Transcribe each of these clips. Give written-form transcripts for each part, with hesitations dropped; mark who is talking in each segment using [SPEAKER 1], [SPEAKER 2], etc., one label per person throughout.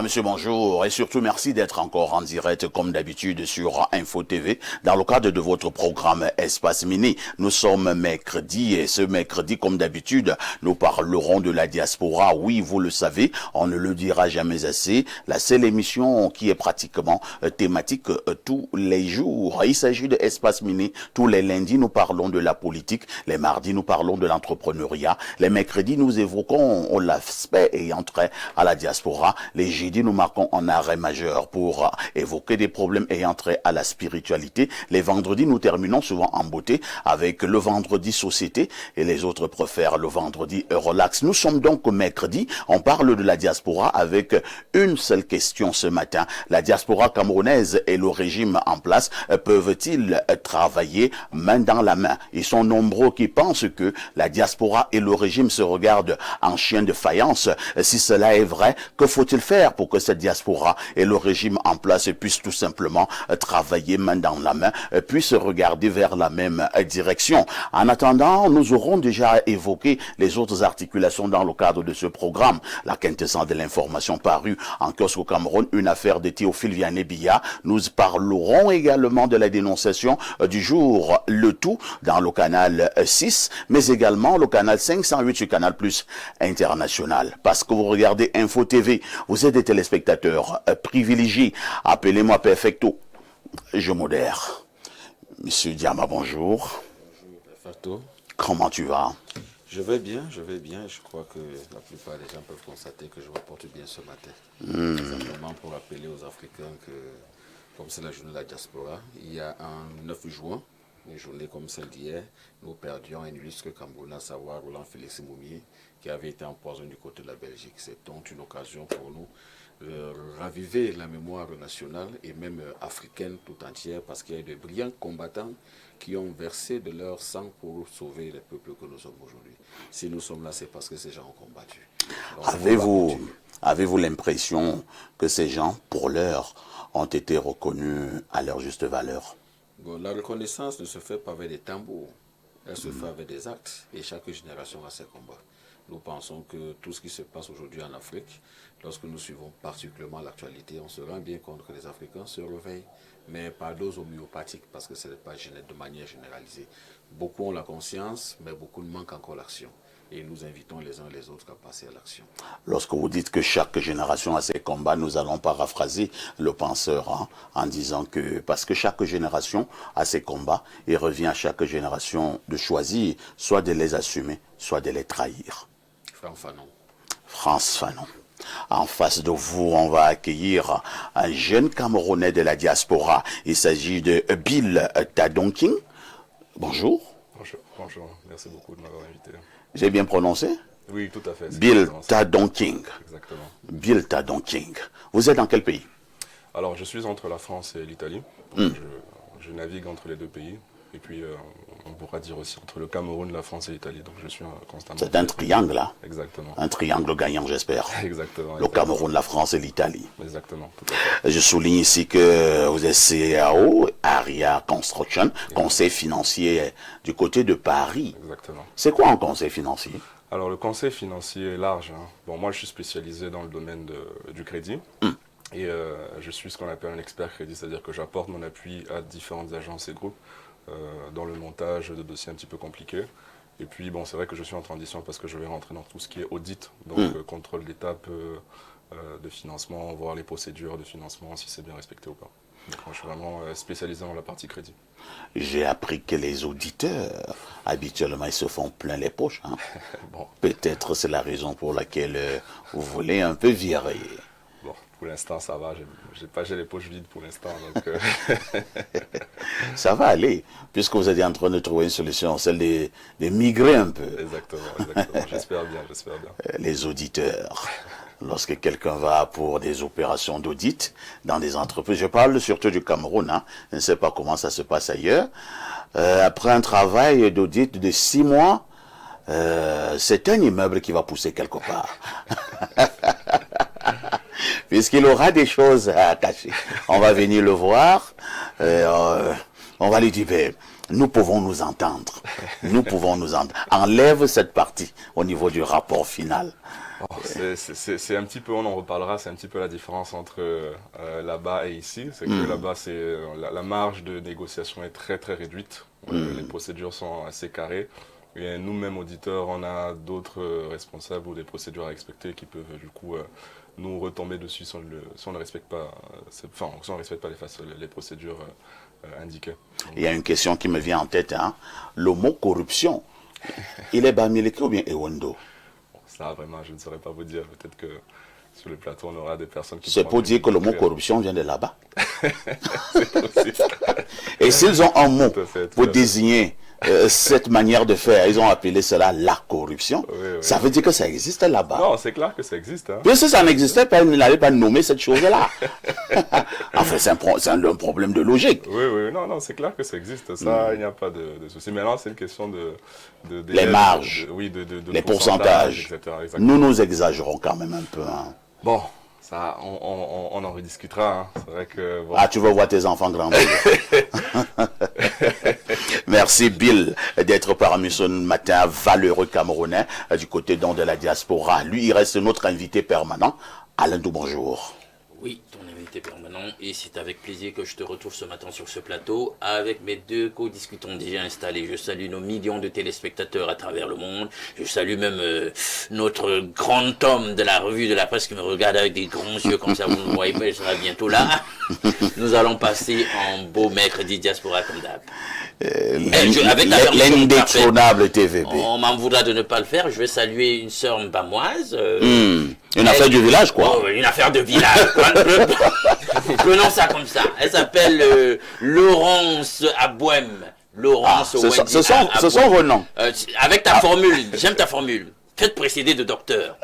[SPEAKER 1] Madame, Monsieur, bonjour et surtout merci d'être encore en direct comme d'habitude sur Info TV dans le cadre de votre programme Espace Mini. Nous sommes mercredi et ce mercredi comme d'habitude nous parlerons de la diaspora. Oui, vous le savez, on ne le dira jamais assez, la seule émission qui est pratiquement thématique tous les jours. Il s'agit de Espace Mini. Tous les lundis nous parlons de la politique, les mardis nous parlons de l'entrepreneuriat, les mercredis nous évoquons l'aspect ayant trait à la diaspora. Les jeudis, nous marquons un arrêt majeur pour évoquer des problèmes ayant trait à la spiritualité. Les vendredis, nous terminons souvent en beauté avec le vendredi société et les autres préfèrent le vendredi relax. Nous sommes donc mercredi. On parle de la diaspora avec une seule question ce matin. La diaspora camerounaise et le régime en place peuvent-ils travailler main dans la main? Ils sont nombreux qui pensent que la diaspora et le régime se regardent en chien de faïence. Si cela est vrai, que faut-il faire pour que cette diaspora et le régime en place puissent tout simplement travailler main dans la main, puissent regarder vers la même direction? En attendant, nous aurons déjà évoqué les autres articulations dans le cadre de ce programme. La quintessence de l'information parue en kiosque au Cameroun, une affaire de Théophile Vianney-Biya. Nous parlerons également de la dénonciation du jour, le tout dans le canal 6, mais également le canal 508 sur Canal Plus International. Parce que vous regardez Info TV, vous êtes des téléspectateurs privilégiés. Appelez-moi Perfecto. Je modère. Monsieur Diama, bonjour.
[SPEAKER 2] Bonjour Perfecto.
[SPEAKER 1] Comment tu vas?
[SPEAKER 2] Je vais bien. Je crois que la plupart des gens peuvent constater que je me porte bien ce matin. Simplement pour rappeler aux Africains que, comme c'est la journée de la diaspora, il y a un 9 juin, une journée comme celle d'hier, nous perdions un illustre Camerounais, à savoir Roland Félix Moumié, qui avait été empoisonné du côté de la Belgique. C'est donc une occasion pour nous de raviver la mémoire nationale et même africaine tout entière, parce qu'il y a de brillants combattants qui ont versé de leur sang pour sauver les peuples que nous sommes aujourd'hui. Si nous sommes là, c'est parce que ces gens ont combattu.
[SPEAKER 1] Avez-vous l'impression que ces gens, pour l'heure, ont été reconnus à leur juste valeur?
[SPEAKER 2] Bon, la reconnaissance ne se fait pas avec des tambours, elle se fait avec des actes, et chaque génération a ses combats. Nous pensons que tout ce qui se passe aujourd'hui en Afrique, lorsque nous suivons particulièrement l'actualité, on se rend bien compte que les Africains se réveillent, mais par dose homéopathique, parce que ce n'est pas de manière généralisée. Beaucoup ont la conscience, mais beaucoup manquent encore l'action. Et nous invitons les uns et les autres à passer à l'action.
[SPEAKER 1] Lorsque vous dites que chaque génération a ses combats, nous allons paraphraser le penseur en disant que, parce que chaque génération a ses combats, il revient à chaque génération de choisir soit de les assumer, soit de les trahir. France Fanon. En face de vous, on va accueillir un jeune Camerounais de la diaspora. Il s'agit de Bill Tadonking. Bonjour.
[SPEAKER 3] Bonjour. Merci beaucoup de m'avoir invité.
[SPEAKER 1] J'ai bien prononcé?
[SPEAKER 3] Oui, tout à fait.
[SPEAKER 1] Bill Tadonking.
[SPEAKER 3] Exactement.
[SPEAKER 1] Bill Tadonking. Vous êtes dans quel pays?
[SPEAKER 3] Alors, je suis entre la France et l'Italie. Je navigue entre les deux pays. Et puis, on pourra dire aussi entre le Cameroun, la France et l'Italie. Donc, je suis constamment...
[SPEAKER 1] C'est un triangle, là.
[SPEAKER 3] Exactement.
[SPEAKER 1] Un triangle gagnant, j'espère.
[SPEAKER 3] Exactement.
[SPEAKER 1] Le Cameroun, la France et l'Italie.
[SPEAKER 3] Exactement. Tout à fait.
[SPEAKER 1] Je souligne ici que vous êtes CAO, Aria Construction, conseil financier du côté de Paris.
[SPEAKER 3] Exactement.
[SPEAKER 1] C'est quoi un conseil financier?
[SPEAKER 3] Alors, le conseil financier est large. Bon, moi, je suis spécialisé dans le domaine du crédit. Et je suis ce qu'on appelle un expert crédit, c'est-à-dire que j'apporte mon appui à différentes agences et groupes dans le montage de dossiers un petit peu compliqués. Et puis, bon, c'est vrai que je suis en transition parce que je vais rentrer dans tout ce qui est audit, donc contrôle d'étape de financement, voir les procédures de financement, si c'est bien respecté ou pas. Donc, moi, je suis vraiment spécialisé dans la partie crédit.
[SPEAKER 1] J'ai appris que les auditeurs, habituellement, ils se font plein les poches.
[SPEAKER 3] Bon.
[SPEAKER 1] Peut-être c'est la raison pour laquelle vous voulez un peu virer.
[SPEAKER 3] Bon, pour l'instant, ça va. J'ai les poches vides pour l'instant. Donc
[SPEAKER 1] Ça va aller, puisque vous êtes en train de trouver une solution, celle de migrer un peu.
[SPEAKER 3] Exactement. J'espère bien.
[SPEAKER 1] Les auditeurs, lorsque quelqu'un va pour des opérations d'audit dans des entreprises, je parle surtout du Cameroun, je ne sais pas comment ça se passe ailleurs, après un travail d'audit de 6 mois, c'est un immeuble qui va pousser quelque part. Puisqu'il aura des choses à cacher. On va venir le voir, on va lui dire, nous pouvons nous entendre. Nous pouvons nous entendre. Enlève cette partie au niveau du rapport final.
[SPEAKER 3] Oh, c'est un petit peu, on en reparlera, c'est un petit peu la différence entre là-bas et ici. C'est que là-bas, la marge de négociation est très très réduite. Les procédures sont assez carrées. Et nous-mêmes, auditeurs, on a d'autres responsables ou des procédures à respecter qui peuvent du coup nous retomber dessus si on ne respecte pas, si on respecte pas les procédures indiquées.
[SPEAKER 1] Il y a une question qui me vient en tête. Hein. Le mot corruption, il est Bamileke ou bien Ewondo?
[SPEAKER 3] Ça, vraiment, je ne saurais pas vous dire. Peut-être que sur le plateau, on aura des personnes qui...
[SPEAKER 1] C'est pour dire que le mot corruption vient de là-bas.
[SPEAKER 3] C'est possible.
[SPEAKER 1] Et s'ils ont un mot pour
[SPEAKER 3] fait.
[SPEAKER 1] désigner cette manière de faire, ils ont appelé cela la corruption.
[SPEAKER 3] Oui.
[SPEAKER 1] Ça veut dire que ça existe là-bas.
[SPEAKER 3] Non, c'est clair que ça existe. Hein.
[SPEAKER 1] Bien sûr, ça n'existait pas, ils n'avaient pas nommé cette chose-là. Enfin, c'est un problème de logique.
[SPEAKER 3] Oui, non, c'est clair que ça existe. Ça, il n'y a pas de souci. Maintenant, c'est une question de
[SPEAKER 1] les marges, les pourcentages.
[SPEAKER 3] Etc.
[SPEAKER 1] Nous exagérons quand même un peu. Hein.
[SPEAKER 3] Bon, ça, on en rediscutera. Hein. C'est vrai que... Bon.
[SPEAKER 1] Ah, tu veux voir tes enfants grandir. Merci Bill d'être parmi ce matin valeureux Camerounais du côté donc de la diaspora. Lui, il reste notre invité permanent. Alain Dou, bonjour.
[SPEAKER 4] Oui, ton invité permanent, et c'est avec plaisir que je te retrouve ce matin sur ce plateau avec mes deux co-discutants déjà installés. Je salue nos millions de téléspectateurs à travers le monde. Je salue même notre grand homme de la revue de la presse qui me regarde avec des grands yeux comme ça, vous ne me voyez pas, il sera bientôt là. Nous allons passer en beau mercredi diaspora comme d'hab.
[SPEAKER 1] L'indétrônable TVB.
[SPEAKER 4] On m'en voudra de ne pas le faire. Je vais saluer une sœur mbamoise.
[SPEAKER 1] Une affaire du village, quoi.
[SPEAKER 4] Oh, une affaire de village. Prenons ça comme ça. Elle s'appelle Laurence Abouem. Laurence
[SPEAKER 1] ce sont vos noms.
[SPEAKER 4] Avec ta formule, j'aime ta formule. Faites précéder de docteur.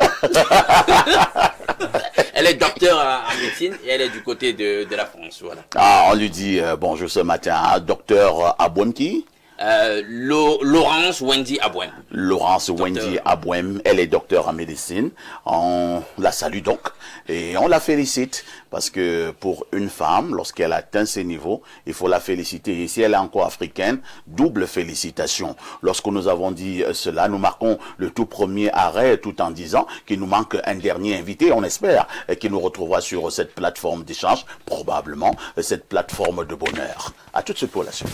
[SPEAKER 4] Elle est docteur en médecine et elle est du côté de la France. Voilà.
[SPEAKER 1] Ah, on lui dit bonjour ce matin, docteur Abouem qui?
[SPEAKER 4] Laurence Wendy Abouem.
[SPEAKER 1] Laurence Wendy Abouem, elle est docteur en médecine. On la salue donc et on la félicite parce que pour une femme, lorsqu'elle atteint ces niveaux, il faut la féliciter. Et si elle est encore africaine, double félicitation. Lorsque nous avons dit cela, nous marquons le tout premier arrêt tout en disant qu'il nous manque un dernier invité. On espère qu'il nous retrouvera sur cette plateforme d'échange, probablement cette plateforme de bonheur. À tout de suite pour la suite.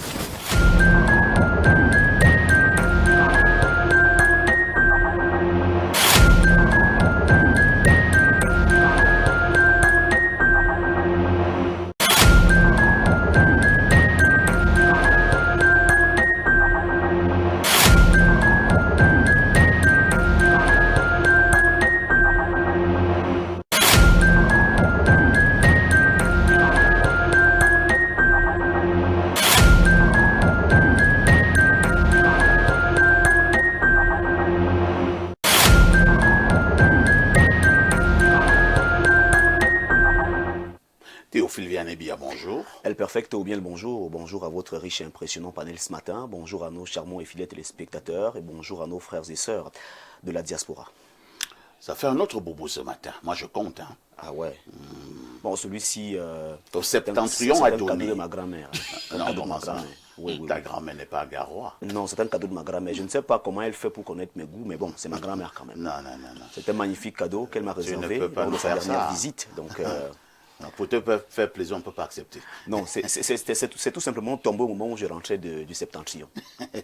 [SPEAKER 1] Théophile Vianébia, bonjour.
[SPEAKER 5] El Perfecto, ou bien le bonjour. Bonjour à votre riche et impressionnant panel ce matin. Bonjour à nos charmants et fidèles téléspectateurs. Et bonjour à nos frères et sœurs de la diaspora.
[SPEAKER 1] Ça fait un autre boubou ce matin. Moi, je compte. Hein.
[SPEAKER 5] Ah ouais. Bon, celui-ci...
[SPEAKER 1] au septentrion
[SPEAKER 5] c'est
[SPEAKER 1] a
[SPEAKER 5] un cadeau
[SPEAKER 1] donné.
[SPEAKER 5] de ma grand-mère.
[SPEAKER 1] Non, comment ça?
[SPEAKER 5] Oui.
[SPEAKER 1] Ta grand-mère n'est pas Garois.
[SPEAKER 5] Non, c'est un cadeau de ma grand-mère. Je ne sais pas comment elle fait pour connaître mes goûts, mais bon, c'est ma grand-mère quand même.
[SPEAKER 1] Non.
[SPEAKER 5] C'est un magnifique cadeau qu'elle m'a réservé
[SPEAKER 1] peux pas
[SPEAKER 5] lors
[SPEAKER 1] nous
[SPEAKER 5] de sa
[SPEAKER 1] faire
[SPEAKER 5] dernière
[SPEAKER 1] ça.
[SPEAKER 5] visite. Donc...
[SPEAKER 1] Non, pour te faire plaisir, on ne peut pas accepter.
[SPEAKER 5] Non, c'est tout simplement tombé au moment où je rentrais du septentrion.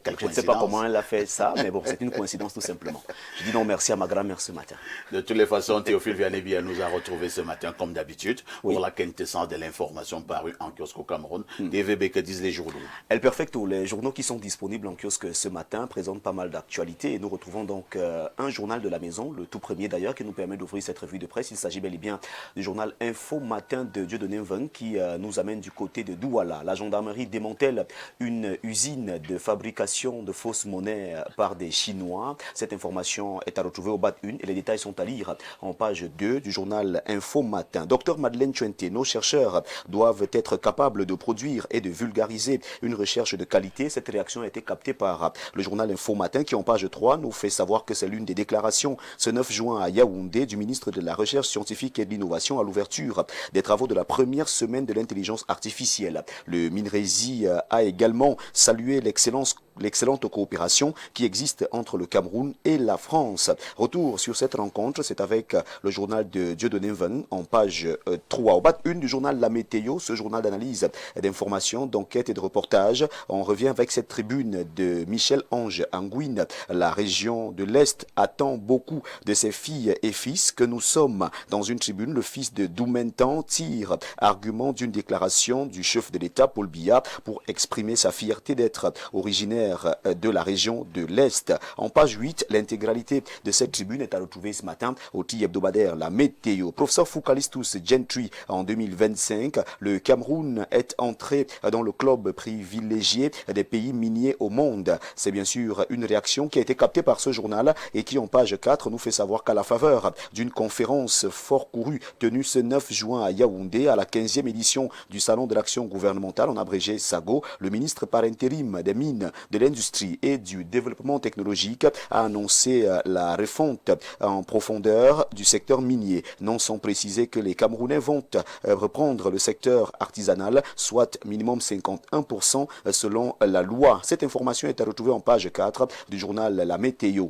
[SPEAKER 1] Quelle
[SPEAKER 5] Je ne sais pas
[SPEAKER 1] coïncidence.
[SPEAKER 5] comment elle a fait ça, mais bon, c'est une coïncidence tout simplement. Je dis non merci à ma grand-mère ce matin.
[SPEAKER 1] De toutes les façons, Théophile Vianébia nous a retrouvés ce matin, comme d'habitude, pour la quintessence de l'information parue en kiosque au Cameroun. TVB, que disent les journaux?
[SPEAKER 5] El Perfecto, les journaux qui sont disponibles en kiosque ce matin présentent pas mal d'actualités et nous retrouvons donc un journal de la maison, le tout premier d'ailleurs, qui nous permet d'ouvrir cette revue de presse. Il s'agit bel et bien du journal Info Matin de Dieudonné Mveng qui nous amène du côté de Douala. La gendarmerie démantèle une usine de fabrication de fausses monnaies par des Chinois. Cette information est à retrouver au bas de 1 et les détails sont à lire en page 2 du journal Info Matin. Docteur Madeleine Chuente, nos chercheurs doivent être capables de produire et de vulgariser une recherche de qualité. Cette réaction a été captée par le journal Info Matin qui en page 3 nous fait savoir que c'est l'une des déclarations ce 9 juin à Yaoundé du ministre de la Recherche scientifique et de l'innovation à l'ouverture des travaux de la première semaine de l'intelligence artificielle. Le MINRESI a également salué l'excellente coopération qui existe entre le Cameroun et la France. Retour sur cette rencontre, c'est avec le journal de Dieudonné Ven en page 3. Au bas de une du journal La Météo, ce journal d'analyse, d'information, d'enquête et de reportage, on revient avec cette tribune de Michel-Ange Anguine. La région de l'Est attend beaucoup de ses filles et fils que nous sommes. Dans une tribune, le fils de Doumentan tire argument d'une déclaration du chef de l'État, Paul Biya, pour exprimer sa fierté d'être originaire de la région de l'Est. En page 8, l'intégralité de cette tribune est à retrouver ce matin au TI hebdomadaire La Météo. Professeur Foucalistus Gentry, en 2025, le Cameroun est entré dans le club privilégié des pays miniers au monde. C'est bien sûr une réaction qui a été captée par ce journal et qui, en page 4, nous fait savoir qu'à la faveur d'une conférence fort courue tenue ce 9 juin à Yaoundé, à la 15e édition du Salon de l'action gouvernementale, en abrégé SAGO, le ministre par intérim des Mines, de l'Industrie et du Développement technologique a annoncé la refonte en profondeur du secteur minier, non sans préciser que les Camerounais vont reprendre le secteur artisanal, soit minimum 51% selon la loi. Cette information est à retrouver en page 4 du journal La Météo.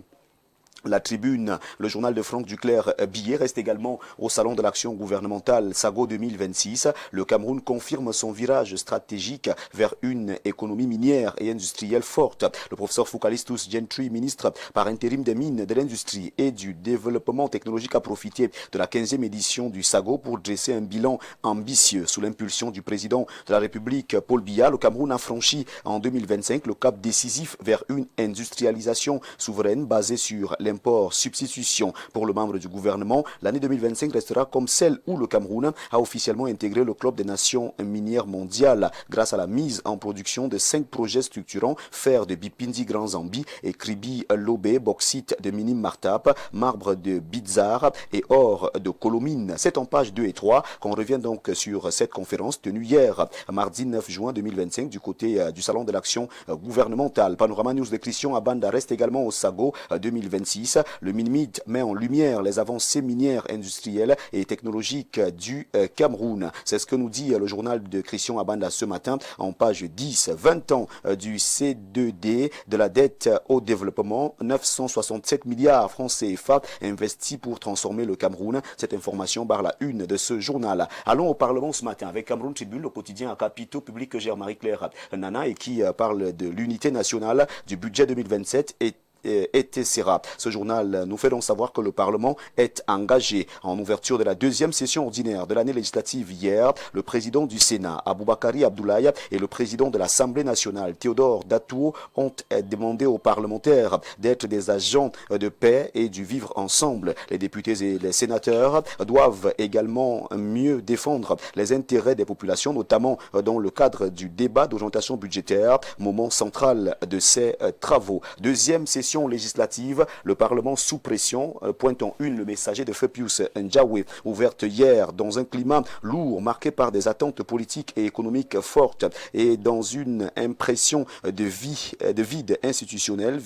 [SPEAKER 5] La Tribune, le journal de Franck Duclerc Billet, reste également au Salon de l'action gouvernementale SAGO 2026. Le Cameroun confirme son virage stratégique vers une économie minière et industrielle forte. Le professeur Foucalistus Gentry, ministre par intérim des Mines, de l'Industrie et du Développement technologique, a profité de la 15e édition du SAGO pour dresser un bilan ambitieux. Sous l'impulsion du président de la République, Paul Biya, le Cameroun a franchi en 2025 le cap décisif vers une industrialisation souveraine basée sur l'import-substitution. Pour le membre du gouvernement, l'année 2025 restera comme celle où le Cameroun a officiellement intégré le club des nations minières mondiales grâce à la mise en production de 5 projets structurants: fer de Bipindi Grand Zambi et Kribi Lobé, bauxite de Minim Martap, marbre de Bizarre et or de Colomine. C'est en page 2 et 3 qu'on revient donc sur cette conférence tenue hier, mardi 9 juin 2025, du côté du Salon de l'action gouvernementale. Panorama News de Christian Abanda reste également au SAGO 2026. Le MINMIT met en lumière les avancées minières, industrielles et technologiques du Cameroun. C'est ce que nous dit le journal de Christian Abanda ce matin en page 10. 20 ans du C2D, de la dette au développement, 967 milliards francs CFA investis pour transformer le Cameroun. Cette information barre la une de ce journal. Allons au Parlement ce matin avec Cameroun Tribune, le quotidien à capitaux publics que gère Marie-Claire Nana et qui parle de l'unité nationale du budget 2027 etc. Ce journal nous fait donc savoir que le Parlement est engagé. En ouverture de la 2e session ordinaire de l'année législative hier, le président du Sénat, Aboubakari Abdoulaye, et le président de l'Assemblée nationale, Théodore Datouo, ont demandé aux parlementaires d'être des agents de paix et du vivre ensemble. Les députés et les sénateurs doivent également mieux défendre les intérêts des populations, notamment dans le cadre du débat d'orientation budgétaire, moment central de ces travaux. 2e session législative, le Parlement sous pression, pointe en une le messager de Fepius Ndjawe, ouverte hier dans un climat lourd marqué par des attentes politiques et économiques fortes et dans une impression de vide institutionnel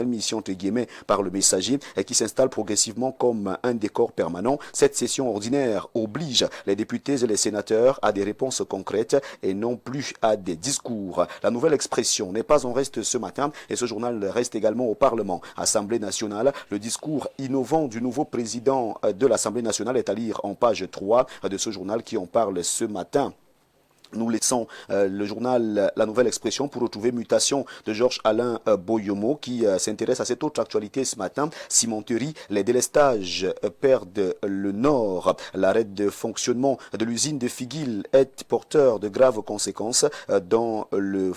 [SPEAKER 5] mis entre guillemets par le messager qui s'installe progressivement comme un décor permanent. Cette session ordinaire oblige les députés et les sénateurs à des réponses concrètes et non plus à des discours. La nouvelle expression n'est pas en reste ce matin et ce journal reste également au Parlement. Assemblée nationale, le discours innovant du nouveau président de l'Assemblée nationale est à lire en page 3 de ce journal qui en parle ce matin. Nous laissons le journal La Nouvelle Expression pour retrouver Mutation de Georges-Alain Boyomo qui s'intéresse à cette autre actualité ce matin. Cimenterie, les délestages perdent le nord. L'arrêt de fonctionnement de l'usine de Figuil est porteur de graves conséquences dans le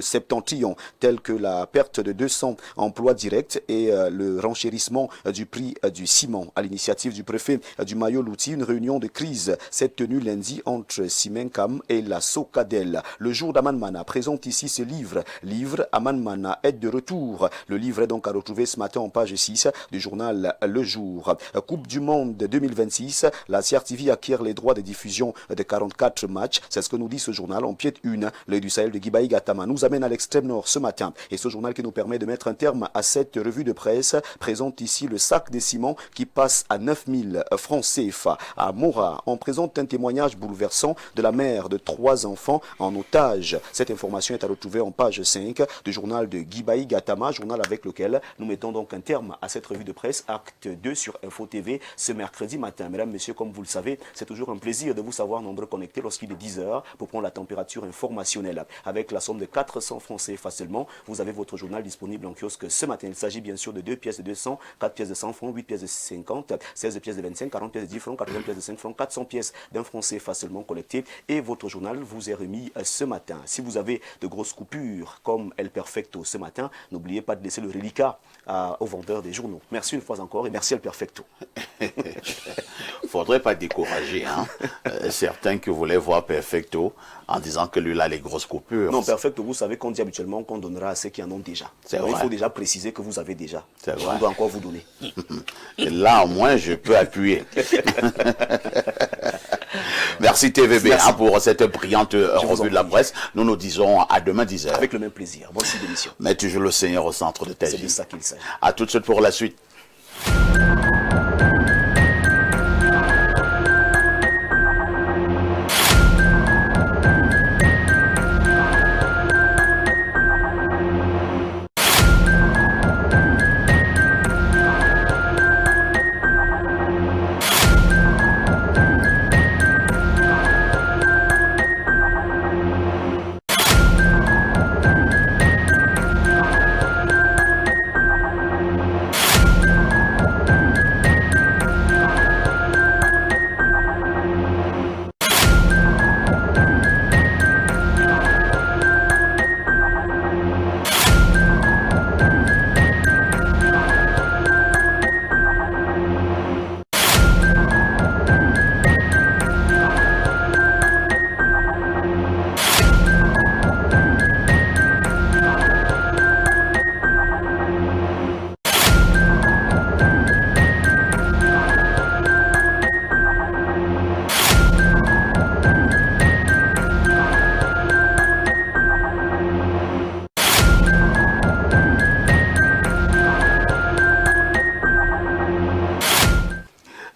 [SPEAKER 5] septentrion, telles que la perte de 200 emplois directs et le renchérissement du prix du ciment. À l'initiative du préfet du Mayo-Louti, une réunion de crise s'est tenue lundi entre Simenkam et la Socadelle. Le jour d'Aman Mana présente ici ce livre. Livre Aman Mana est de retour. Le livre est donc à retrouver ce matin en page 6 du journal Le Jour. Coupe du Monde 2026, la CRTV acquiert les droits de diffusion de 44 matchs. C'est ce que nous dit ce journal en pied de une. L'œil du Sahel de Guibaï Gatama nous amène à l'extrême nord ce matin. Et ce journal qui nous permet de mettre un terme à cette revue de presse présente ici le sac de ciment qui passe à 9000 francs CFA. À Mora, on présente un témoignage bouleversant de la mère de 3 enfants en otage. Cette information est à retrouver en page 5 du journal de Guibaï Gatama, journal avec lequel nous mettons donc un terme à cette revue de presse, acte 2 sur Info TV ce mercredi matin. Mesdames, Messieurs, comme vous le savez, c'est toujours un plaisir de vous savoir nombreux connectés lorsqu'il est 10h pour prendre la température informationnelle. Avec la somme de 400 francs CFA seulement, vous avez votre journal disponible en kiosque ce matin. Il s'agit bien sûr de 2 pièces de 200, 4 pièces de 100 francs, 8 pièces de 50, 16 pièces de 25, 40 pièces de 10 francs, 80 pièces de 5 francs, 400 pièces d'un franc CFA seulement collectées. Et votre journal vous est remis ce matin. Si vous avez de grosses coupures comme El Perfecto ce matin, n'oubliez pas de laisser le reliquat aux vendeurs des journaux. Merci une fois encore et merci El Perfecto.
[SPEAKER 1] Faudrait pas décourager certains qui voulaient voir Perfecto en disant que lui, là, les grosses coupures.
[SPEAKER 5] Non, Perfecto, vous savez qu'on dit habituellement qu'on donnera à ceux qui en ont déjà. Donc, il faut déjà préciser que vous avez déjà.
[SPEAKER 1] C'est vrai.
[SPEAKER 5] On doit encore vous donner.
[SPEAKER 1] Et là, au moins, je peux appuyer. Merci TVB pour cette brillante revue de la presse. Nous nous disons à demain 10h.
[SPEAKER 5] Avec le même plaisir. Bonne suite d'émission.
[SPEAKER 1] Mais toujours le Seigneur au centre de ta vie.
[SPEAKER 5] C'est de ça qu'il s'agit.
[SPEAKER 1] À tout de suite pour la suite.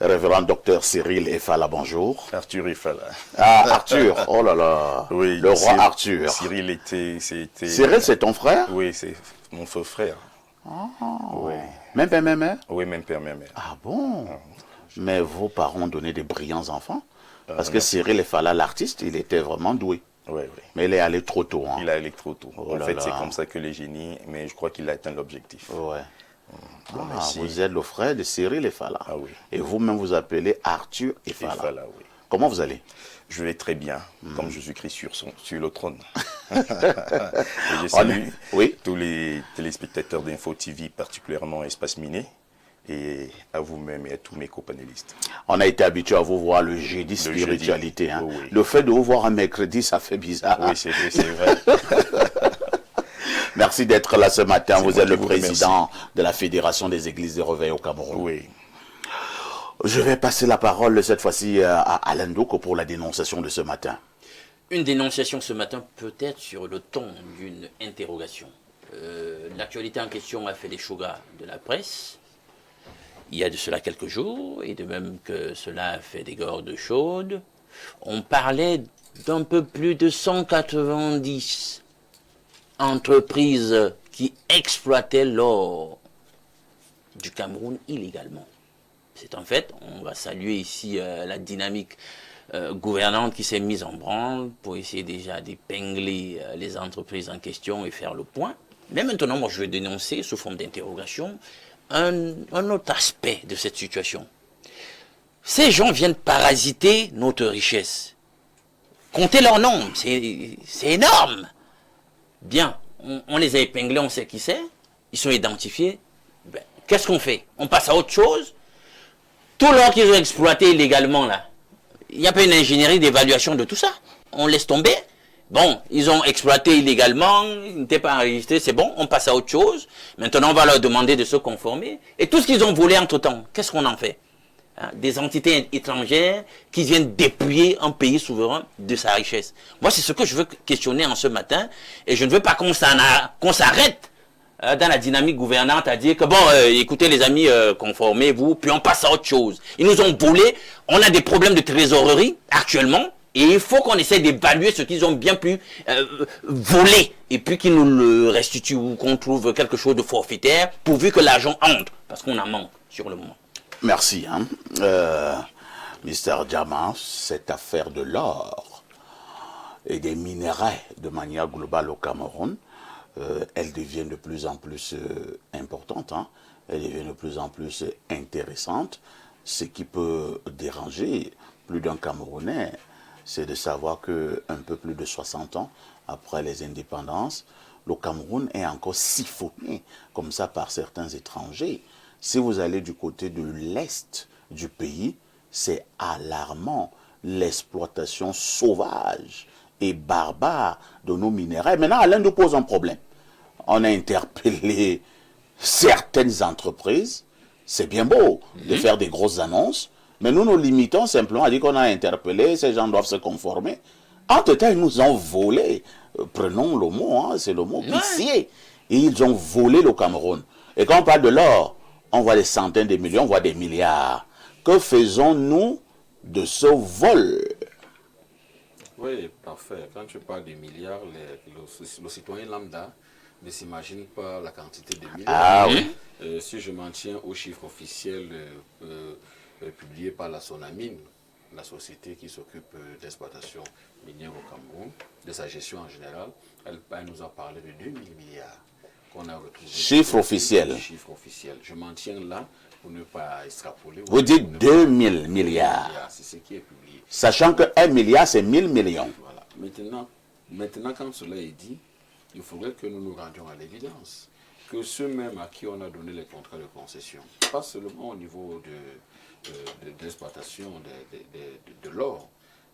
[SPEAKER 1] Révérend docteur Cyril Efala, bonjour.
[SPEAKER 6] Arthur Efala.
[SPEAKER 1] Ah, Arthur, oh là là,
[SPEAKER 6] oui,
[SPEAKER 1] le roi Arthur.
[SPEAKER 6] Cyril c'était...
[SPEAKER 1] Cyril, c'est ton frère?
[SPEAKER 6] Oui, c'est mon faux frère.
[SPEAKER 1] Oh. Oui. Même père, même mère?
[SPEAKER 6] Oui, même père, même mère.
[SPEAKER 1] Ah bon? Mais vos parents ont donné des brillants enfants? Parce que Cyril Efala, l'artiste, il était vraiment doué.
[SPEAKER 6] Oui, oui.
[SPEAKER 1] Mais il est allé trop tôt.
[SPEAKER 6] Il est allé trop tôt.
[SPEAKER 1] Oh
[SPEAKER 6] en fait, c'est
[SPEAKER 1] là.
[SPEAKER 6] comme ça que les génies, mais je crois qu'il a atteint l'objectif.
[SPEAKER 1] Ouais.
[SPEAKER 6] Bon,
[SPEAKER 1] vous êtes le frère de Cyril Efala.
[SPEAKER 6] Ah oui.
[SPEAKER 1] Et vous-même vous appelez Arthur Efala.
[SPEAKER 6] Efala, oui.
[SPEAKER 1] Comment vous allez?
[SPEAKER 6] Je vais très bien, comme Jésus-Christ sur le trône. Et je salue tous les téléspectateurs d'Info TV, particulièrement Espace Miné, et à vous-même et à tous mes copanélistes.
[SPEAKER 1] On a été habitué à vous voir le jeudi spiritualité. Hein.
[SPEAKER 6] Oui.
[SPEAKER 1] Le fait de vous voir un mercredi, ça fait bizarre.
[SPEAKER 6] Oui, c'est vrai.
[SPEAKER 1] Merci d'être là ce matin. Vous êtes le président de la Fédération des Églises de Réveil au Cameroun.
[SPEAKER 6] Oui.
[SPEAKER 1] Je vais passer la parole cette fois-ci à Alain Doko pour la dénonciation de ce matin.
[SPEAKER 4] Une dénonciation ce matin peut-être sur le ton d'une interrogation. L'actualité en question a fait des chogas de la presse. Il y a de cela quelques jours, et de même que cela a fait des gordes chaudes, on parlait d'un peu plus de 190 entreprises qui exploitaient l'or du Cameroun illégalement. C'est en fait, on va saluer ici la dynamique gouvernante qui s'est mise en branle pour essayer déjà d'épingler les entreprises en question et faire le point. Mais maintenant, moi je vais dénoncer sous forme d'interrogation un autre aspect de cette situation. Ces gens viennent parasiter notre richesse. Comptez leur nombre, c'est énorme. Bien, on les a épinglés, on sait qui c'est, ils sont identifiés. Ben, qu'est-ce qu'on fait? On passe à autre chose? Tout l'or qu'ils ont exploité illégalement, là, il n'y a pas une ingénierie d'évaluation de tout ça? on laisse tomber. Bon, ils ont exploité illégalement, ils n'étaient pas enregistrés, c'est bon, on passe à autre chose. Maintenant, on va leur demander de se conformer. Et tout ce qu'ils ont volé entre-temps, qu'est-ce qu'on en fait? Des entités étrangères qui viennent dépouiller un pays souverain de sa richesse. Moi, c'est ce que je veux questionner en ce matin. Et je ne veux pas qu'on s'arrête dans la dynamique gouvernante à dire que bon, écoutez les amis, conformez-vous, puis on passe à autre chose. Ils nous ont volé, on a des problèmes de trésorerie actuellement, et il faut qu'on essaie d'évaluer ce qu'ils ont bien pu voler, et puis qu'ils nous le restituent ou qu'on trouve quelque chose de forfaitaire, pourvu que l'argent entre, parce qu'on en manque sur le moment.
[SPEAKER 1] Merci. Mr. Diamant, cette affaire de l'or et des minerais de manière globale au Cameroun, elle devient de plus en plus importante, elle devient de plus en plus intéressante. Ce qui peut déranger plus d'un Camerounais, c'est de savoir qu'un peu plus de 60 ans après les indépendances, le Cameroun est encore siphonné comme ça par certains étrangers. Si vous allez du côté de l'Est du pays, c'est alarmant, l'exploitation sauvage et barbare de nos minéraux. Maintenant, Alain nous pose un problème. On a interpellé certaines entreprises, c'est bien beau de faire des grosses annonces, mais nous nous limitons simplement à dire qu'on a interpellé, ces gens doivent se conformer. Entre-temps, ils nous ont volé, prenons le mot, c'est le mot qui sied, et ils ont volé le Cameroun. Et quand on parle de l'or, on voit des centaines de millions, on voit des milliards. Que faisons-nous de ce vol?
[SPEAKER 2] Oui, parfait. Quand tu parles des milliards, le citoyen lambda ne s'imagine pas la quantité de milliards.
[SPEAKER 1] Ah oui.
[SPEAKER 2] Si je m'en tiens aux chiffres officiels publiés par la Sonamine, la société qui s'occupe d'exploitation minière au Cameroun, de sa gestion en général, elle nous a parlé de 2000 milliards. On a retrouvé
[SPEAKER 1] Chiffre officiel.
[SPEAKER 2] Chiffre officiel. Je m'en tiens là pour ne pas extrapoler.
[SPEAKER 1] Vous dites 2000 milliards.
[SPEAKER 2] C'est ce qui est publié.
[SPEAKER 1] Sachant que 1 milliard, c'est 1000 millions.
[SPEAKER 2] Voilà. Maintenant, quand cela est dit, il faudrait que nous nous rendions à l'évidence que ceux-mêmes à qui on a donné les contrats de concession, pas seulement au niveau d'exploitation de l'or,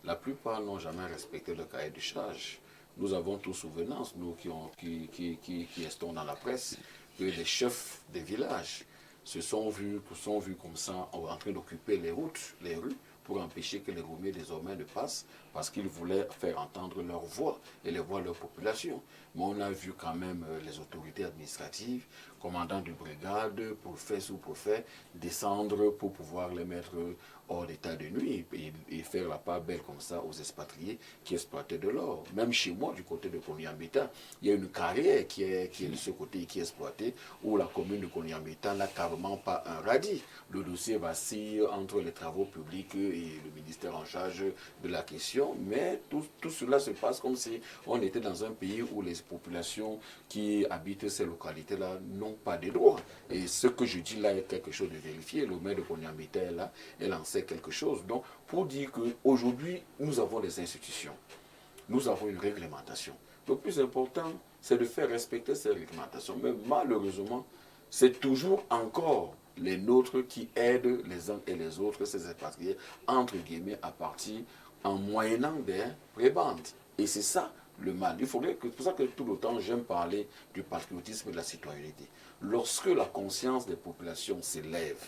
[SPEAKER 2] la plupart n'ont jamais respecté le cahier de charge. Nous avons tous souvenance, nous qui restons dans la presse, que les chefs des villages se sont vus comme ça en train d'occuper les routes, les rues, pour empêcher que les Roumiers désormais ne passent, parce qu'ils voulaient faire entendre leur voix et les voix de leur population. Mais on a vu quand même les autorités administratives, commandants de brigade, préfets, sous-préfets, descendre pour pouvoir les mettre hors d'état de nuit et faire la part belle comme ça aux expatriés qui exploitaient de l'or. Même chez moi, du côté de Konyambita, il y a une carrière qui est de ce côté qui est exploitée, où la commune de Konyambita n'a carrément pas un radis. Le dossier vacille entre les travaux publics et le ministère en charge de la question, mais tout cela se passe comme si on était dans un pays où les populations qui habitent ces localités-là n'ont pas de droits. Et ce que je dis là est quelque chose de vérifié. Le maire de Konyambita est là, elle en sait quelque chose. Donc, pour dire qu'aujourd'hui, nous avons des institutions, nous avons une réglementation. Le plus important, c'est de faire respecter ces réglementations. Mais malheureusement, c'est toujours encore les nôtres qui aident les uns et les autres, ces expatriés, entre guillemets, à partir en moyennant des prébendes. Et c'est ça le mal. C'est pour ça que tout le temps, j'aime parler du patriotisme et de la citoyenneté. Lorsque la conscience des populations s'élève,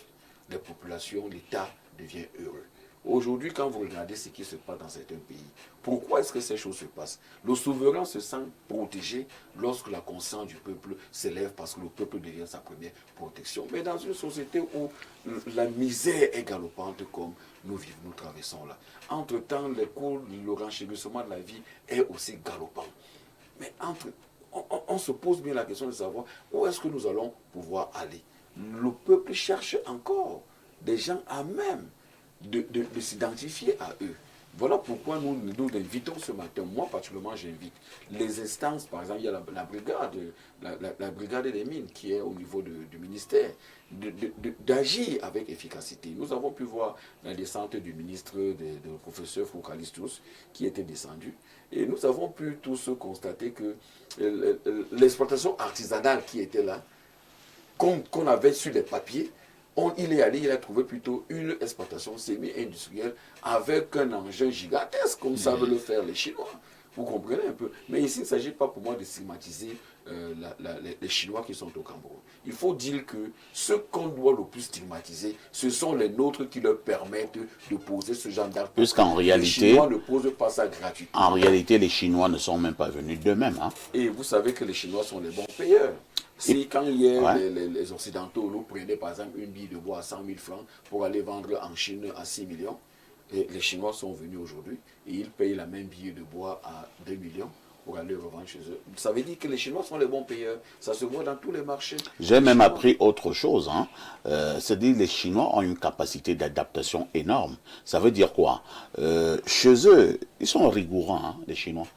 [SPEAKER 2] les populations, l'État devient heureux. Aujourd'hui, quand vous regardez ce qui se passe dans certains pays, pourquoi est-ce que ces choses se passent? Le souverain se sent protégé lorsque la conscience du peuple s'élève parce que le peuple devient sa première protection. Mais dans une société où la misère est galopante comme nous vivons, nous traversons là, entre-temps, le renchérissement de la vie est aussi galopant. Mais on se pose bien la question de savoir où est-ce que nous allons pouvoir aller. Le peuple cherche encore des gens à même de s'identifier à eux. Voilà pourquoi nous invitons ce matin, moi particulièrement j'invite les instances, par exemple il y a la brigade des mines qui est au niveau du ministère, d'agir avec efficacité. Nous avons pu voir la descente du ministre, du professeur Foucalistus qui était descendu, et nous avons pu tous constater que l'exploitation artisanale qui était là, qu'on avait sur les papiers, Il est allé, il a trouvé plutôt une exploitation semi-industrielle avec un engin gigantesque, comme savent le faire les Chinois. Vous comprenez un peu. Mais ici, il ne s'agit pas pour moi de stigmatiser les Chinois qui sont au Cameroun. Il faut dire que ce qu'on doit le plus stigmatiser, ce sont les nôtres qui leur permettent de poser ce genre d'acte.
[SPEAKER 1] Puisqu'en réalité,
[SPEAKER 2] les Chinois ne posent pas ça gratuitement.
[SPEAKER 1] En réalité, les Chinois ne sont même pas venus d'eux-mêmes. Hein.
[SPEAKER 2] Et vous savez que les Chinois sont les bons payeurs. Si quand hier, les Occidentaux nous prenaient par exemple une bille de bois à 100 000 francs pour aller vendre en Chine à 6 millions, et les Chinois sont venus aujourd'hui et ils payent la même bille de bois à 2 millions pour aller revendre chez eux. Ça veut dire que les Chinois sont les bons payeurs. Ça se voit dans tous les marchés.
[SPEAKER 1] J'ai même appris autre chose. Hein. C'est-à-dire que les Chinois ont une capacité d'adaptation énorme. Ça veut dire quoi? Chez eux, ils sont rigoureux, hein, les Chinois.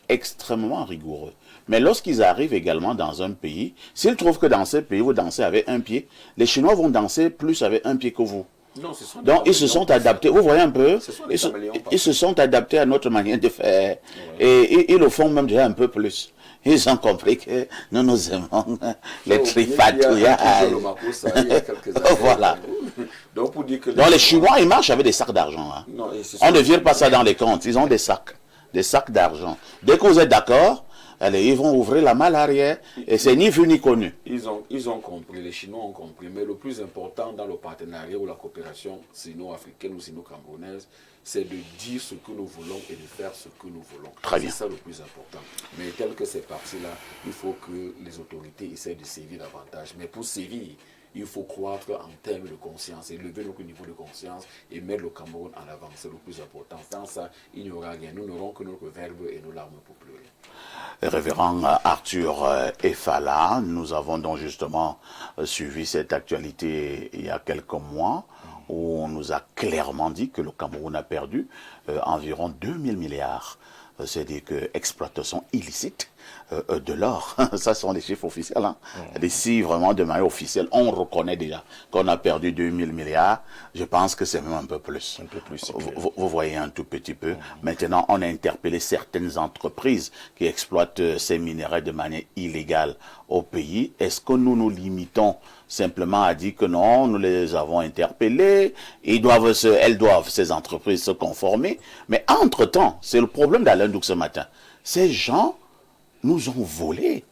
[SPEAKER 1] Extrêmement rigoureux. Mais lorsqu'ils arrivent également dans un pays, s'ils trouvent que dans ce pays, vous dansez avec un pied, les Chinois vont danser plus avec un pied que vous.
[SPEAKER 2] Non, ce sont
[SPEAKER 1] Donc ils se sont adaptés, vous voyez un peu, ils se sont adaptés à notre manière de faire. Ouais. Et ils le font même déjà un peu plus. Ils ont compris que nous aimons les tripatouillages. Voilà. Donc les Chinois, ils marchent avec des sacs d'argent. Hein. On ne vire pas ça dans les comptes, ils ont des sacs d'argent. Dès que vous êtes d'accord, allez, ils vont ouvrir la malle arrière et c'est ni vu ni connu.
[SPEAKER 2] Ils ont compris, les Chinois ont compris, mais le plus important dans le partenariat ou la coopération sino-africaine ou sino-camerounaise, c'est de dire ce que nous voulons et de faire ce que nous voulons. C'est ça le plus important. Mais tel que c'est parti là, il faut que les autorités essaient de sévir davantage. Mais pour sévir, il faut croître en termes de conscience, élever notre niveau de conscience et mettre le Cameroun en avant. C'est le plus important. Sans ça, il n'y aura rien. Nous n'aurons que notre verbe et nos larmes pour pleurer.
[SPEAKER 1] Révérend Arthur Effala, nous avons donc justement suivi cette actualité il y a quelques mois où on nous a clairement dit que le Cameroun a perdu environ 2000 milliards. C'est-à-dire que exploitation illicite de l'or. Ça sont les chiffres officiels. Hein. Si vraiment de manière officielle, on reconnaît déjà qu'on a perdu 2000 milliards, je pense que c'est même un peu plus.
[SPEAKER 6] Un peu plus.
[SPEAKER 1] Vous voyez un tout petit peu. Maintenant, on a interpellé certaines entreprises qui exploitent ces minerais de manière illégale au pays. Est-ce que nous nous limitons simplement à dire que non, nous les avons interpellés, elles doivent, ces entreprises, se conformer. Mais entre-temps, c'est le problème d'Alain Douk ce matin. Ces gens nous ont volé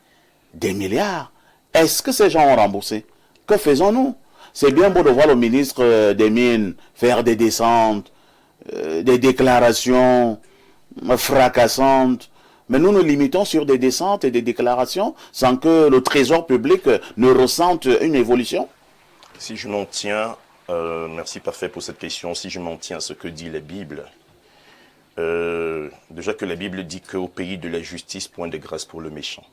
[SPEAKER 1] des milliards. Est-ce que ces gens ont remboursé? Que faisons-nous? C'est bien beau de voir le ministre des Mines faire des descentes, des déclarations fracassantes, mais nous nous limitons sur des descentes et des déclarations sans que le trésor public ne ressente une évolution.
[SPEAKER 6] Si je m'en tiens, merci parfait pour cette question, si je m'en tiens à ce que dit la Bible, déjà que la Bible dit qu'au pays de la justice, point de grâce pour le méchant.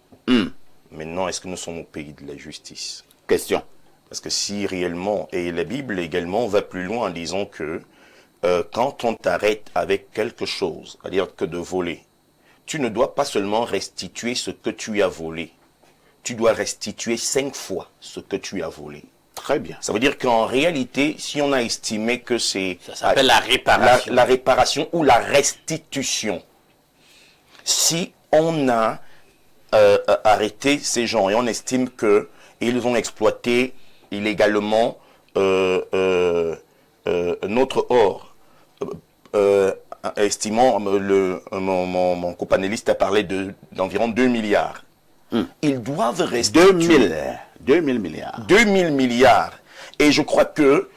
[SPEAKER 6] Maintenant, est-ce que nous sommes au pays de la justice?
[SPEAKER 1] Question.
[SPEAKER 6] Parce que si réellement, et la Bible également va plus loin en disant que quand on t'arrête avec quelque chose, c'est-à-dire que de voler, tu ne dois pas seulement restituer ce que tu as volé, tu dois restituer 5 fois ce que tu as volé.
[SPEAKER 1] Très bien.
[SPEAKER 6] Ça veut dire qu'en réalité, si on a estimé que c'est...
[SPEAKER 4] Ça s'appelle la réparation.
[SPEAKER 6] La réparation ou la restitution. Si on a arrêté ces gens et on estime qu'ils ont exploité illégalement notre or, estimant, mon copanéliste a parlé d'environ 2 milliards. Ils doivent restituer
[SPEAKER 1] 2000 milliards.
[SPEAKER 6] 2000 milliards. Et je crois que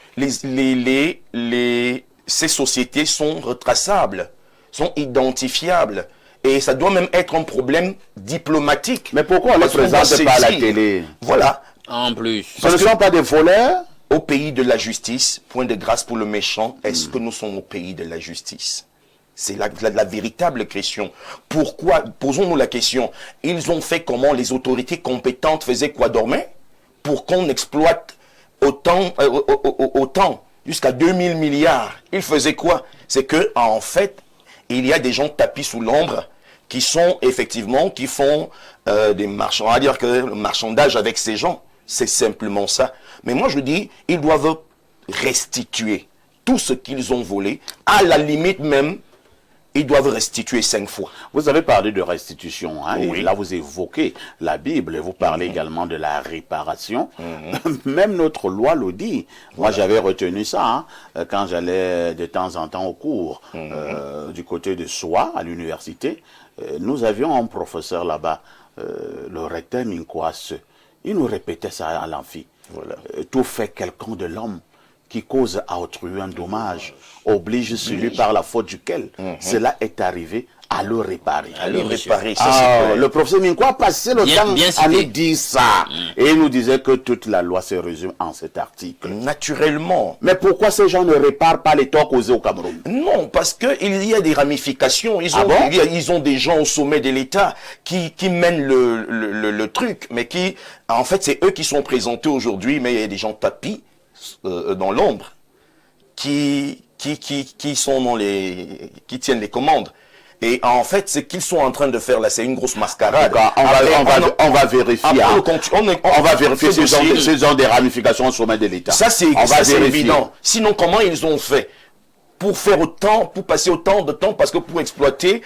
[SPEAKER 6] ces sociétés sont retraçables, sont identifiables. Et ça doit même être un problème diplomatique.
[SPEAKER 1] Mais pourquoi on ne les présente pas à la télé?
[SPEAKER 6] Voilà.
[SPEAKER 4] En plus.
[SPEAKER 1] Ce ne sont pas des voleurs?
[SPEAKER 6] Au pays de la justice, point de grâce pour le méchant, est-ce que nous sommes au pays de la justice? C'est la véritable question. Pourquoi? Posons-nous la question. Ils ont fait comment? Les autorités compétentes faisaient quoi? Dormaient? Pour qu'on exploite autant jusqu'à 2000 milliards. Ils faisaient quoi? C'est que, en fait, il y a des gens tapis sous l'ombre qui sont effectivement, qui font des marchands. On va dire que le marchandage avec ces gens, c'est simplement ça. Mais moi je dis, ils doivent restituer tout ce qu'ils ont volé, à la limite même ils doivent restituer 5 fois.
[SPEAKER 1] Vous avez parlé de restitution, hein,
[SPEAKER 6] Oui.
[SPEAKER 1] et là vous évoquez la Bible, et vous parlez également de la réparation. Même notre loi le dit. Moi j'avais retenu ça quand j'allais de temps en temps au cours du côté de Soie, à l'université. Nous avions un professeur là-bas, le recteur Minkouas. Il nous répétait ça à l'amphi.
[SPEAKER 6] Voilà.
[SPEAKER 1] Tout fait quelqu'un de l'homme qui cause à autrui un dommage, oblige celui par la faute duquel cela est arrivé à le réparer.
[SPEAKER 6] À le réparer, ça
[SPEAKER 1] Ah,
[SPEAKER 6] c'est vrai.
[SPEAKER 1] le professeur Minkwa passait le temps
[SPEAKER 4] bien
[SPEAKER 1] à
[SPEAKER 4] cité.
[SPEAKER 1] nous dire ça. Et il nous disait que toute la loi se résume en cet article.
[SPEAKER 6] Naturellement.
[SPEAKER 1] Mais pourquoi ces gens ne réparent pas les torts causés au Cameroun?
[SPEAKER 6] Non, parce qu'il y a des ramifications. Ils
[SPEAKER 1] Ah
[SPEAKER 6] ont,
[SPEAKER 1] bon?
[SPEAKER 6] ils ont des gens au sommet de l'État qui mènent le truc, mais qui, en fait, c'est eux qui sont présentés aujourd'hui, mais il y a des gens tapis dans l'ombre qui sont dans qui tiennent les commandes. Et en fait, ce qu'ils sont en train de faire là, c'est une grosse mascarade.
[SPEAKER 1] On va vérifier. On va vérifier s'ils ont des ramifications au sommet de l'État.
[SPEAKER 6] Ça, c'est évident. Sinon, comment ils ont fait pour faire autant, pour passer autant de temps, parce que pour exploiter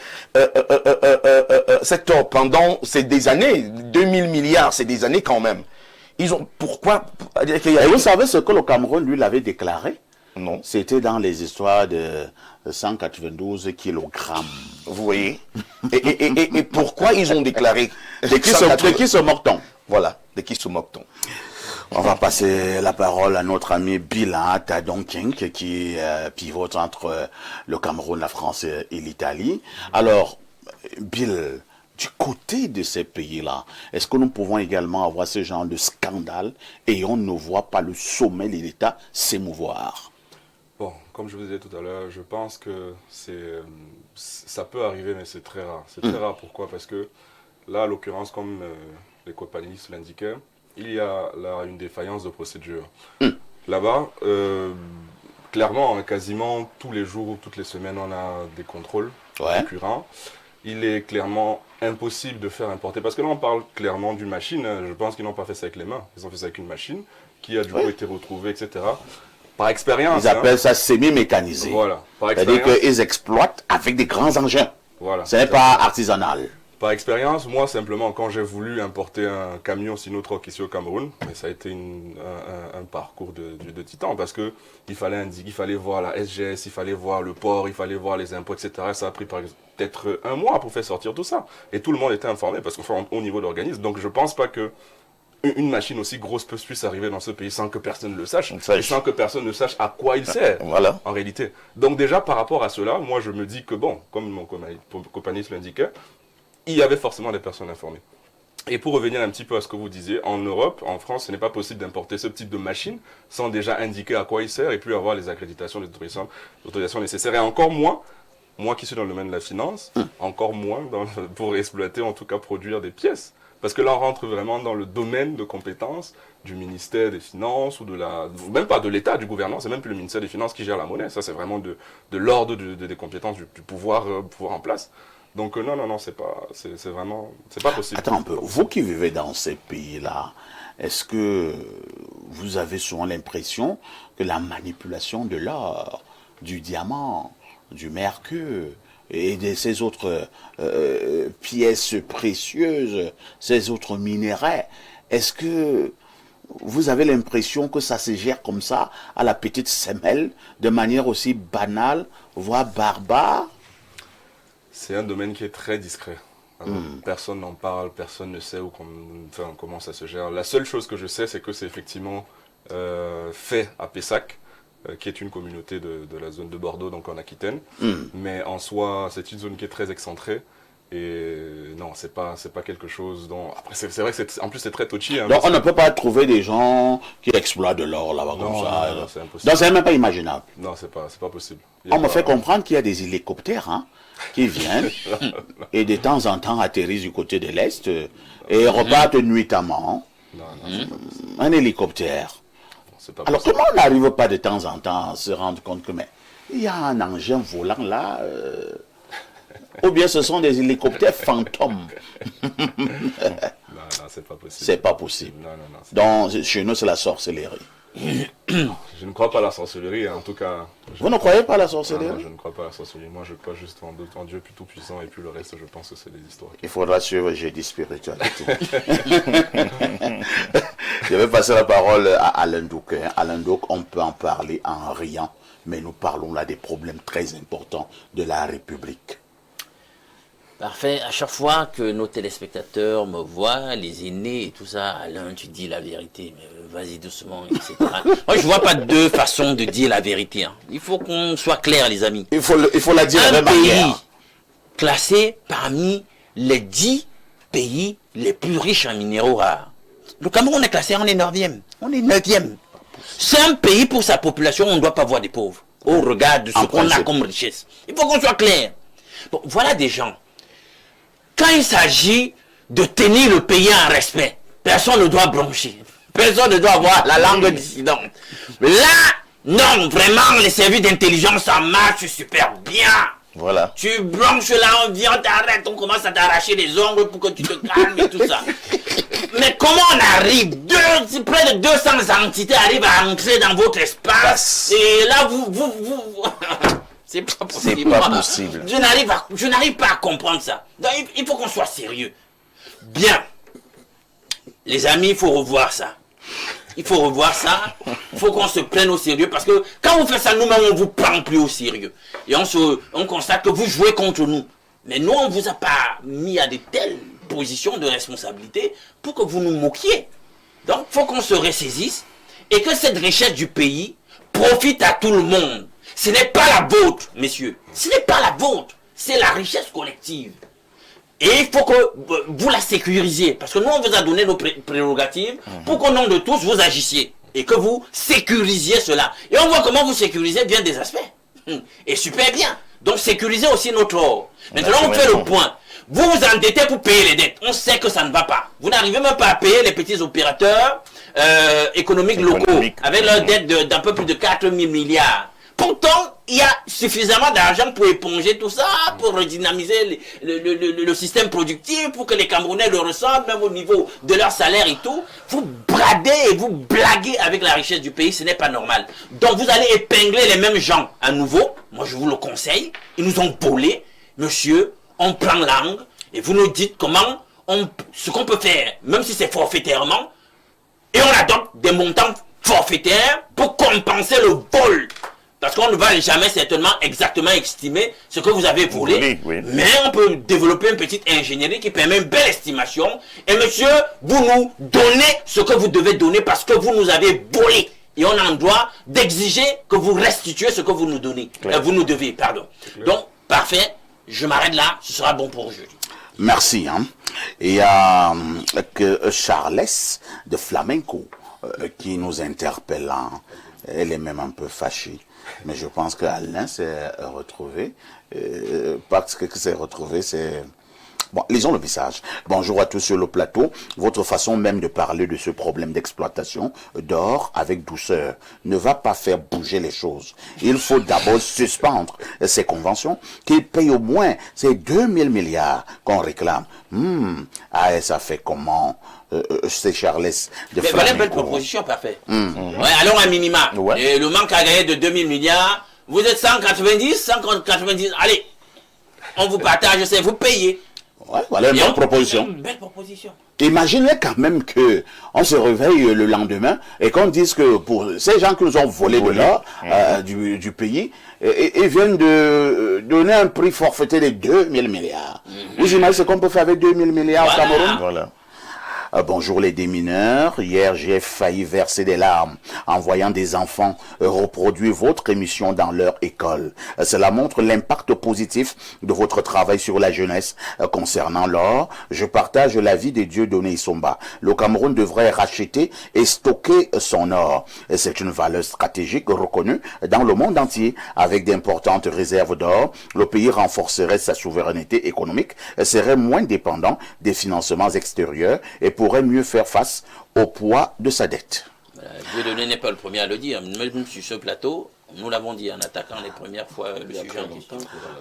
[SPEAKER 6] cette or pendant des années, 2000 milliards, c'est des années quand même. Ils ont, pourquoi?
[SPEAKER 1] Et vous savez ce que le Cameroun, lui, l'avait déclaré?
[SPEAKER 6] Non.
[SPEAKER 1] C'était dans les histoires de 192 kilogrammes.
[SPEAKER 6] Vous voyez? Et pourquoi ils ont déclaré?
[SPEAKER 1] De qui se moque-t-on?
[SPEAKER 6] Voilà, de qui se moque-t-on?
[SPEAKER 1] On va passer la parole à notre ami Bill Tadonking, qui pivote entre le Cameroun, la France et l'Italie. Alors, Bill, du côté de ces pays-là, est-ce que nous pouvons également avoir ce genre de scandale et on ne voit pas le sommet de l'État s'émouvoir?
[SPEAKER 3] Bon, comme je vous disais tout à l'heure, je pense que ça peut arriver, mais c'est très rare. C'est très rare, pourquoi? Parce que là, à l'occurrence, comme les copanistes l'indiquaient, il y a là une défaillance de procédure. Là-bas, clairement, quasiment tous les jours ou toutes les semaines, on a des contrôles récurrents. Il est clairement impossible de faire importer, parce que là on parle clairement d'une machine, je pense qu'ils n'ont pas fait ça avec les mains, ils ont fait ça avec une machine qui a du coup été retrouvée, etc. Par expérience.
[SPEAKER 1] Ils appellent ça semi-mécanisé.
[SPEAKER 3] Voilà, par
[SPEAKER 1] C'est-à-dire
[SPEAKER 3] expérience.
[SPEAKER 1] qu'ils exploitent avec des grands engins.
[SPEAKER 3] Voilà.
[SPEAKER 1] Ce n'est pas artisanal.
[SPEAKER 3] Par expérience, moi simplement, quand j'ai voulu importer un camion Sinotruk ici au Cameroun, mais ça a été un parcours de titan, parce que il fallait voir la SGS, il fallait voir le port, il fallait voir les impôts, etc. Ça a pris peut-être un mois pour faire sortir tout ça. Et tout le monde était informé, parce qu'au niveau de l'organisme. Donc je pense pas que une machine aussi grosse puisse arriver dans ce pays sans que personne ne le sache, et sans que personne ne sache à quoi il sert,
[SPEAKER 6] Voilà.
[SPEAKER 3] en réalité. Donc déjà, par rapport à cela, moi je me dis que bon, comme mon copaniste l'indiquait, il y avait forcément des personnes informées. Et pour revenir un petit peu à ce que vous disiez, en Europe, en France, ce n'est pas possible d'importer ce type de machine sans déjà indiquer à quoi il sert et puis avoir les accréditations, les autorisations nécessaires. Et encore moins, moi qui suis dans le domaine de la finance, encore moins pour exploiter, en tout cas produire des pièces. Parce que là, on rentre vraiment dans le domaine de compétences du ministère des Finances ou même pas de l'État, du gouvernement. C'est même plus le ministère des Finances qui gère la monnaie. Ça, c'est vraiment de l'ordre des compétences du pouvoir en place. Donc non, c'est pas possible.
[SPEAKER 1] Attends un peu, vous qui vivez dans ces pays-là, est-ce que vous avez souvent l'impression que la manipulation de l'or, du diamant, du mercure et de ces autres pièces précieuses, ces autres minéraux, est-ce que vous avez l'impression que ça se gère comme ça, à la petite semelle, de manière aussi banale, voire barbare?
[SPEAKER 3] C'est un domaine qui est très discret. Personne n'en parle, personne ne sait comment ça se gère. La seule chose que je sais, c'est que c'est effectivement fait à Pessac, qui est une communauté de la zone de Bordeaux, donc en Aquitaine. Mais en soi, c'est une zone qui est très excentrée. Et non, c'est pas quelque chose dont... Après, c'est vrai que en plus c'est très touchy. Hein,
[SPEAKER 1] donc on ne peut pas trouver des gens qui exploitent de l'or là-bas comme ça.
[SPEAKER 3] Non, c'est impossible.
[SPEAKER 1] Donc c'est même pas imaginable.
[SPEAKER 3] Non, c'est pas possible.
[SPEAKER 1] On me fait comprendre qu'il y a des hélicoptères qui viennent et de temps en temps atterrissent du côté de l'Est et repartent nuitamment.
[SPEAKER 3] Non,
[SPEAKER 1] un hélicoptère.
[SPEAKER 3] c'est pas
[SPEAKER 1] Alors
[SPEAKER 3] possible.
[SPEAKER 1] comment on n'arrive pas de temps en temps à se rendre compte que il y a un engin volant là ou bien ce sont des hélicoptères fantômes?
[SPEAKER 3] Non, c'est pas possible.
[SPEAKER 1] C'est pas possible.
[SPEAKER 3] Non.
[SPEAKER 1] Donc chez nous c'est la sorcellerie.
[SPEAKER 3] Je ne crois pas à la sorcellerie, en tout cas.
[SPEAKER 1] Vous ne croyez pas à la sorcellerie?
[SPEAKER 3] Non, je ne crois pas à la sorcellerie. Moi, je crois juste en Dieu plutôt puissant, et puis le reste, je pense que c'est des histoires.
[SPEAKER 1] Il faudra suivre Jeudi Spiritualité. Je vais passer la parole à Alain Douk. Alain Douk, on peut en parler en riant, mais nous parlons là des problèmes très importants de la République.
[SPEAKER 4] Parfait. À chaque fois que nos téléspectateurs me voient, les aînés et tout ça, Alain, tu dis la vérité, mais vas-y doucement, etc. Moi, je vois pas deux façons de dire la vérité. Hein. Il faut qu'on soit clair, les amis.
[SPEAKER 1] Il faut la dire
[SPEAKER 4] Un
[SPEAKER 1] de
[SPEAKER 4] pays
[SPEAKER 1] manière.
[SPEAKER 4] classé parmi les 10 pays les plus riches en minéraux rares. Le Cameroun est classé, on est 9e. On est 9e. C'est un pays pour sa population, on ne doit pas voir des pauvres. Au regard de ce qu'on a comme richesse. Il faut qu'on soit clair. Bon, voilà des gens. Quand il s'agit de tenir le pays en respect, personne ne doit broncher. Personne ne doit avoir la langue dissidente. Mais là, non, vraiment, les services d'intelligence, ça marche super bien.
[SPEAKER 6] Voilà.
[SPEAKER 4] Tu bronches là, on vient, t'arrête, on commence à t'arracher les ongles pour que tu te calmes et tout ça. Mais comment on arrive, près de 200 entités arrivent à entrer dans votre espace, et là, vous c'est pas possible.
[SPEAKER 6] C'est pas possible.
[SPEAKER 4] Je n'arrive pas à comprendre ça. Donc, il faut qu'on soit sérieux. Bien. Les amis, il faut revoir ça. Il faut revoir ça. Il faut qu'on se prenne au sérieux. Parce que quand vous faites ça, nous-mêmes, on ne vous prend plus au sérieux. Et on constate que vous jouez contre nous. Mais nous, on ne vous a pas mis à de telles positions de responsabilité pour que vous nous moquiez. Donc, il faut qu'on se ressaisisse et que cette richesse du pays profite à tout le monde. Ce n'est pas la vôtre, messieurs. Ce n'est pas la vôtre. C'est la richesse collective. Et il faut que vous la sécurisiez. Parce que nous, on vous a donné nos prérogatives pour qu'au nom de tous, vous agissiez. Et que vous sécurisiez cela. Et on voit comment vous sécurisez bien des aspects. Et super bien. Donc, sécurisez aussi notre or. Maintenant, on fait le point. Vous vous endettez pour payer les dettes. On sait que ça ne va pas. Vous n'arrivez même pas à payer les petits opérateurs économiques locaux avec leurs dettes d'un peu plus de 4 000 milliards. Pourtant, il y a suffisamment d'argent pour éponger tout ça, pour redynamiser le système productif, pour que les Camerounais le ressentent, même au niveau de leur salaire et tout. Vous bradez et vous blaguez avec la richesse du pays, ce n'est pas normal. Donc vous allez épingler les mêmes gens à nouveau. Moi, je vous le conseille. Ils nous ont volé. Monsieur, on prend langue et vous nous dites comment, ce qu'on peut faire, même si c'est forfaitairement, et on adopte des montants forfaitaires pour compenser le vol. Parce qu'on ne va jamais certainement exactement estimer ce que vous avez volé. Oui. Mais on peut développer une petite ingénierie qui permet une belle estimation. Et monsieur, vous nous donnez ce que vous devez donner parce que vous nous avez volé. Et on a le droit d'exiger que vous restituez ce que vous nous donnez. Vous nous devez, pardon. Donc, parfait. Je m'arrête là. Ce sera bon pour aujourd'hui.
[SPEAKER 1] Merci. Hein. Et il y a Charles de Flamenco qui nous interpelle. Hein. Elle est même un peu fâchée. Mais je pense qu'Alain s'est retrouvé. Parce que s'est retrouvé, c'est... Bon, lisons le message. Bonjour à tous sur le plateau. Votre façon même de parler de ce problème d'exploitation d'or avec douceur ne va pas faire bouger les choses. Il faut d'abord suspendre ces conventions qui payent au moins ces 2000 milliards qu'on réclame. Ah, ça fait comment c'est Charles de Flamenco.
[SPEAKER 4] Voilà une belle proposition, parfait. Ouais, allons à minima. Ouais. Et le manque à gagner de 2000 milliards, vous êtes 190, allez, on vous partage, c'est vous payez.
[SPEAKER 1] Ouais, voilà une bonne proposition.
[SPEAKER 4] Une belle proposition.
[SPEAKER 1] Imaginez quand même que on se réveille le lendemain et qu'on dise que pour ces gens qui nous ont volé de l'or du pays, ils viennent de donner un prix forfaitaire de 2000 milliards. Vous imaginez ce qu'on peut faire avec 2000 milliards au Cameroun? Voilà. Bonjour les démineurs, hier j'ai failli verser des larmes en voyant des enfants reproduire votre émission dans leur école. Cela montre l'impact positif de votre travail sur la jeunesse. Concernant l'or, je partage l'avis de Dieudonné Issomba. Le Cameroun devrait racheter et stocker son or. C'est une valeur stratégique reconnue dans le monde entier. Avec d'importantes réserves d'or, le pays renforcerait sa souveraineté économique, serait moins dépendant des financements extérieurs et pourrait mieux faire face au poids de sa dette.
[SPEAKER 4] Dieudonné n'est pas le premier à le dire. Même sur ce plateau, Nous l'avons dit en attaquant les premières fois le sujet en question.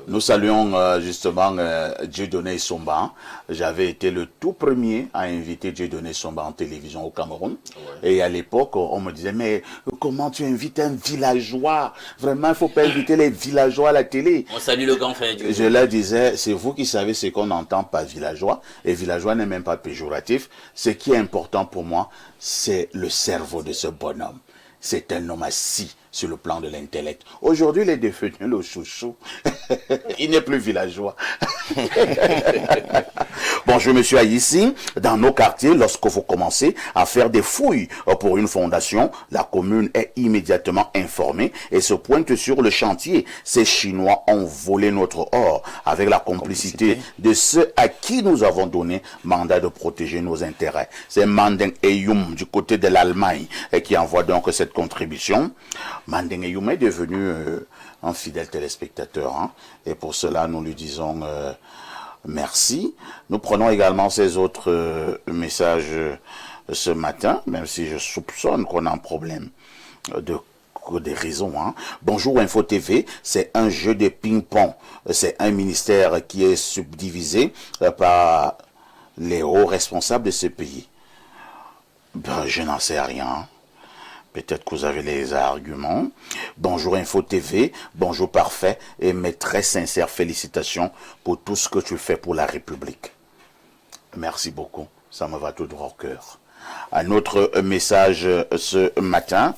[SPEAKER 1] Nous saluons justement Dieudonné Somba. J'avais été le tout premier à inviter Dieudonné Somba en télévision au Cameroun. Ouais. Et à l'époque, on me disait, mais comment tu invites un villageois? Vraiment, il ne faut pas inviter les villageois à la télé.
[SPEAKER 4] On salue le grand frère Dieu.
[SPEAKER 1] Je leur disais, c'est vous qui savez ce qu'on entend par villageois. Et villageois n'est même pas péjoratif. Ce qui est important pour moi, c'est le cerveau de ce bonhomme. C'est un homme assis sur le plan de l'intellect. Aujourd'hui, il est devenu le chouchou. Il n'est plus villageois. Bon, je me suis ici, dans nos quartiers, lorsque vous commencez à faire des fouilles pour une fondation, la commune est immédiatement informée et se pointe sur le chantier. Ces Chinois ont volé notre or avec la complicité de ceux à qui nous avons donné mandat de protéger nos intérêts. C'est Mandeng Eyum du côté de l'Allemagne qui envoie donc cette contribution. Mandeng Eyum est devenu un fidèle téléspectateur, hein, et pour cela nous lui disons merci. Nous prenons également ces autres messages ce matin, même si je soupçonne qu'on a un problème des raisons. Hein. Bonjour Info TV, c'est un jeu de ping-pong. C'est un ministère qui est subdivisé par les hauts responsables de ce pays. Ben, je n'en sais rien. Peut-être que vous avez les arguments. Bonjour Info TV, bonjour Parfait et mes très sincères félicitations pour tout ce que tu fais pour la République. Merci beaucoup, ça me va tout droit au cœur. Un autre message ce matin.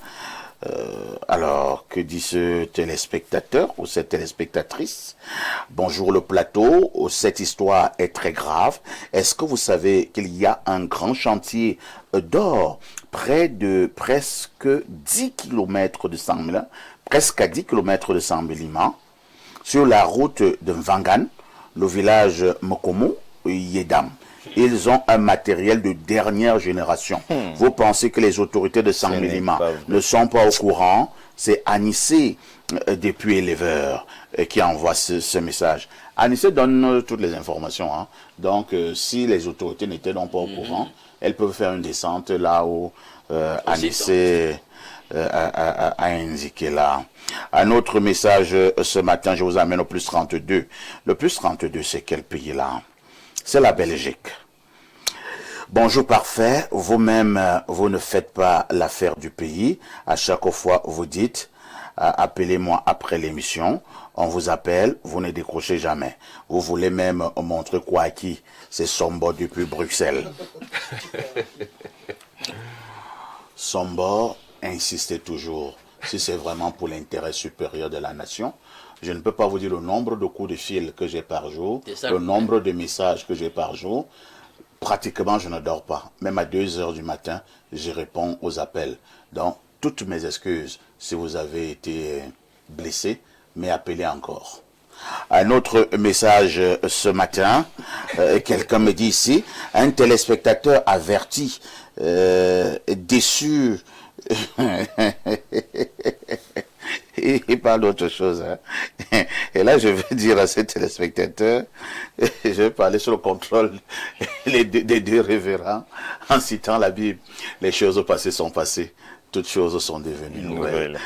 [SPEAKER 1] Alors, que dit ce téléspectateur ou cette téléspectatrice? Bonjour le plateau, cette histoire est très grave. Est-ce que vous savez qu'il y a un grand chantier d'or près de presque 10 km de Sambela, presque à 10 km de Sambelima, sur la route de Mvangan, le village Mokomo, Yedam. Ils ont un matériel de dernière génération. Vous pensez que les autorités de Sambelima ne sont pas au courant? C'est Anissé, depuis éleveur, qui envoie ce message. Anissé donne toutes les informations. Hein. Donc, si les autorités n'étaient donc pas au courant, elles peuvent faire une descente là où Anissé a indiqué là. Un autre message ce matin, je vous amène au plus 32. Le plus 32, c'est quel pays là? C'est la Belgique. Bonjour Parfait, vous-même, vous ne faites pas l'affaire du pays. À chaque fois, vous dites, appelez-moi après l'émission. On vous appelle, vous ne décrochez jamais. Vous voulez même montrer quoi à qui? C'est Sombo depuis Bruxelles. Sombo insistez toujours, si c'est vraiment pour l'intérêt supérieur de la nation. Je ne peux pas vous dire le nombre de coups de fil que j'ai par jour, le nombre de messages que j'ai par jour. Pratiquement, je ne dors pas. Même à 2 heures du matin, je réponds aux appels. Donc, toutes mes excuses si vous avez été blessé, mais appelez encore. Un autre message ce matin, quelqu'un me dit ici, un téléspectateur averti, déçu, il parle d'autre chose. Hein. Et là, je vais dire à ces téléspectateurs, je vais parler sur le contrôle des deux révérends en citant la Bible. Les choses passées sont passées, toutes choses sont devenues nouvelles.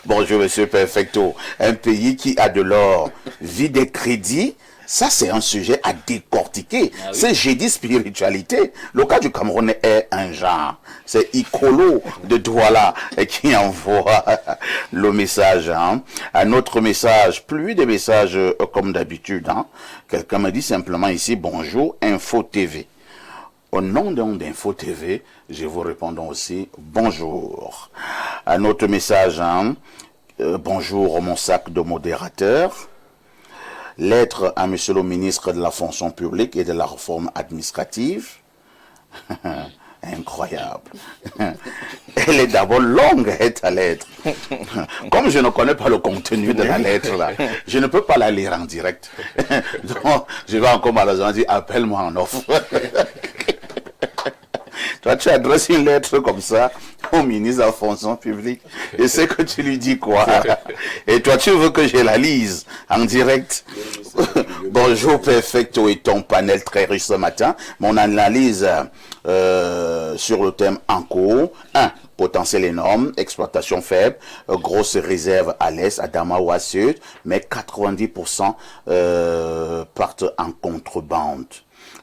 [SPEAKER 1] Bonjour, monsieur Perfecto. Un pays qui a de l'or vit des crédits. Ça, c'est un sujet à décortiquer. Ah oui. C'est j'ai dit spiritualité. Le cas du Cameroun est un genre. C'est Icolo de Douala qui envoie le message. Hein. Un autre message, plus de messages comme d'habitude. Hein. Quelqu'un me dit simplement ici, bonjour, Info TV. Au nom d'Info TV, je vous réponds aussi, bonjour. Un autre message, hein. Bonjour, mon sac de modérateur. Lettre à monsieur le ministre de la fonction publique et de la réforme administrative. Incroyable. Elle est d'abord longue, ta lettre. Comme je ne connais pas le contenu de la lettre, là, je ne peux pas la lire en direct. Donc, je vais encore malheureusement dire, appelle-moi en off. Toi, tu adresses une lettre comme ça au ministre de la fonction publique et c'est que tu lui dis quoi? Et toi, tu veux que je la lise en direct? Bonjour, Perfecto et ton panel très riche ce matin. Mon analyse sur le thème en cours. 1. potentiel énorme, exploitation faible, grosse réserve à l'est, à Damawa Sud, mais 90% partent en contrebande.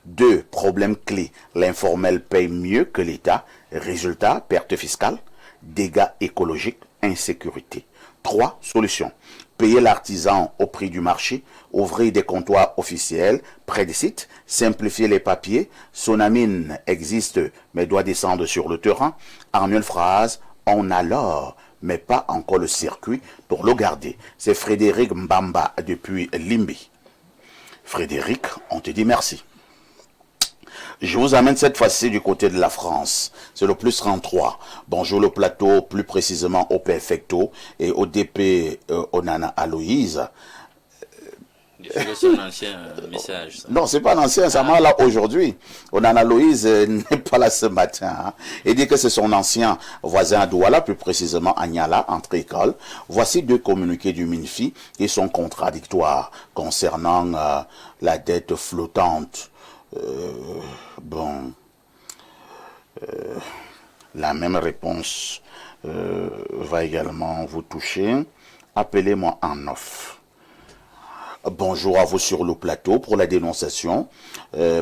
[SPEAKER 1] 2. Problème clé, l'informel paye mieux que l'État. Résultat, perte fiscale, dégâts écologiques, insécurité. 3. Solution. Payer l'artisan au prix du marché, ouvrir des comptoirs officiels près des sites, simplifier les papiers. Sonamine existe mais doit descendre sur le terrain. En une phrase, on a l'or mais pas encore le circuit pour le garder. C'est Frédéric Mbamba depuis Limbi. Frédéric, on te dit merci. Je vous amène cette fois-ci du côté de la France. C'est le plus 33. Bonjour le plateau, plus précisément au Perfecto et au DP Onana Aloïse.
[SPEAKER 4] C'est un ancien message. Ça.
[SPEAKER 1] Non, c'est pas un ancien, ça m'a là aujourd'hui. Onana Aloïse n'est pas là ce matin. Hein. Il dit que c'est son ancien voisin à Douala, plus précisément à Niala, entre écoles. Voici 2 communiqués du MINFI qui sont contradictoires concernant la dette flottante. La même réponse va également vous toucher. Appelez-moi en off. Bonjour à vous sur le plateau pour la dénonciation.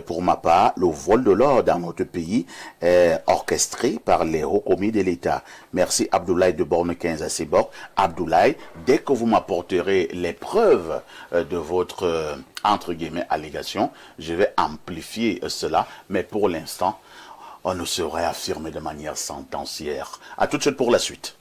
[SPEAKER 1] Pour ma part, le vol de l'or dans notre pays est orchestré par les hauts commis de l'État. Merci Abdoulaye de Borne 15 à Sébor. Abdoulaye, dès que vous m'apporterez les preuves de votre entre guillemets allégation, je vais amplifier cela. Mais pour l'instant, on ne saurait affirmer de manière sentencière. À tout de suite pour la suite.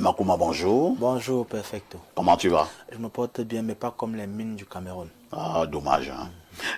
[SPEAKER 1] Makouma, bonjour.
[SPEAKER 7] Bonjour, perfecto.
[SPEAKER 1] Comment tu vas?
[SPEAKER 7] Je me porte bien, mais pas comme les mines du Cameroun.
[SPEAKER 1] Ah, dommage. Hein?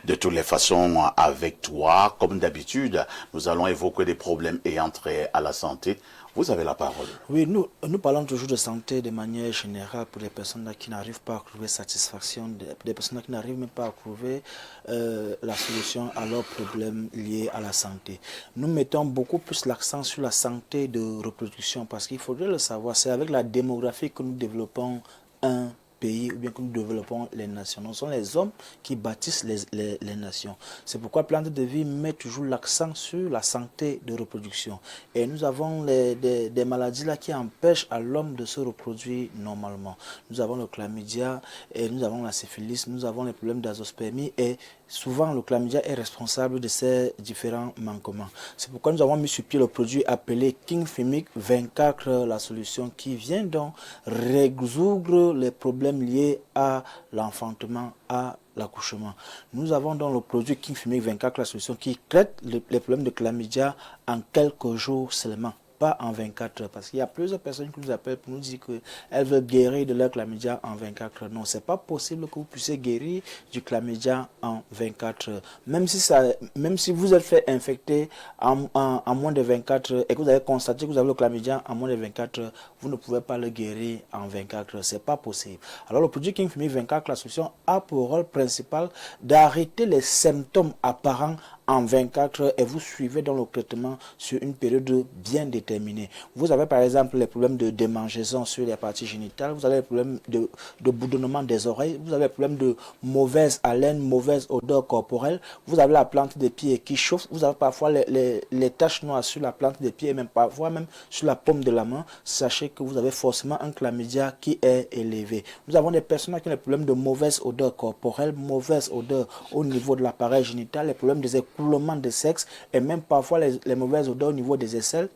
[SPEAKER 1] De toutes les façons, avec toi, comme d'habitude, nous allons évoquer des problèmes ayant trait à la santé. Vous avez la parole.
[SPEAKER 7] Oui, nous parlons toujours de santé de manière générale pour les personnes qui n'arrivent pas à trouver satisfaction, des personnes qui n'arrivent même pas à trouver la solution à leurs problèmes liés à la santé. Nous mettons beaucoup plus l'accent sur la santé de reproduction parce qu'il faudrait le savoir, c'est avec la démographie que nous développons un pays ou bien que nous développons les nations. Ce sont les hommes qui bâtissent les nations. C'est pourquoi Plante de Vie met toujours l'accent sur la santé de reproduction. Et nous avons des maladies là qui empêchent à l'homme de se reproduire normalement. Nous avons le chlamydia, et nous avons la syphilis, nous avons les problèmes d'azospermie et souvent le chlamydia est responsable de ces différents manquements. C'est pourquoi nous avons mis sur pied le produit appelé King Fimic 24, la solution qui vient donc résoudre les problèmes liés à l'enfantement, à l'accouchement. Nous avons donc le produit King Fimic 24, la solution qui traite les problèmes de chlamydia en quelques jours seulement. pas en 24 heures. Parce qu'il y a plusieurs personnes qui nous appellent pour nous dire qu'elles veulent guérir de leur chlamydia en 24 heures. Non, c'est pas possible que vous puissiez guérir du chlamydia en 24 heures. Même si vous êtes fait infecter en moins de 24 heures et que vous avez constaté que vous avez le chlamydia en moins de 24 heures, vous ne pouvez pas le guérir en 24 heures. C'est pas possible. Alors le produit King Fumic 24, la solution a pour rôle principal d'arrêter les symptômes apparents en 24 heures et vous suivez dans le traitement sur une période bien déterminée. Vous avez par exemple les problèmes de démangeaison sur les parties génitales, vous avez les problèmes de bourdonnement des oreilles, vous avez les problèmes de mauvaise haleine, mauvaise odeur corporelle, vous avez la plante des pieds qui chauffe, vous avez parfois les taches noires sur la plante des pieds et même parfois même sur la paume de la main. Sachez que vous avez forcément un chlamydia qui est élevé. Nous avons des personnes qui ont des problèmes de mauvaise odeur corporelle, mauvaise odeur au niveau de l'appareil génital, les problèmes des écoulements de sexe et même parfois les mauvaises odeurs au niveau des aisselles.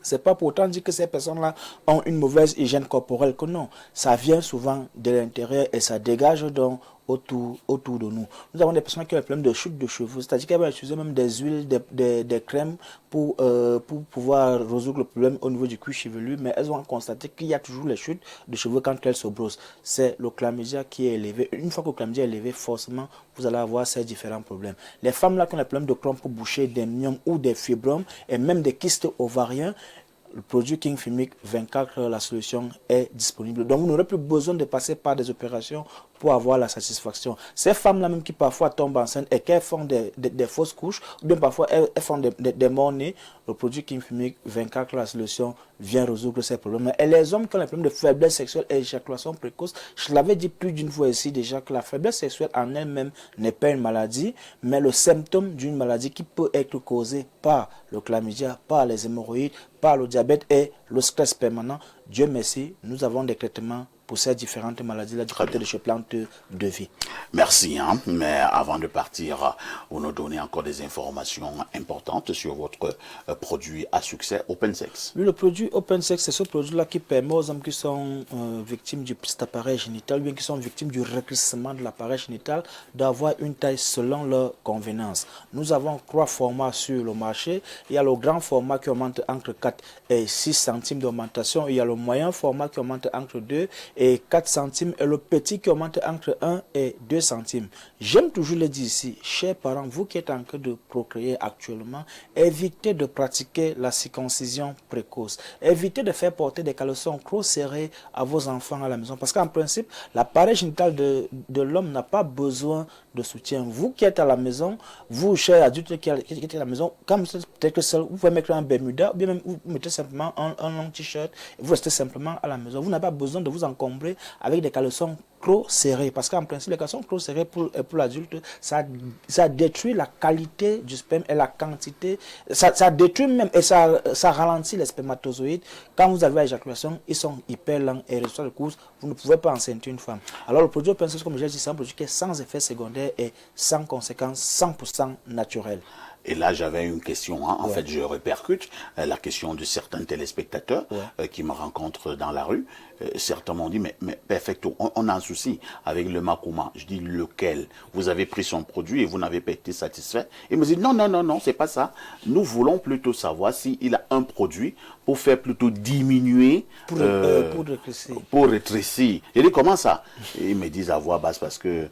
[SPEAKER 7] C'est pas pour autant dire que ces personnes-là ont une mauvaise hygiène corporelle que non. Ça vient souvent de l'intérieur et ça dégage donc autour de nous. Nous avons des personnes qui ont des problèmes de chute de cheveux, c'est-à-dire qu'elles vont utiliser même des huiles, des crèmes pour pouvoir résoudre le problème au niveau du cuir chevelu, mais elles vont constater qu'il y a toujours les chutes de cheveux quand elles se brossent. C'est le chlamydia qui est élevé. Une fois que le chlamydia est élevé, forcément, vous allez avoir ces différents problèmes. Les femmes là qui ont des problèmes de crampes bouchées, des myomes ou des fibromes et même des kystes ovariens, le produit King Fumic 24 heures, la solution est disponible. Donc vous n'aurez plus besoin de passer par des opérations pour avoir la satisfaction. Ces femmes-là même qui parfois tombent enceintes et qu'elles font des fausses couches, ou bien parfois elles font des morts-nés, le produit King Fumic 24 heures, la solution vient résoudre ces problèmes. Et les hommes qui ont des problèmes de faiblesse sexuelle et éjaculation précoce, je l'avais dit plus d'une fois ici déjà que la faiblesse sexuelle en elle-même n'est pas une maladie, mais le symptôme d'une maladie qui peut être causée par le chlamydia, par les hémorroïdes, par le diabète et le stress permanent. Dieu merci, nous avons des traitements pour ces différentes maladies-là du côté de chez Plante de Vie.
[SPEAKER 1] Merci, mais avant de partir, vous nous donnez encore des informations importantes sur votre produit à succès OpenSex.
[SPEAKER 7] Oui, le produit OpenSex, c'est ce produit-là qui permet aux hommes qui sont victimes du petit appareil génital, ou bien qui sont victimes du rétrécissement de l'appareil génital, d'avoir une taille selon leur convenance. Nous avons 3 formats sur le marché. Il y a le grand format qui augmente entre 4 et 6 centimes d'augmentation. Il y a le moyen format qui augmente entre 2 et 4 centimes et le petit qui augmente entre 1 et 2 centimes. J'aime toujours le dire ici, chers parents, vous qui êtes en train de procréer actuellement, évitez de pratiquer la circoncision précoce. Évitez de faire porter des caleçons trop serrés à vos enfants à la maison. Parce qu'en principe, l'appareil génital de l'homme n'a pas besoin de soutien. Vous qui êtes à la maison, vous, chers adultes qui êtes à la maison, quand vous êtes peut-être seul, vous pouvez mettre un bermuda, ou bien même vous mettez simplement un long t-shirt, et vous restez simplement à la maison. Vous n'avez pas besoin de vous encombrer avec des caleçons trop serrés, parce qu'en principe, les caleçons trop serrés pour l'adulte, ça détruit la qualité du sperme et la quantité, ça détruit même et ça ralentit les spermatozoïdes. Quand vous arrivez à l'éjaculation, ils sont hyper lents et résultat de course, vous ne pouvez pas enceinter une femme. Alors le produit OpenSex, comme j'ai dit, c'est un produit qui est sans effet secondaire et sans conséquences, 100% naturel.
[SPEAKER 1] Et là, j'avais une question. En fait, je répercute la question de certains téléspectateurs qui me rencontrent dans la rue. Certains m'ont dit, mais perfecto, on a un souci avec le Makuma. Je dis, lequel? Vous avez pris son produit et vous n'avez pas été satisfait. Il me dit, non, c'est pas ça. Nous voulons plutôt savoir s'il a un produit pour faire plutôt diminuer, pour rétrécir. Je dis, comment ça? Et ils me disent à voix basse parce que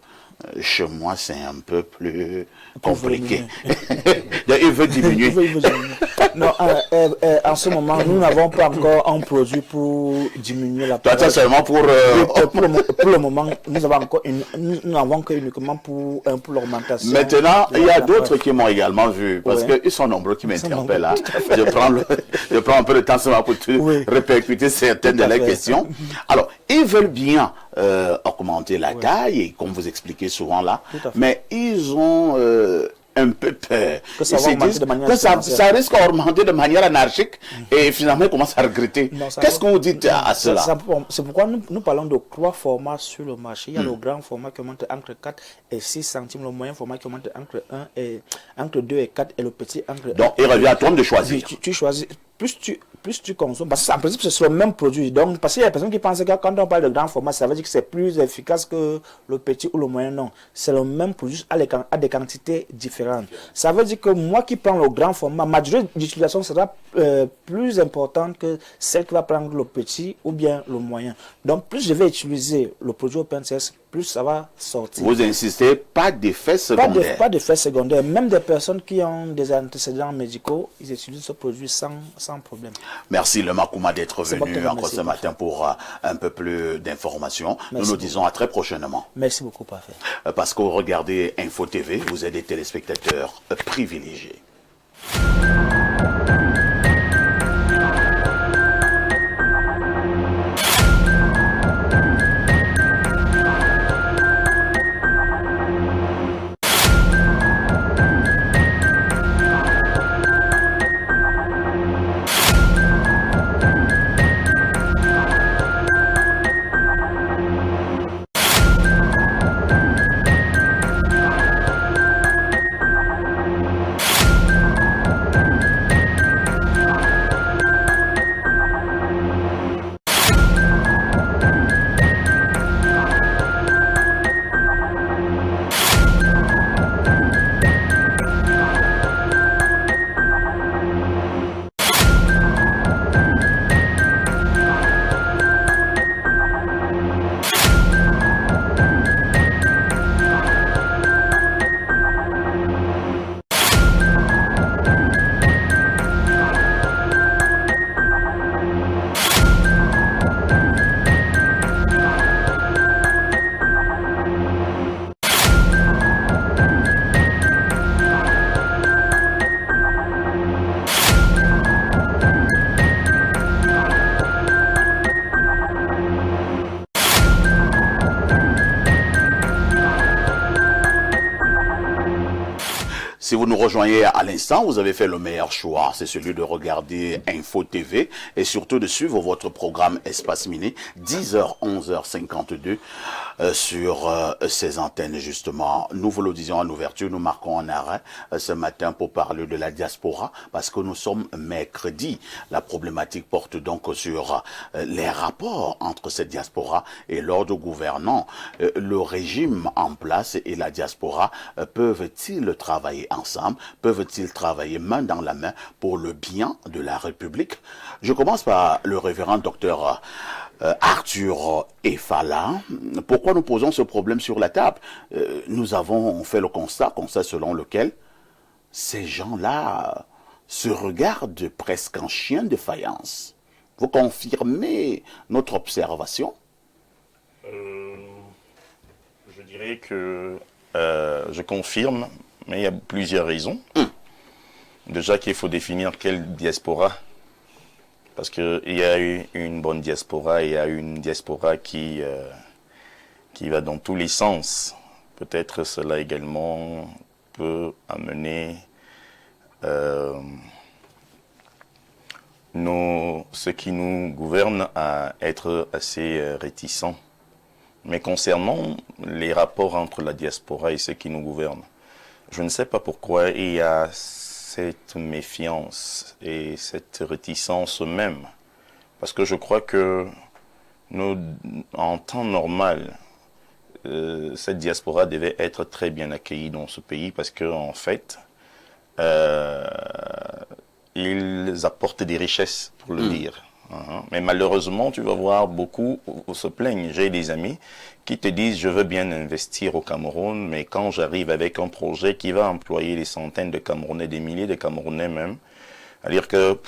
[SPEAKER 1] chez moi, c'est un peu plus compliqué. Il veut diminuer.
[SPEAKER 7] Non, en ce moment, nous n'avons pas encore un produit pour diminuer la
[SPEAKER 1] Toi, seulement pour...
[SPEAKER 7] pour le moment, nous n'avons que uniquement pour l'augmentation.
[SPEAKER 1] Maintenant, il y a d'autres qui m'ont également vu, parce qu'ils sont nombreux qui m'interpellent. Je prends un peu de temps seulement pour répercuter certaines de leurs questions. Alors, ils veulent bien augmenter la taille, et comme vous expliquez souvent là, mais ils ont un peu peur.
[SPEAKER 7] Que ça
[SPEAKER 1] risque d'augmenter de manière anarchique et finalement ils commencent à regretter. Qu'est-ce que vous dites à cela?
[SPEAKER 7] C'est pourquoi nous parlons de 3 formats sur le marché. Il y a le grand format qui augmente entre 4 et 6 centimes, le moyen format qui augmente entre 2 et 4 et le petit entre...
[SPEAKER 1] Donc il revient à toi de choisir.
[SPEAKER 7] Tu choisis. plus tu consommes, parce que en principe c'est le même produit. Donc, parce qu'il y a des personnes qui pensent que quand on parle de grand format, ça veut dire que c'est plus efficace que le petit ou le moyen. Non, c'est le même produit à des quantités différentes. Ça veut dire que moi qui prends le grand format, ma durée d'utilisation sera plus importante que celle qui va prendre le petit ou bien le moyen. Donc, plus je vais utiliser le produit OpenCS, plus ça va sortir.
[SPEAKER 1] Vous insistez, pas d'effet secondaire.
[SPEAKER 7] Pas d'effet secondaire. Même des personnes qui ont des antécédents médicaux, ils utilisent ce produit sans problème.
[SPEAKER 1] Merci le Makouma d'être venu encore ce matin pour un peu plus d'informations. Nous nous disons à très prochainement.
[SPEAKER 7] Merci beaucoup, parfait.
[SPEAKER 1] Parce que vous regardez Info TV, vous êtes des téléspectateurs privilégiés. Si vous nous rejoignez à l'instant, vous avez fait le meilleur choix, c'est celui de regarder Info TV et surtout de suivre votre programme Espace Mini, 10h, 11h52 sur ces antennes justement. Nous vous le disions en ouverture, nous marquons un arrêt ce matin pour parler de la diaspora parce que nous sommes mercredi. La problématique porte donc sur les rapports entre cette diaspora et l'ordre gouvernant. Le régime en place et la diaspora peuvent-ils travailler ensemble? Peuvent-ils travailler main dans la main pour le bien de la République? Je commence par le révérend docteur Arthur Efala. Pourquoi nous posons ce problème sur la table? Nous avons fait le constat selon lequel ces gens-là se regardent presque en chien de faïence. Vous confirmez notre observation?
[SPEAKER 6] Je dirais que je confirme, mais il y a plusieurs raisons. Déjà qu'il faut définir quelle diaspora. Parce qu'il y a eu une bonne diaspora et il y a une diaspora qui va dans tous les sens. Peut-être cela également peut amener ceux qui nous gouvernent à être assez réticents. Mais concernant les rapports entre la diaspora et ceux qui nous gouvernent, je ne sais pas pourquoi il y a cette méfiance et cette réticence même. Parce que je crois que nous, en temps normal, cette diaspora devait être très bien accueillie dans ce pays parce qu'en fait, ils apportent des richesses, pour le dire. Mais malheureusement, tu vas voir beaucoup se plaignent. J'ai des amis qui te disent « je veux bien investir au Cameroun, mais quand j'arrive avec un projet qui va employer des centaines de Camerounais, des milliers de Camerounais même, c'est-à-dire que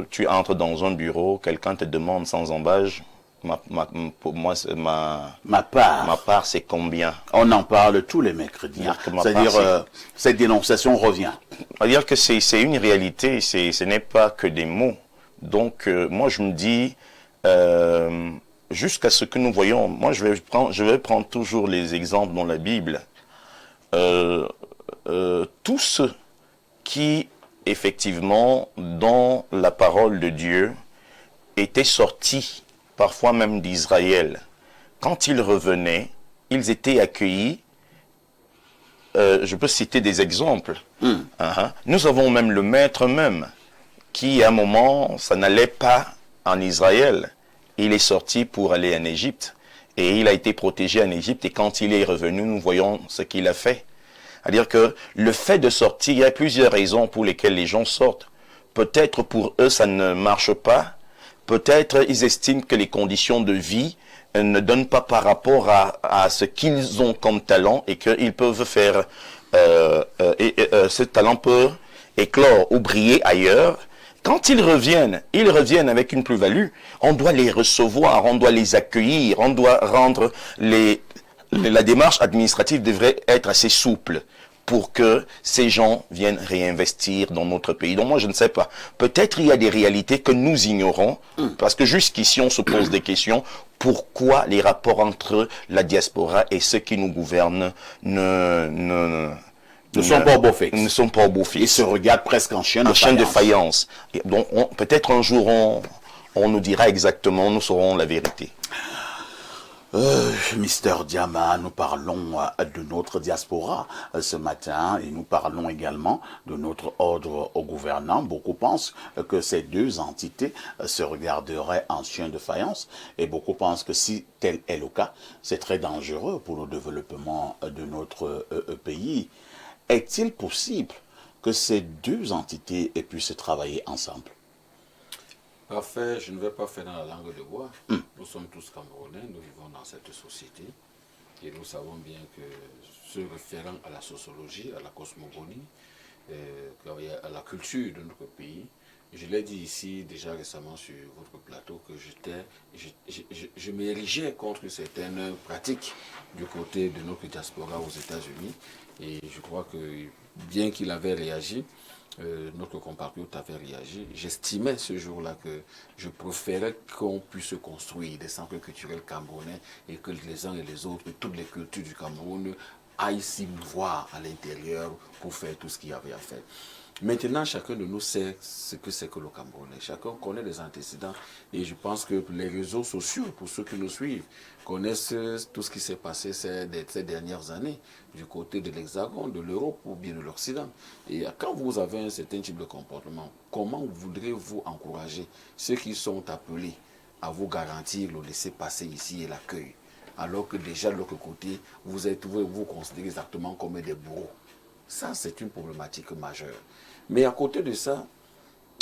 [SPEAKER 6] tu entres dans un bureau, quelqu'un te demande sans embâche, ma part c'est combien ?»
[SPEAKER 1] On en parle tous les mercredis. C'est-à-dire cette dénonciation revient.
[SPEAKER 6] C'est-à-dire que c'est une réalité, ce n'est pas que des mots. Donc, moi, je me dis, jusqu'à ce que nous voyons, moi, je vais prendre toujours les exemples dans la Bible. Tous ceux qui, effectivement, dans la parole de Dieu, étaient sortis, parfois même d'Israël, quand ils revenaient, ils étaient accueillis. Je peux citer des exemples. Nous avons même le maître même, qui, à un moment, ça n'allait pas en Israël. Il est sorti pour aller en Égypte. Et il a été protégé en Égypte. Et quand il est revenu, nous voyons ce qu'il a fait. C'est-à-dire que le fait de sortir, il y a plusieurs raisons pour lesquelles les gens sortent. Peut-être pour eux, ça ne marche pas. Peut-être ils estiment que les conditions de vie ne donnent pas par rapport à ce qu'ils ont comme talent et qu'ils peuvent faire... ce talent peut éclore ou briller ailleurs. Quand ils reviennent avec une plus-value. On doit les recevoir, on doit les accueillir, on doit rendre la démarche administrative devrait être assez souple pour que ces gens viennent réinvestir dans notre pays. Donc moi, je ne sais pas. Peut-être il y a des réalités que nous ignorons, parce que jusqu'ici, on se pose des questions. Pourquoi les rapports entre la diaspora et ceux qui nous gouvernent ne
[SPEAKER 1] sont pas au beau fixe.
[SPEAKER 6] Ne sont pas au beau fixe.
[SPEAKER 1] Ils se regardent presque en chien
[SPEAKER 6] de faïence. Donc peut-être un jour, on nous dira exactement, nous saurons la vérité.
[SPEAKER 1] Mister Diama, nous parlons de notre diaspora ce matin et nous parlons également de notre ordre au gouvernant. Beaucoup pensent que ces deux entités se regarderaient en chien de faïence et beaucoup pensent que si tel est le cas, c'est très dangereux pour le développement de notre pays. Est-il possible que ces deux entités puissent travailler ensemble?
[SPEAKER 2] Parfait, je ne vais pas faire dans la langue de bois. Nous sommes tous Camerounais, nous vivons dans cette société. Et nous savons bien que se référant à la sociologie, à la cosmogonie, à la culture de notre pays, je l'ai dit ici déjà récemment sur votre plateau que je m'érigeais contre certaines pratiques du côté de notre diaspora aux États-Unis. Et je crois que bien qu'il avait réagi, notre compatriote avait réagi. J'estimais ce jour-là que je préférais qu'on puisse construire des centres culturels camerounais et que les uns et les autres, toutes les cultures du Cameroun aillent s'y voir à l'intérieur pour faire tout ce qu'il y avait à faire. Maintenant, chacun de nous sait ce que c'est que le Camerounais. Chacun connaît les antécédents et je pense que les réseaux sociaux, pour ceux qui nous suivent, connaissent tout ce qui s'est passé ces dernières années du côté de l'Hexagone, de l'Europe ou bien de l'Occident. Et quand vous avez un certain type de comportement, comment voudrez-vous encourager ceux qui sont appelés à vous garantir le laisser-passer ici et l'accueil, alors que déjà de l'autre côté, vous considérez exactement comme des bourreaux? Ça, c'est une problématique majeure. Mais à côté de ça,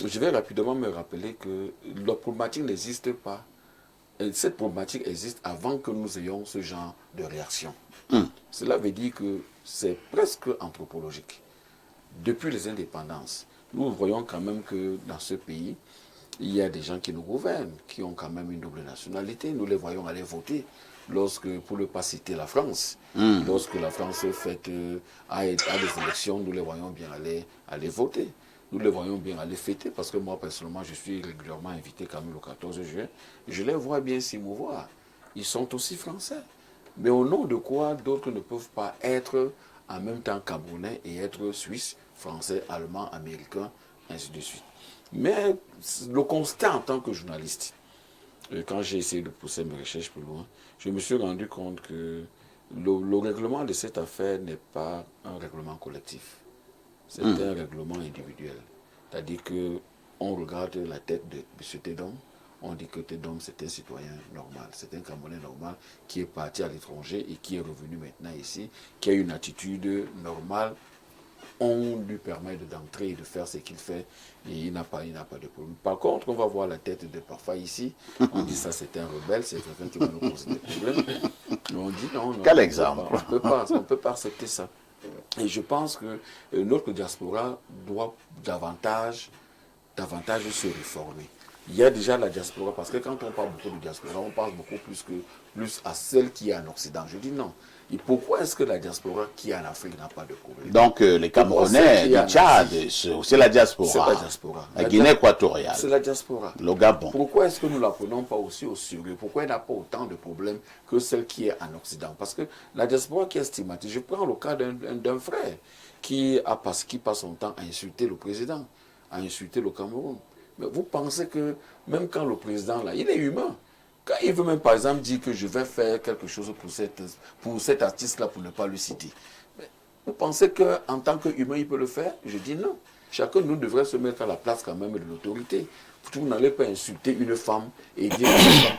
[SPEAKER 2] je vais rapidement me rappeler que la problématique n'existe pas. Cette problématique existe avant que nous ayons ce genre de réaction. Cela veut dire que c'est presque anthropologique. Depuis les indépendances, nous voyons quand même que dans ce pays, il y a des gens qui nous gouvernent, qui ont quand même une double nationalité. Nous les voyons aller voter. Lorsque, pour ne pas citer la France, lorsque la France a des élections, nous les voyons bien aller voter. Nous les voyons bien aller fêter, parce que moi, personnellement, je suis régulièrement invité quand même le 14 juin. Je les vois bien s'y mouvoir. Ils sont aussi français. Mais au nom de quoi d'autres ne peuvent pas être en même temps camerounais et être suisses, français, allemands, américains, ainsi de suite. Mais le constat en tant que journaliste, quand j'ai essayé de pousser mes recherches plus loin, je me suis rendu compte que le règlement de cette affaire n'est pas un règlement collectif. C'est un règlement individuel. C'est-à-dire qu'on regarde la tête de M. Tedom, on dit que Tedom c'est un citoyen normal, c'est un Camerounais normal qui est parti à l'étranger et qui est revenu maintenant ici, qui a une attitude normale. On lui permet d'entrer et de faire ce qu'il fait et il n'a pas de problème. Par contre, on va voir la tête de parfois ici, on dit ça c'est un rebelle, c'est quelqu'un qui va nous poser des problèmes. Mais on dit non.
[SPEAKER 1] Quel exemple?
[SPEAKER 2] On ne peut pas accepter ça. Et je pense que notre diaspora doit davantage se réformer. Il y a déjà la diaspora, parce que quand on parle beaucoup de diaspora, on parle beaucoup plus à celle qui est en Occident. Je dis non. Et pourquoi est-ce que la diaspora qui est en Afrique n'a pas de problème?
[SPEAKER 1] Donc les Camerounais du Tchad, c'est la diaspora.
[SPEAKER 2] C'est la diaspora.
[SPEAKER 1] La Guinée équatoriale.
[SPEAKER 2] C'est la diaspora.
[SPEAKER 1] Le Gabon.
[SPEAKER 2] Pourquoi est-ce que nous ne la prenons pas aussi au sérieux? Pourquoi elle n'a pas autant de problèmes que celle qui est en Occident? Parce que la diaspora qui est stigmatisée, je prends le cas d'un frère qui passe son temps à insulter le président, à insulter le Cameroun. Mais vous pensez que même quand le président, là, il est humain. Quand il veut même, par exemple, dire que je vais faire quelque chose pour cet artiste-là, pour ne pas le citer. Mais vous pensez qu'en tant qu'humain, il peut le faire? Je dis non. Chacun de nous devrait se mettre à la place quand même de l'autorité. Vous n'allez pas insulter une femme et dire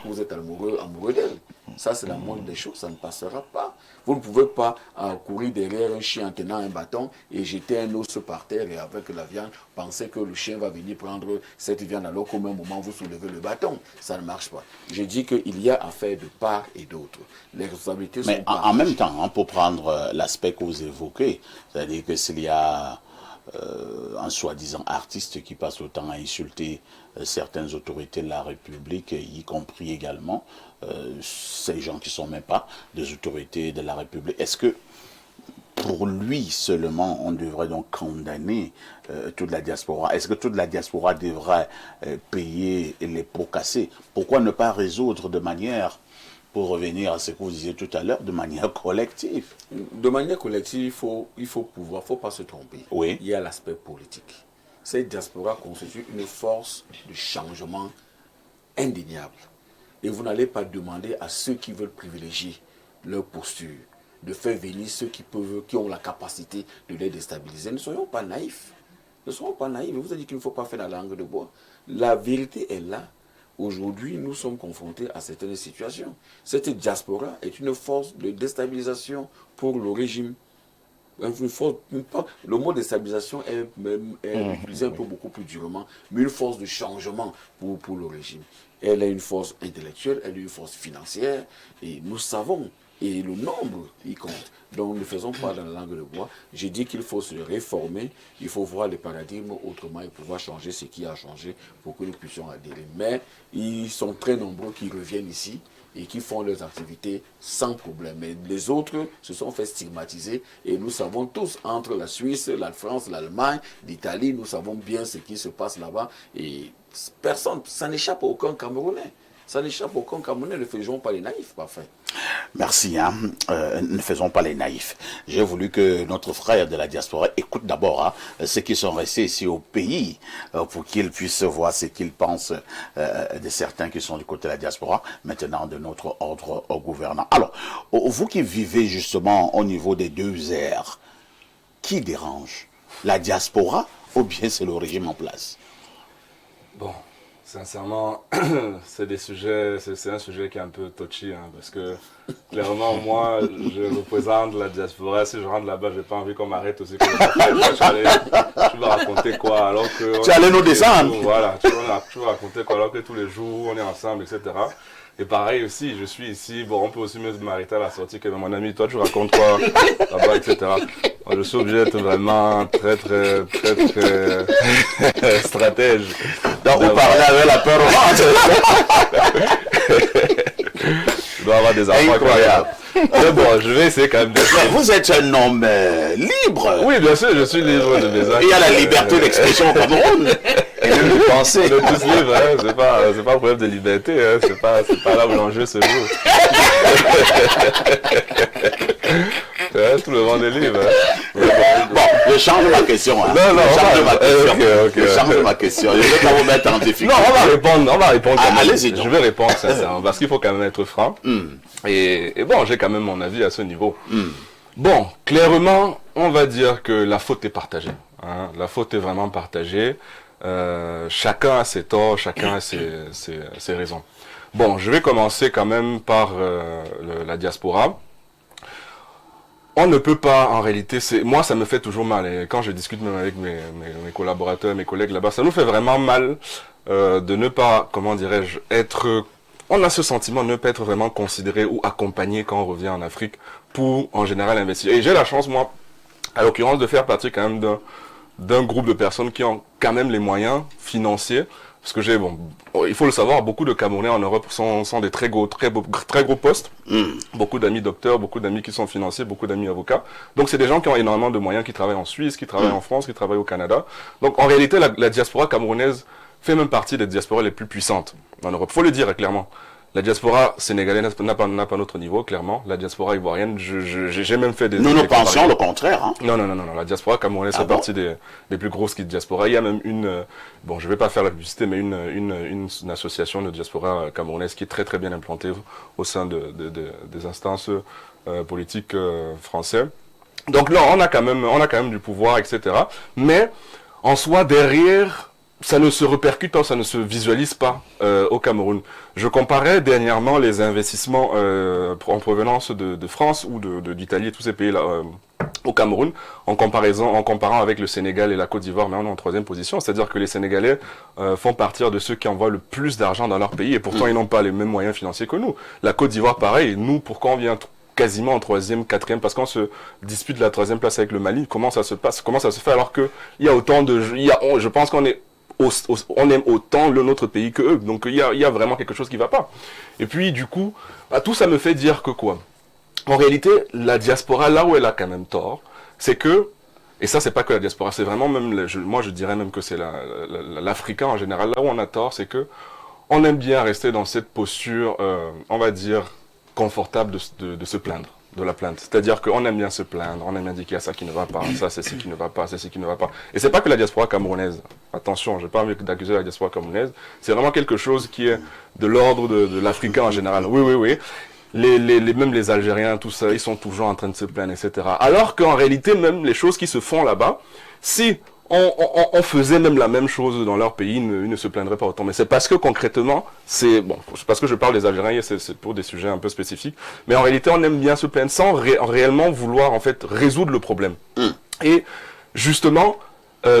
[SPEAKER 2] que vous êtes amoureux d'elle. Ça, c'est la moindre des choses, ça ne passera pas. Vous ne pouvez pas courir derrière un chien en tenant un bâton et jeter un os par terre et avec la viande, penser que le chien va venir prendre cette viande alors qu'au même moment vous soulevez le bâton. Ça ne marche pas. Je dis qu'il y a affaire de part et d'autre. Les responsabilités sont partagées.
[SPEAKER 1] En même temps, hein, pour prendre l'aspect que vous évoquez, c'est-à-dire que s'il y a un soi-disant artiste qui passe le temps à insulter certaines autorités de la République, y compris également ces gens qui ne sont même pas des autorités de la République. Est-ce que pour lui seulement on devrait donc condamner toute la diaspora? Est-ce que toute la diaspora devrait payer les pots cassés? Pourquoi ne pas résoudre de manière, pour revenir à ce que vous disiez tout à l'heure, de manière collective?
[SPEAKER 2] De manière collective, il faut pas se tromper.
[SPEAKER 1] Oui.
[SPEAKER 2] Il y a l'aspect politique. Cette diaspora constitue une force de changement indéniable. Et vous n'allez pas demander à ceux qui veulent privilégier leur posture de faire venir ceux qui ont la capacité de les déstabiliser. Ne soyons pas naïfs. Ne soyons pas naïfs. Je vous ai dit qu'il ne faut pas faire la langue de bois. La vérité est là. Aujourd'hui, nous sommes confrontés à certaines situations. Cette diaspora est une force de déstabilisation pour le régime. Le mot déstabilisation est utilisé un peu beaucoup plus durement, mais une force de changement pour le régime. Elle est une force intellectuelle, elle est une force financière, et nous savons, et le nombre y compte. Donc ne faisons pas dans la langue de bois. J'ai dit qu'il faut se réformer, il faut voir les paradigmes autrement et pouvoir changer ce qui a changé pour que nous puissions adhérer. Mais ils sont très nombreux qui reviennent ici et qui font leurs activités sans problème. Mais les autres se sont fait stigmatiser et nous savons tous, entre la Suisse, la France, l'Allemagne, l'Italie, nous savons bien ce qui se passe là-bas et personne, ça n'échappe à aucun Camerounais. Ça n'échappe à aucun Camerounais, ne faisons pas les naïfs, parfait.
[SPEAKER 1] Merci, hein. Ne faisons pas les naïfs. J'ai voulu que notre frère de la diaspora écoute d'abord ceux qui sont restés ici au pays pour qu'ils puissent voir ce qu'ils pensent de certains qui sont du côté de la diaspora, maintenant de notre ordre gouvernant. Alors, vous qui vivez justement au niveau des deux aires, qui dérange? La diaspora ou bien c'est le régime en place?
[SPEAKER 3] Bon, sincèrement, c'est un sujet qui est un peu touchy, hein, parce que clairement, moi, je représente la diaspora. Si je rentre là-bas, j'ai pas envie qu'on m'arrête aussi. Tu vas raconter quoi alors que...
[SPEAKER 1] Tu allais nous descendre.
[SPEAKER 3] Voilà, tu vas raconter quoi alors que tous les jours, on est ensemble, etc. Et pareil aussi, je suis ici, bon, on peut aussi m'arrêter à la sortie que mon ami, toi, tu racontes quoi là-bas, etc. Moi, je suis obligé d'être vraiment très stratège.
[SPEAKER 1] Donc, vous parlez avec la peur au ventre.
[SPEAKER 3] Je dois avoir des enfants.
[SPEAKER 1] Incroyable.
[SPEAKER 3] Mais bon, je vais essayer quand même de...
[SPEAKER 1] Vous êtes un homme libre.
[SPEAKER 3] Oui, bien sûr, je suis libre de mes actes.
[SPEAKER 1] Il y a la liberté d'expression au Cameroun.
[SPEAKER 6] Et même de penser.
[SPEAKER 3] On est tous libres, hein. C'est pas un problème de liberté, hein. C'est pas là où l'enjeu se joue. Tout le monde est libre. Hein.
[SPEAKER 1] Bon, je change ma question. Hein.
[SPEAKER 3] Non,
[SPEAKER 1] Je change ma question. Je ne vais pas vous mettre en difficulté.
[SPEAKER 3] Non, on va répondre.
[SPEAKER 1] Allez-y.
[SPEAKER 3] Je vais répondre sincèrement, parce qu'il faut quand même être franc. Et bon, j'ai quand même mon avis à ce niveau. Bon, clairement, on va dire que la faute est partagée. Hein. La faute est vraiment partagée. Chacun a ses torts, chacun a ses raisons. Bon, je vais commencer quand même par la diaspora. On ne peut pas, en réalité, moi ça me fait toujours mal, et quand je discute même avec mes collaborateurs, mes collègues là-bas, ça nous fait vraiment mal de ne pas, comment dirais-je, on a ce sentiment de ne pas être vraiment considéré ou accompagné quand on revient en Afrique pour, en général, investir. Et j'ai la chance, moi, à l'occurrence, de faire partie quand même d'un groupe de personnes qui ont quand même les moyens financiers. Parce que il faut le savoir, beaucoup de Camerounais en Europe sont des très gros postes. Beaucoup d'amis docteurs, beaucoup d'amis qui sont financiers, beaucoup d'amis avocats. Donc c'est des gens qui ont énormément de moyens, qui travaillent en Suisse, qui travaillent en France, qui travaillent au Canada. Donc en réalité, la diaspora camerounaise fait même partie des diasporas les plus puissantes en Europe. Faut le dire clairement. La diaspora sénégalaise n'a pas notre niveau, clairement. La diaspora ivoirienne, j'ai même fait des...
[SPEAKER 1] Nous pensions le contraire. Hein.
[SPEAKER 3] Non. La diaspora camerounaise fait partie des plus grosses diasporas. Il y a même bon, je vais pas faire la publicité, mais une association de diaspora camerounaise qui est très très bien implantée au sein des instances politiques françaises. Donc là, on a quand même du pouvoir, etc. Mais en soi, derrière, ça ne se répercute pas, ça ne se visualise pas au Cameroun. Je comparais dernièrement les investissements en provenance de France ou d'Italie et tous ces pays-là au Cameroun, en comparant avec le Sénégal et la Côte d'Ivoire, mais on est en 3e position. C'est-à-dire que les Sénégalais font partie de ceux qui envoient le plus d'argent dans leur pays, et pourtant ils n'ont pas les mêmes moyens financiers que nous. La Côte d'Ivoire, pareil. Nous, pourquoi on vient quasiment en 3e, 4e, parce qu'on se dispute la 3e place avec le Mali? Comment ça se passe? Comment ça se fait alors que il y a autant de... je pense qu'on est... on aime autant notre pays que eux. Donc il y a vraiment quelque chose qui va pas. Et puis du coup, tout ça me fait dire que quoi? En réalité, la diaspora, là où elle a quand même tort, c'est que, et ça c'est pas que la diaspora, c'est vraiment même, moi je dirais même que c'est l'Africain en général, là où on a tort, c'est que on aime bien rester dans cette posture, on va dire, confortable de se plaindre. De la plainte. C'est-à-dire qu'on aime bien se plaindre, on aime bien dire qu'il y a ça qui ne va pas, ça c'est ce qui ne va pas, c'est ce qui ne va pas. Et c'est pas que la diaspora camerounaise. Attention, j'ai pas envie d'accuser la diaspora camerounaise. C'est vraiment quelque chose qui est de l'ordre de l'Africain en général. Oui. Même les Algériens, tout ça, ils sont toujours en train de se plaindre, etc. Alors qu'en réalité, même les choses qui se font là-bas, si on faisait même la même chose dans leur pays, ils ne se plaindraient pas autant. Mais c'est parce que concrètement, c'est parce que je parle des Algériens, c'est pour des sujets un peu spécifiques. Mais en réalité, on aime bien se plaindre sans réellement vouloir en fait résoudre le problème. Et justement,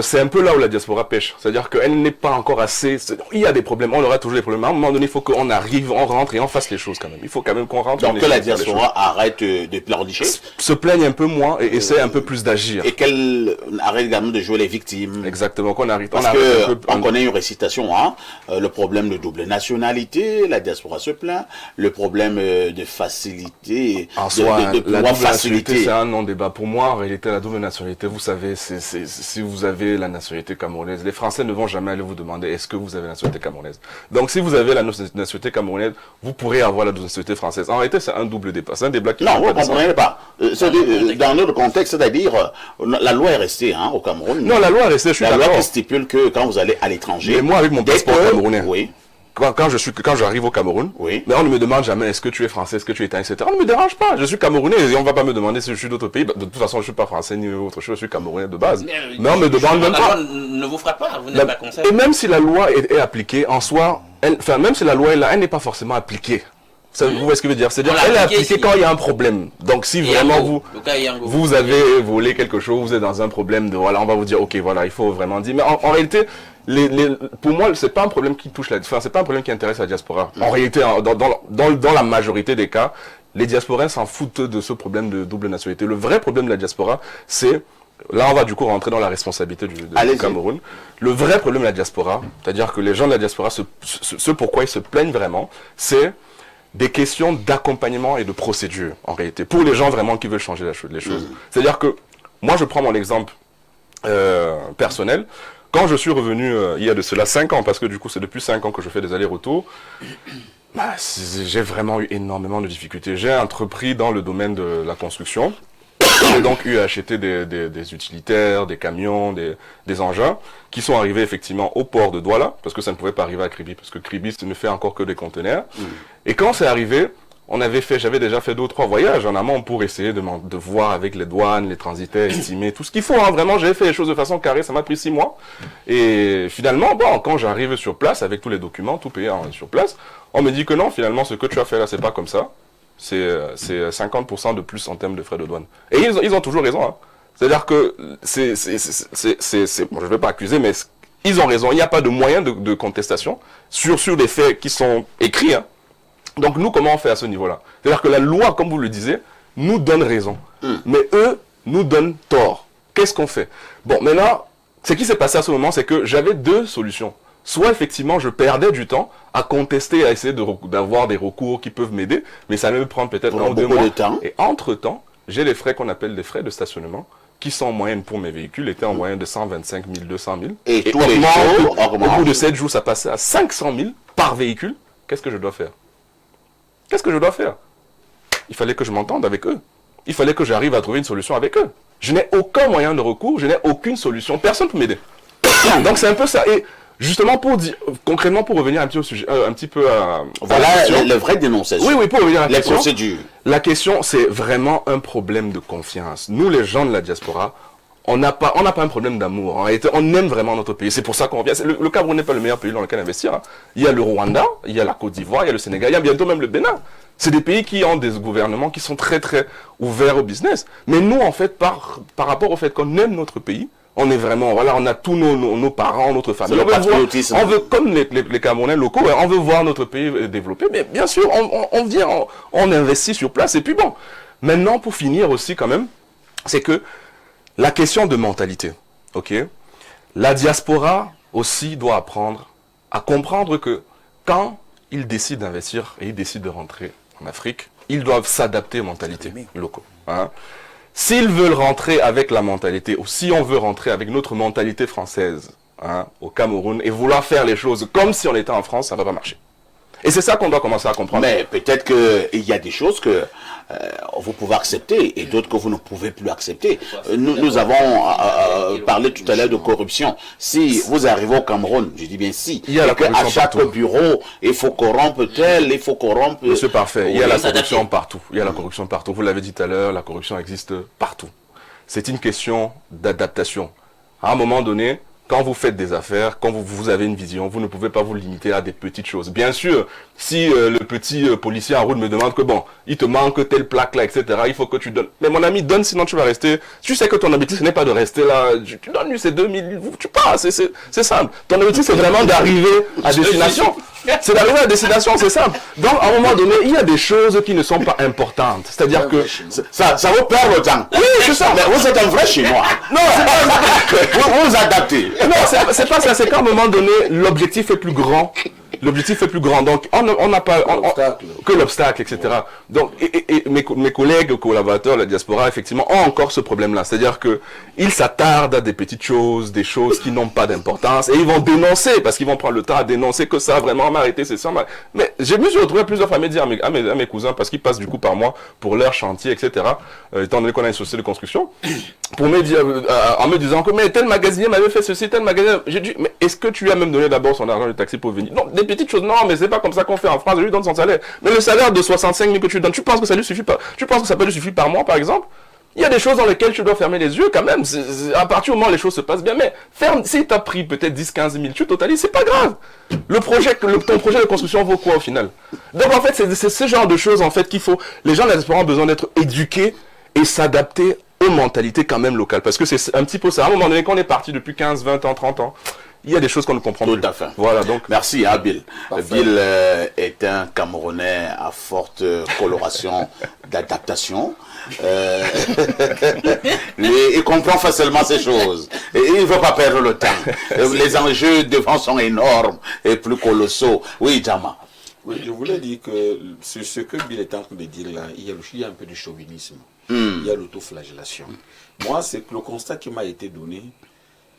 [SPEAKER 3] c'est un peu là où la diaspora pêche. C'est-à-dire qu'elle n'est pas encore assez... Il y a des problèmes, on aura toujours des problèmes. À un moment donné, il faut qu'on arrive, on rentre et on fasse les choses quand même. Il faut quand même qu'on rentre.
[SPEAKER 1] Donc que la diaspora arrête de pleurnicher.
[SPEAKER 3] Se plaigne un peu moins et essaie un peu plus d'agir.
[SPEAKER 1] Et qu'elle arrête également de jouer les victimes.
[SPEAKER 3] Exactement, qu'on arrive.
[SPEAKER 1] Parce qu'on connaît une récitation, hein. Le problème de double nationalité, la diaspora se plaint. Le problème de facilité,
[SPEAKER 3] en soi,
[SPEAKER 1] de
[SPEAKER 3] la double
[SPEAKER 1] facilité.
[SPEAKER 3] nationalité, c'est un non-débat. Pour moi, en réalité, la double nationalité, vous savez, si vous avez la nationalité camerounaise, les Français ne vont jamais aller vous demander est-ce que vous avez la nationalité camerounaise. Donc si vous avez la nationalité camerounaise, vous pourrez avoir la nationalité française. En réalité, c'est un double débat. C'est un débat qui...
[SPEAKER 1] Non, vous ne comprenez pas. Dans notre contexte, c'est-à-dire, la loi est restée au Cameroun.
[SPEAKER 3] Non, la loi est restée, je suis d'accord.
[SPEAKER 1] La loi qui stipule que quand vous allez à l'étranger...
[SPEAKER 3] Mais moi, avec mon passeport camerounais...
[SPEAKER 1] Oui.
[SPEAKER 3] Quand j'arrive au Cameroun,
[SPEAKER 1] oui.
[SPEAKER 3] Mais on ne me demande jamais est-ce que tu es français, est-ce que tu es italien, etc. On ne me dérange pas. Je suis camerounais et on ne va pas me demander si je suis d'autres pays. De toute façon, je ne suis pas français ni autre chose, je suis camerounais de base. Mais on me demande même pas.
[SPEAKER 4] La loi ne vous frappe pas, vous n'êtes pas concerné.
[SPEAKER 3] Et même si la loi est appliquée en soi, même si la loi est là, elle n'est pas forcément appliquée. Vous voyez ce que je veux dire? C'est-à-dire qu'elle est appliquée quand il y a un problème. Donc si vraiment vous avez volé quelque chose, vous êtes dans un problème de voilà, on va vous dire ok voilà, il faut vraiment dire. Mais en réalité, pour moi, c'est pas un problème qui touche c'est pas un problème qui intéresse la diaspora. En réalité, dans la majorité des cas, les diasporains s'en foutent de ce problème de double nationalité. Le vrai problème de la diaspora, c'est là, on va du coup rentrer dans la responsabilité du Cameroun. Le vrai problème de la diaspora, c'est-à-dire que les gens de la diaspora, ce pourquoi ils se plaignent vraiment, c'est des questions d'accompagnement et de procédure, en réalité, pour les gens vraiment qui veulent changer les choses. C'est-à-dire que, moi je prends mon exemple personnel, quand je suis revenu il y a de cela 5 ans, parce que du coup c'est depuis 5 ans que je fais des allers-retours, j'ai vraiment eu énormément de difficultés. J'ai entrepris dans le domaine de la construction. J'ai donc eu à acheter des utilitaires, des camions, des engins qui sont arrivés effectivement au port de Douala, parce que ça ne pouvait pas arriver à Kribi, parce que Kribi ne fait encore que des conteneurs. Et quand c'est arrivé, j'avais déjà fait 2 ou 3 voyages en amont pour essayer de voir avec les douanes, les transitaires, estimer tout ce qu'il faut. Vraiment, j'ai fait les choses de façon carrée, ça m'a pris 6 mois. Et finalement, quand j'arrive sur place, avec tous les documents, tout payé sur place, on me dit que non, finalement, ce que tu as fait là, c'est pas comme ça. C'est 50% de plus en termes de frais de douane. Et ils ont toujours raison. Hein. C'est-à-dire que bon, je ne vais pas accuser, mais ils ont raison. Il n'y a pas de moyen de contestation sur des faits qui sont écrits. Hein. Donc nous, comment on fait à ce niveau-là? C'est-à-dire que la loi, comme vous le disiez, nous donne raison. Mais eux nous donnent tort. Qu'est-ce qu'on fait? Bon, maintenant, ce qui s'est passé à ce moment, c'est que j'avais 2 solutions. Soit effectivement je perdais du temps à contester, à essayer d'avoir des recours qui peuvent m'aider, mais ça me prend peut-être 1 ou 2 mois. Et entre-temps, j'ai les frais qu'on appelle des frais de stationnement, qui sont en moyenne pour mes véhicules, étaient en moyenne de 125 000, 200 000.
[SPEAKER 1] Et tous les jours,
[SPEAKER 3] au bout de 7 jours, ça passait à 500 000 par véhicule. Qu'est-ce que je dois faire? Qu'est-ce que je dois faire? Il fallait que je m'entende avec eux. Il fallait que j'arrive à trouver une solution avec eux. Je n'ai aucun moyen de recours, je n'ai aucune solution. Personne ne peut m'aider. Donc c'est un peu ça. Et justement, concrètement, pour revenir un petit peu au sujet,
[SPEAKER 1] voilà le vrai dénonciation.
[SPEAKER 3] Oui, pour revenir à la question.
[SPEAKER 1] Les procédures.
[SPEAKER 3] La question, c'est vraiment un problème de confiance. Nous, les gens de la diaspora, on n'a pas un problème d'amour. En réalité, on aime vraiment notre pays. C'est pour ça qu'on vient. Le Cameroun n'est pas le meilleur pays dans lequel investir. Hein. Il y a le Rwanda, il y a la Côte d'Ivoire, il y a le Sénégal, il y a bientôt même le Bénin. C'est des pays qui ont des gouvernements qui sont très très ouverts au business. Mais nous, en fait, par rapport au fait qu'on aime notre pays, on est vraiment, voilà, on a tous nos parents, notre famille. On veut, comme les Camerounais locaux, on veut voir notre pays développer. Mais bien sûr, on vient, on investit sur place. Et puis bon, maintenant, pour finir aussi quand même, c'est que la question de mentalité, ok? La diaspora aussi doit apprendre à comprendre que quand ils décident d'investir et ils décident de rentrer en Afrique, ils doivent s'adapter aux mentalités locales. Hein? S'ils veulent rentrer avec la mentalité, ou si on veut rentrer avec notre mentalité française, hein, au Cameroun, et vouloir faire les choses comme si on était en France, ça ne va pas marcher. Et c'est ça qu'on doit commencer à comprendre.
[SPEAKER 1] Mais peut-être qu'il y a des choses que vous pouvez accepter et d'autres que vous ne pouvez plus accepter. Nous avons parlé tout à l'heure de corruption. Si vous arrivez au Cameroun, je dis bien si,
[SPEAKER 3] il y a la corruption
[SPEAKER 1] à chaque bureau, il faut corrompre tel, il faut corrompre...
[SPEAKER 3] C'est parfait, il y a la corruption partout. Il y a la corruption partout. Vous l'avez dit tout à l'heure, la corruption existe partout. C'est une question d'adaptation. À un moment donné, quand vous faites des affaires, quand vous avez une vision, vous ne pouvez pas vous limiter à des petites choses. Bien sûr, si le petit policier en route me demande que bon, il te manque telle plaque là, etc., il faut que tu donnes. Mais mon ami, donne, sinon tu vas rester. Tu sais que ton objectif, ce n'est pas de rester là. Tu donnes lui ces 2000, tu pars, c'est simple. Ton objectif, c'est vraiment d'arriver à destination. C'est d'arriver à destination, c'est simple. Donc, à un moment donné, il y a des choses qui ne sont pas importantes. C'est-à-dire que
[SPEAKER 1] ça vous perd le temps.
[SPEAKER 3] Oui, c'est ça.
[SPEAKER 1] Mais vous êtes un vrai Chinois.
[SPEAKER 3] Non, c'est pas
[SPEAKER 1] vous adaptez.
[SPEAKER 3] Non, c'est pas ça. C'est qu'à un moment donné, l'objectif est plus grand. L'objectif est plus grand. Donc, on n'a pas que l'obstacle, etc. Donc, et mes collègues, collaborateurs, la diaspora, effectivement, ont encore ce problème-là. C'est-à-dire que ils s'attardent à des petites choses, des choses qui n'ont pas d'importance, et ils vont dénoncer, parce qu'ils vont prendre le temps à dénoncer que ça, vraiment, m'arrêter, c'est ça. Mais j'ai me suis retrouvé plusieurs fois à dire à mes cousins, parce qu'ils passent du coup par moi pour leur chantier, etc., étant donné qu'on a une société de construction, pour me dire, en me disant que, mais tel magasinier m'avait fait ceci, tel magasinier. J'ai dit, mais est-ce que tu lui as même donné d'abord son argent de taxi pour venir? Non, des petites choses, non, mais c'est pas comme ça qu'on fait en France, je lui donne son salaire. Mais le salaire de 65 000 que tu donnes, tu penses que ça lui suffit pas? Tu penses que ça peut lui suffire par mois, par exemple? Il y a des choses dans lesquelles tu dois fermer les yeux quand même. À partir du moment où les choses se passent bien. Mais ferme, si tu as pris peut-être 10-15 000, tu totalises, c'est pas grave. Ton projet de construction vaut quoi au final? Donc en fait, c'est ce genre de choses en fait qu'il faut. Les gens de la diaspora ont besoin d'être éduqués et s'adapter aux mentalités quand même locales. Parce que c'est un petit peu ça. À un moment donné, quand on est parti depuis 15, 20 ans, 30 ans, il y a des choses qu'on ne comprend plus.
[SPEAKER 1] Tout à fait.
[SPEAKER 3] Voilà, donc.
[SPEAKER 1] Merci, hein, Bill. Bill est un Camerounais à forte coloration d'adaptation. Il comprend facilement ces choses. Et il ne veut pas perdre le temps. Les enjeux devant sont énormes et plus colossaux. Oui, Jama.
[SPEAKER 2] Oui, je voulais dire que sur ce que Bill est en train de dire là, il y a un peu de chauvinisme. Il y a l'autoflagellation. Moi, c'est que le constat qui m'a été donné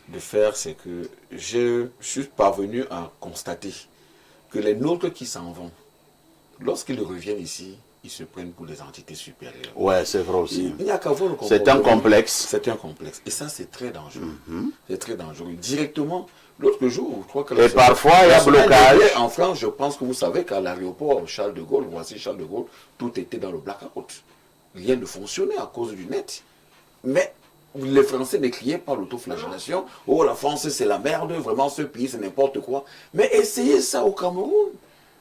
[SPEAKER 2] de faire, c'est que je suis parvenu à constater que les nôtres qui s'en vont, lorsqu'ils reviennent ici, ils se prennent pour des entités supérieures.
[SPEAKER 1] Ouais, c'est vrai aussi.
[SPEAKER 2] Il n'y a qu'à voir le comportement.
[SPEAKER 1] C'est un complexe.
[SPEAKER 2] C'est un complexe. Et ça, c'est très dangereux. C'est très dangereux. Directement, l'autre jour, je crois que...
[SPEAKER 1] Et parfois, il y a blocage.
[SPEAKER 2] En France, je pense que vous savez qu'à l'aéroport Charles de Gaulle, voici Charles de Gaulle, tout était dans le blackout. Rien ne fonctionnait à cause du net. Mais les Français ne criaient pas l'autoflagellation. Oh, la France, c'est la merde. Vraiment, ce pays, c'est n'importe quoi. Mais essayez ça au Cameroun.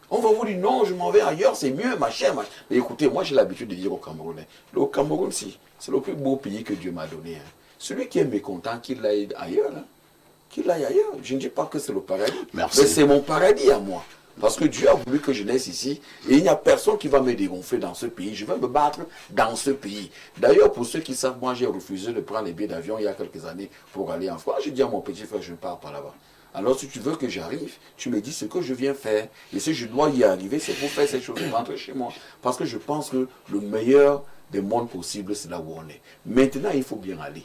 [SPEAKER 2] On va vous dire non, je m'en vais ailleurs, c'est mieux, machin. Mais écoutez, moi, j'ai l'habitude de dire aux Camerounais. Au Cameroun, si, c'est le plus beau pays que Dieu m'a donné. Hein. Celui qui est mécontent, qu'il aille ailleurs. Hein. Qu'il aille ailleurs. Je ne dis pas que c'est le paradis.
[SPEAKER 1] Merci.
[SPEAKER 2] Mais c'est mon paradis à moi. Parce que Dieu a voulu que je naisse ici. Et il n'y a personne qui va me dégonfler dans ce pays. Je vais me battre dans ce pays. D'ailleurs, pour ceux qui savent, moi j'ai refusé de prendre les billets d'avion il y a quelques années pour aller en France. J'ai dit à mon petit frère, je ne pars pas là-bas. Alors si tu veux que j'arrive, tu me dis ce que je viens faire. Et si je dois y arriver, c'est pour faire ces choses, pour rentrer chez moi. Parce que je pense que le meilleur des mondes possibles, c'est là où on est. Maintenant, il faut bien aller.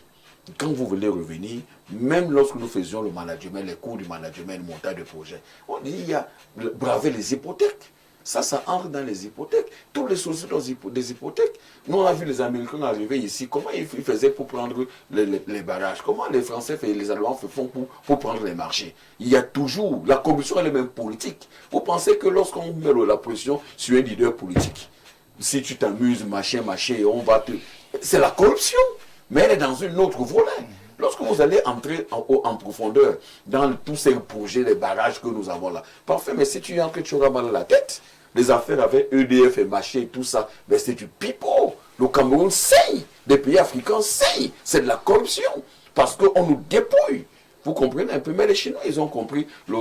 [SPEAKER 2] Quand vous voulez revenir, même lorsque nous faisions le management, les cours du management, le montage de projet, on dit il y a braver les hypothèques. Ça entre dans les hypothèques. Tous les sociétés ont des hypothèques. Nous, on a vu les Américains arriver ici. Comment ils faisaient pour prendre les barrages? Comment les Français et les Allemands font pour prendre les marchés? Il y a toujours... La corruption, elle est même politique. Vous pensez que lorsqu'on met la pression sur un leader politique, si tu t'amuses, machin, on va te... C'est la corruption. Mais elle est dans une autre volet.
[SPEAKER 8] Lorsque vous allez entrer en profondeur dans tous ces projets, les barrages que nous avons là, parfait, mais si tu entres, tu auras mal à la tête. Les affaires avec EDF et Maché et tout ça, mais c'est du pipeau. Le Cameroun saigne, des pays africains saignent. C'est de la corruption, parce qu'on nous dépouille. Vous comprenez un peu, mais les Chinois, ils ont compris le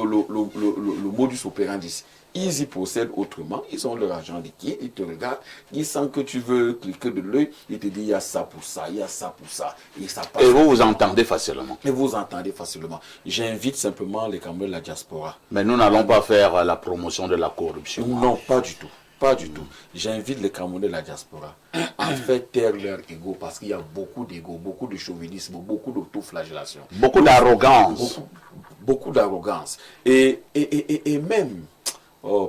[SPEAKER 8] modus operandi. Ils y procèdent autrement, ils ont leur argent liquide, ils te regardent, ils sentent que tu veux cliquer de l'œil, ils te disent il y a ça pour ça, il y a ça pour ça. Et ça passe.
[SPEAKER 1] Et vous entendez facilement.
[SPEAKER 8] Et vous entendez facilement. J'invite simplement les Camerounais de la diaspora.
[SPEAKER 1] Mais nous n'allons pas faire la promotion de la corruption.
[SPEAKER 8] Non, pas du tout. Pas du tout. J'invite les Camerounais de la diaspora à faire taire leur ego parce qu'il y a beaucoup d'ego, beaucoup de chauvinisme, beaucoup d'autoflagellation.
[SPEAKER 1] Beaucoup d'arrogance.
[SPEAKER 8] Beaucoup d'arrogance. Et même,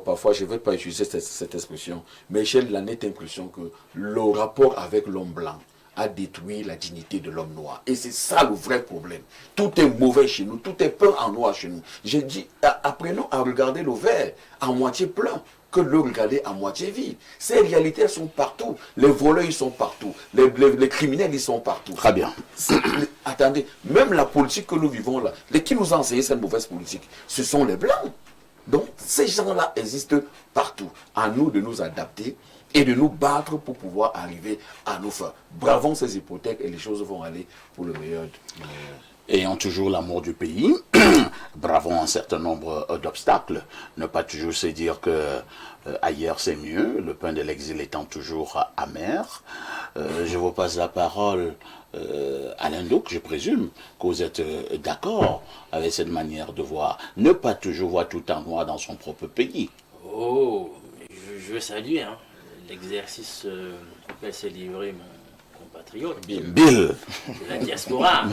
[SPEAKER 8] parfois je ne vais pas utiliser cette expression, mais j'ai la nette impression que le rapport avec l'homme blanc a détruit la dignité de l'homme noir. Et c'est ça le vrai problème. Tout est mauvais chez nous, tout est peint en noir chez nous. J'ai dit, apprenons à regarder le verre à moitié plein que le regarder à moitié vide. Ces réalités, elles sont partout. Les voleurs, ils sont partout. Les criminels, ils sont partout.
[SPEAKER 1] Très bien.
[SPEAKER 8] Attendez, même la politique que nous vivons là, qui nous a enseigné cette mauvaise politique, ce sont les Blancs. Donc, ces gens-là existent partout. À nous de nous adapter et de nous battre pour pouvoir arriver à nos fins. Bravons ces hypothèques et les choses vont aller pour le meilleur.
[SPEAKER 1] Ayant toujours l'amour du pays, bravons un certain nombre d'obstacles. Ne pas toujours se dire que ailleurs c'est mieux, le pain de l'exil étant toujours amer. Je vous passe la parole, Alain Douk, je présume que vous êtes d'accord avec cette manière de voir. Ne pas toujours voir tout en noir dans son propre pays.
[SPEAKER 4] Oh, je veux saluer l'exercice auquel s'est livré mon compatriote
[SPEAKER 1] Bill.
[SPEAKER 4] De la diaspora.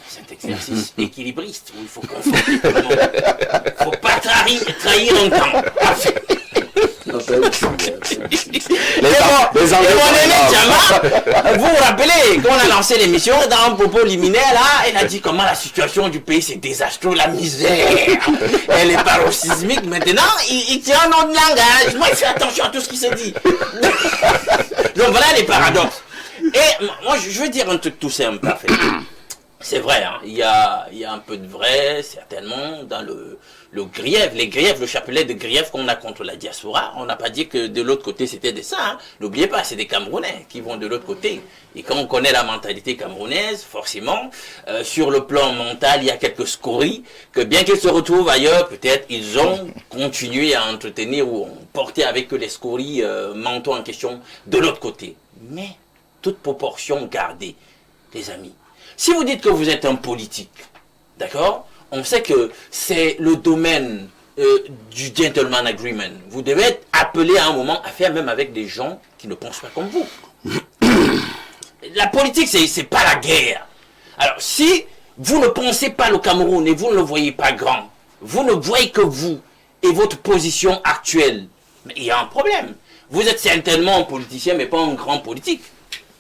[SPEAKER 4] Cet exercice équilibriste où il faut confronter tout le monde. Il ne faut pas trahir un camp. Vous vous rappelez, quand on a lancé l'émission, dans un propos liminaire, là, elle a dit comment la situation du pays c'est désastreux, la misère, elle est paroxysmique. Maintenant, il tient un autre langage. Moi, il fait attention à tout ce qui se dit. Donc voilà les paradoxes. Et moi, je veux dire un truc tout simple, en fait. C'est vrai, il y a un peu de vrai, certainement, dans le grief, le chapelet de grief qu'on a contre la diaspora. On n'a pas dit que de l'autre côté, c'était de ça. N'oubliez pas, c'est des Camerounais qui vont de l'autre côté. Et quand on connaît la mentalité camerounaise, forcément, sur le plan mental, il y a quelques scories que bien qu'ils se retrouvent ailleurs, peut-être ils ont continué à entretenir ou ont porté avec eux les scories mentaux en question de l'autre côté. Mais, toute proportion gardée, les amis. Si vous dites que vous êtes un politique, d'accord, on sait que c'est le domaine du gentleman agreement. Vous devez être appelé à un moment à faire même avec des gens qui ne pensent pas comme vous. La politique, c'est pas la guerre. Alors, si vous ne pensez pas le Cameroun et vous ne le voyez pas grand, vous ne voyez que vous et votre position actuelle, mais il y a un problème. Vous êtes certainement un politicien, mais pas un grand politique.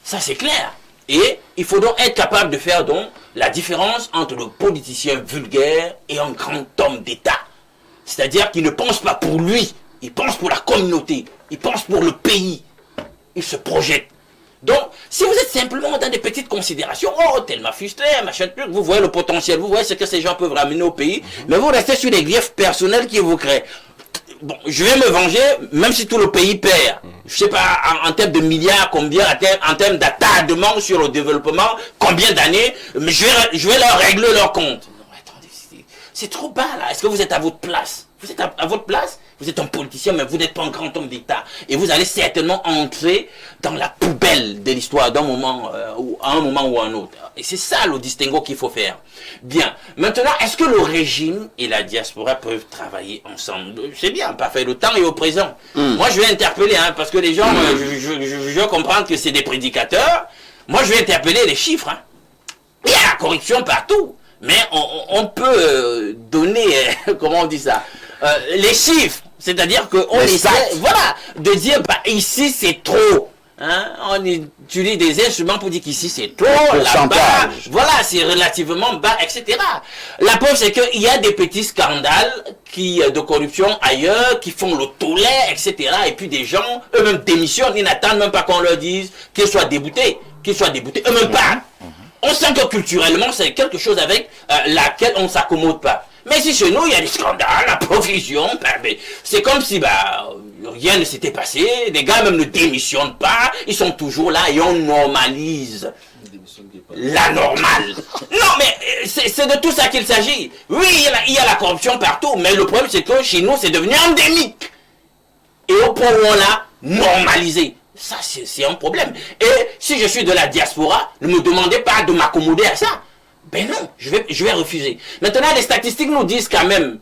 [SPEAKER 4] Ça, c'est clair. Et il faut donc être capable de faire donc la différence entre le politicien vulgaire et un grand homme d'État. C'est-à-dire qu'il ne pense pas pour lui, il pense pour la communauté, il pense pour le pays, il se projette. Donc, si vous êtes simplement dans des petites considérations, oh, tel m'a frustré, machin truc, vous voyez le potentiel, vous voyez ce que ces gens peuvent ramener au pays, mais vous restez sur des griefs personnels qui vous créent. Bon, je vais me venger, même si tout le pays perd. Je sais pas, en termes de milliards, combien, en termes d'attardement sur le développement, combien d'années, mais je vais leur régler leur compte. Non, attendez, c'est trop bas là. Est-ce que vous êtes à votre place? Vous êtes à votre place? Vous êtes un politicien, mais vous n'êtes pas un grand homme d'État. Et vous allez certainement entrer dans la poubelle de l'histoire d'un moment, à un moment ou à un autre. Et c'est ça le distinguo qu'il faut faire. Bien. Maintenant, est-ce que le régime et la diaspora peuvent travailler ensemble? C'est bien, parfait, le temps et au présent. Moi, je vais interpeller, parce que les gens, je veux comprendre que c'est des prédicateurs. Moi, je vais interpeller les chiffres. Il y a la corruption partout. Mais on peut donner, comment on dit ça, les chiffres. C'est-à-dire qu'on essaie, voilà, de dire, bah, ici c'est trop. On utilise des instruments pour dire qu'ici c'est trop, là-bas, voilà, c'est relativement bas, etc. La preuve, c'est qu'il y a des petits scandales de corruption ailleurs, qui font le tollé, etc. Et puis des gens, eux-mêmes démissionnent, ils n'attendent même pas qu'on leur dise qu'ils soient déboutés, eux-mêmes partent. On sent que culturellement, c'est quelque chose avec laquelle on ne s'accommode pas. Mais si chez nous, il y a des scandales, la provision, c'est comme si rien ne s'était passé, les gars même ne démissionnent pas, ils sont toujours là et on normalise la normale. Non, mais c'est de tout ça qu'il s'agit. Oui, il y a la corruption partout, mais le problème c'est que chez nous, c'est devenu endémique. Et au point où on l'a normalisé. Ça, c'est un problème. Et si je suis de la diaspora, ne me demandez pas de m'accommoder à ça. Ben non, je vais refuser. Maintenant, les statistiques nous disent quand même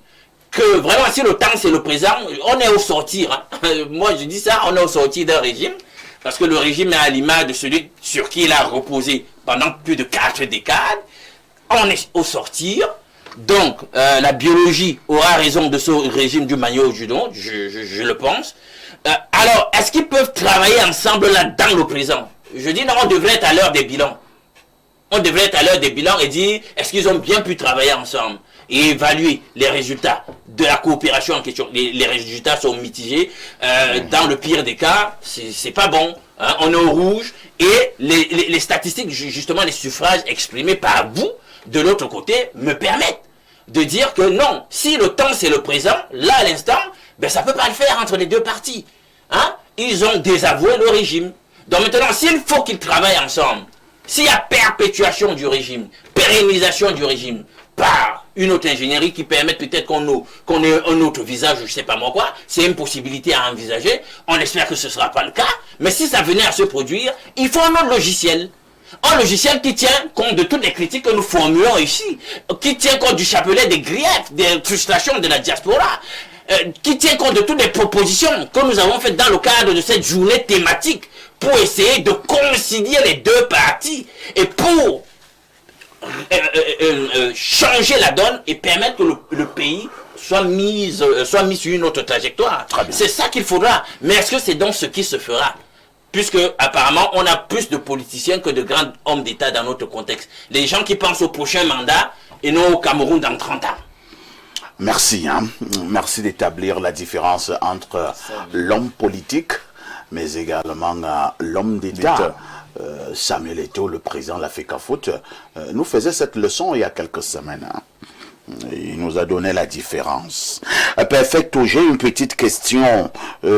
[SPEAKER 4] que vraiment, si le temps c'est le présent, on est au sortir. Hein. Moi, je dis ça, on est au sortir d'un régime. Parce que le régime est à l'image de celui sur qui il a reposé pendant plus de 4 décades. On est au sortir. Donc, la biologie aura raison de ce régime du manière au judo, je le pense. Alors, est-ce qu'ils peuvent travailler ensemble là dans le présent? Je dis non, on devrait être à l'heure des bilans. On devrait être à l'heure des bilans et dire est-ce qu'ils ont bien pu travailler ensemble et évaluer les résultats de la coopération en question. Les résultats sont mitigés. Dans le pire des cas, c'est pas bon. Hein, on est au rouge. Et les statistiques, justement les suffrages exprimés par vous, de l'autre côté, me permettent de dire que non, si le temps c'est le présent, là à l'instant, ben ça peut pas le faire entre les deux parties. Hein? Ils ont désavoué le régime. Donc maintenant, s'il faut qu'ils travaillent ensemble, s'il y a perpétuation du régime, pérennisation du régime, par une autre ingénierie qui permette peut-être qu'on ait un autre visage, je ne sais pas moi quoi, c'est une possibilité à envisager. On espère que ce ne sera pas le cas. Mais si ça venait à se produire, il faut un autre logiciel. Un logiciel qui tient compte de toutes les critiques que nous formulons ici, qui tient compte du chapelet des griefs, des frustrations de la diaspora, qui tient compte de toutes les propositions que nous avons faites dans le cadre de cette journée thématique pour essayer de concilier les deux parties et pour changer la donne et permettre que le pays soit mis sur une autre trajectoire. C'est ça qu'il faudra. Mais est-ce que c'est donc ce qui se fera? Puisque apparemment on a plus de politiciens que de grands hommes d'État dans notre contexte. Les gens qui pensent au prochain mandat et non au Cameroun dans 30 ans.
[SPEAKER 1] Merci. Merci d'établir la différence entre l'homme politique, mais également l'homme d'État. Samuel Eto'o, le président de la FECAFOOT, nous faisait cette leçon il y a quelques semaines. Il nous a donné la différence. Perfecto, j'ai une petite question. S'il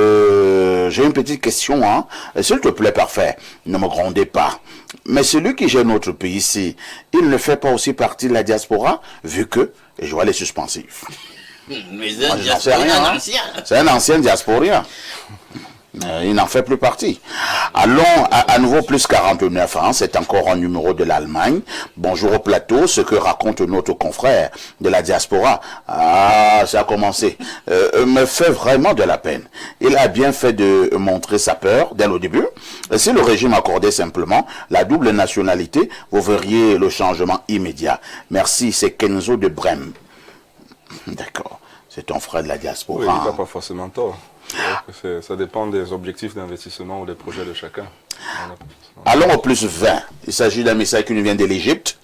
[SPEAKER 1] te plaît, parfait. Ne me grondez pas. Mais celui qui gère notre pays ici, il ne fait pas aussi partie de la diaspora, vu que, et je vois les suspensifs.
[SPEAKER 4] Mais c'est un ancien.
[SPEAKER 1] C'est un ancien diasporien. Il n'en fait plus partie. Allons à nouveau plus 49 ans, c'est encore un numéro de l'Allemagne. Bonjour au plateau, ce que raconte notre confrère de la diaspora. Ah, ça a commencé. Me fait vraiment de la peine. Il a bien fait de montrer sa peur dès le début. Si le régime accordait simplement la double nationalité, vous verriez le changement immédiat. Merci, c'est Kenzo de Brême. D'accord. C'est ton frère de la diaspora.
[SPEAKER 3] Oui, il n'a pas forcément tort. Ça dépend des objectifs d'investissement ou des projets de chacun.
[SPEAKER 1] Allons au plus 20. Il s'agit d'un message qui nous vient de l'Égypte.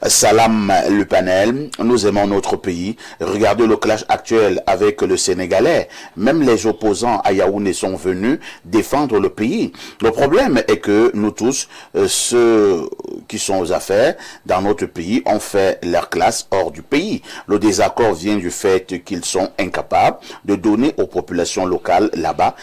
[SPEAKER 1] Salam le panel. Nous aimons notre pays. Regardez le clash actuel avec le Sénégalais. Même les opposants à Yaoundé sont venus défendre le pays. Le problème est que nous tous, ceux qui sont aux affaires dans notre pays, ont fait leur classe hors du pays. Le désaccord vient du fait qu'ils sont incapables de donner aux populations locales là-bas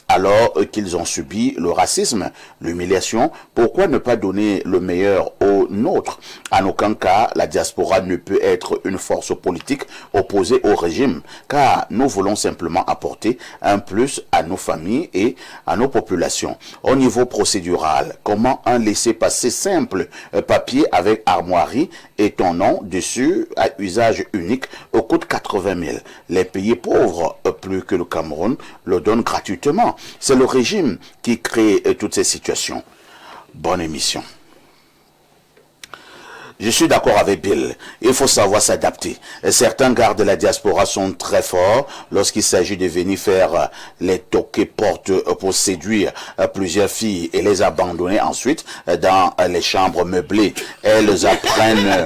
[SPEAKER 1] alors qu'ils ont subi le racisme, l'humiliation. Pourquoi ne pas donner le meilleur aux nôtres? En aucun cas, la diaspora ne peut être une force politique opposée au régime, car nous voulons simplement apporter un plus à nos familles et à nos populations. Au niveau procédural, comment un laissez-passer simple, papier avec armoirie et ton nom dessus à usage unique coûte 80 000. Les pays pauvres, plus que le Cameroun, le donnent gratuitement. C'est le régime qui crée toutes ces situations. Bonne émission. Je suis d'accord avec Bill. Il faut savoir s'adapter. Certains gars de la diaspora sont très forts lorsqu'il s'agit de venir faire les toqués portes pour séduire plusieurs filles et les abandonner ensuite dans les chambres meublées. Elles apprennent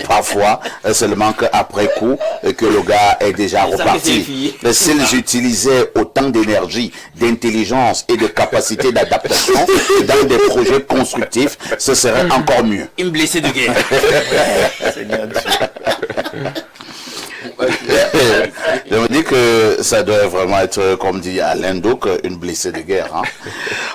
[SPEAKER 1] parfois seulement qu'après coup que le gars est déjà reparti. S'ils utilisaient autant d'énergie, d'intelligence et de capacité d'adaptation dans des projets constructifs, ce serait encore mieux.
[SPEAKER 4] Une blessée de guerre.
[SPEAKER 1] Je me dis que ça doit vraiment être, comme dit Alain Douk, une blessée de guerre. Hein.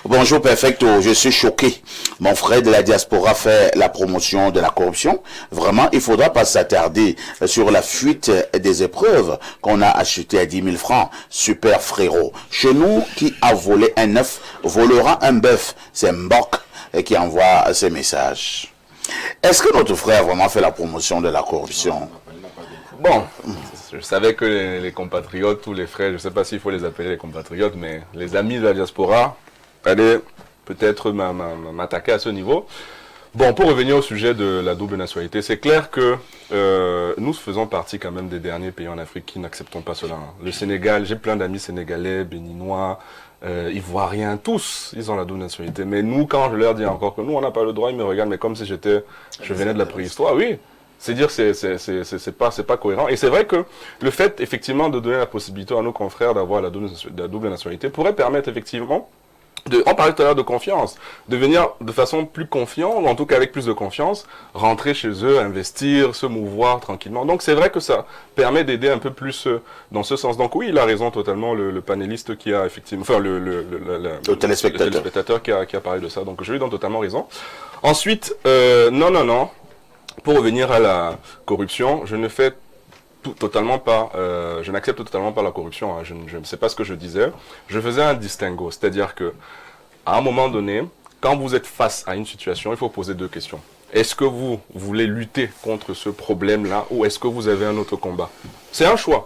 [SPEAKER 1] Bonjour Perfecto, je suis choqué. Mon frère de la diaspora fait la promotion de la corruption. Vraiment, il ne faudra pas s'attarder sur la fuite des épreuves qu'on a achetées à 10 000 francs. Super frérot. Chez nous, qui a volé un œuf, volera un bœuf. C'est Mbok qui envoie ces messages. Est-ce que notre frère a vraiment fait la promotion de la corruption?
[SPEAKER 3] Bon, je savais que les compatriotes, tous les frères, je ne sais pas s'il faut les appeler les compatriotes, mais les amis de la diaspora allaient peut-être m'attaquer à ce niveau. Bon, pour revenir au sujet de la double nationalité, c'est clair que nous faisons partie quand même des derniers pays en Afrique qui n'acceptons pas cela. Le Sénégal, j'ai plein d'amis sénégalais, béninois, ivoiriens, tous, ils ont la double nationalité. Mais nous, quand je leur dis encore que nous, on n'a pas le droit, ils me regardent, mais comme si je venais de la préhistoire, oui. C'est dire c'est pas cohérent. Et c'est vrai que le fait effectivement de donner la possibilité à nos confrères d'avoir la double nationalité pourrait permettre effectivement on parlait tout à l'heure de confiance, de venir de façon plus confiante, ou en tout cas avec plus de confiance, rentrer chez eux, investir, se mouvoir tranquillement. Donc c'est vrai que ça permet d'aider un peu plus dans ce sens. Donc oui, il a raison totalement, le panéliste qui a effectivement, enfin le téléspectateur qui a parlé de ça. Donc je lui donne totalement raison. Ensuite, non. Pour revenir à la corruption, je ne fais totalement pas, je n'accepte totalement pas la corruption. Hein. Je ne sais pas ce que je disais. Je faisais un distinguo, c'est-à-dire que à un moment donné, quand vous êtes face à une situation, il faut poser deux questions. Est-ce que vous voulez lutter contre ce problème-là ou est-ce que vous avez un autre combat? C'est un choix.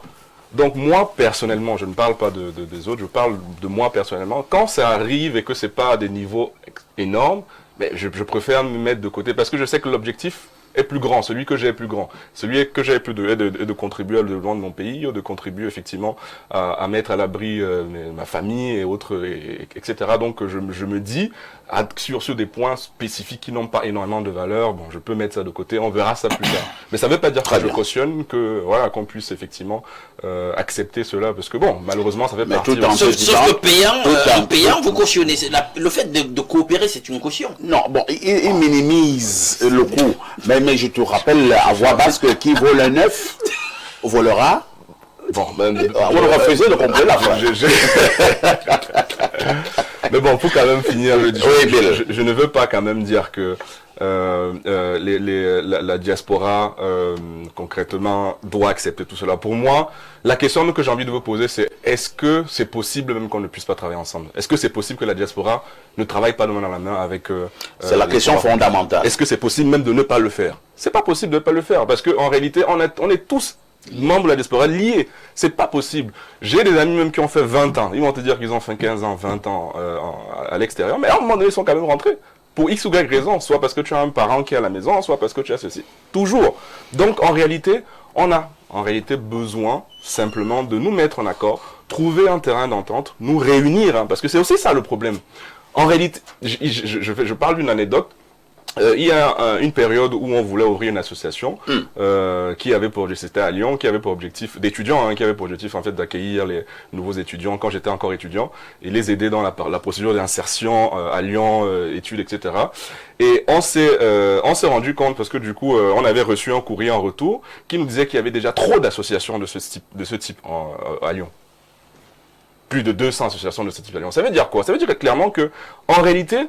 [SPEAKER 3] Donc moi, personnellement, je ne parle pas des autres, je parle de moi personnellement. Quand ça arrive et que c'est pas à des niveaux énormes, mais je préfère me mettre de côté parce que je sais que l'objectif est plus grand, celui que j'ai est plus grand. Celui que j'ai plus de contribuer au développement de mon pays, de contribuer effectivement à mettre à l'abri ma famille et autres, etc. Donc je me dis, sur des points spécifiques qui n'ont pas énormément de valeur, bon, je peux mettre ça de côté, on verra ça plus tard. Mais ça ne veut pas dire que je cautionne qu'on puisse effectivement accepter cela, parce que bon, malheureusement, ça fait partie...
[SPEAKER 4] Sauf que payant, vous cautionnez. Le fait de coopérer, c'est une caution.
[SPEAKER 1] Non, bon, il minimise le coût. Mais je te rappelle à voix basse que qui vole un œuf volera.
[SPEAKER 3] Bon,
[SPEAKER 1] on le refusait de comprendre la fin.
[SPEAKER 3] Mais bon, pour quand même finir le discours, je ne veux pas quand même dire que la diaspora concrètement doit accepter tout cela. Pour moi, la question que j'ai envie de vous poser, c'est est-ce que c'est possible même qu'on ne puisse pas travailler ensemble? Est-ce que c'est possible que la diaspora ne travaille pas de main dans la main avec
[SPEAKER 1] c'est la question fondamentale.
[SPEAKER 3] Est-ce que c'est possible même de ne pas le faire? C'est pas possible de ne pas le faire parce qu'en réalité, on est tous membres de la diaspora liés. C'est pas possible. J'ai des amis même qui ont fait 20 ans. Ils vont te dire qu'ils ont fait 15 ans, 20 ans à l'extérieur, mais à un moment donné, ils sont quand même rentrés. Pour X ou Y raison, soit parce que tu as un parent qui est à la maison, soit parce que tu as ceci. Toujours. Donc, en réalité, on a besoin simplement de nous mettre en accord, trouver un terrain d'entente, nous réunir, hein, parce que c'est aussi ça le problème. En réalité, je parle d'une anecdote. Il y a une période où on voulait ouvrir une association qui avait pour objectif, c'était à Lyon, qui avait pour objectif d'étudiants, hein, qui avait pour objectif en fait d'accueillir les nouveaux étudiants quand j'étais encore étudiant et les aider dans la procédure d'insertion à Lyon, études, etc. Et on s'est rendu compte parce que du coup on avait reçu un courrier en retour qui nous disait qu'il y avait déjà trop d'associations de ce type à Lyon. Plus de 200 associations de ce type à Lyon. Ça veut dire quoi? Ça veut dire clairement que en réalité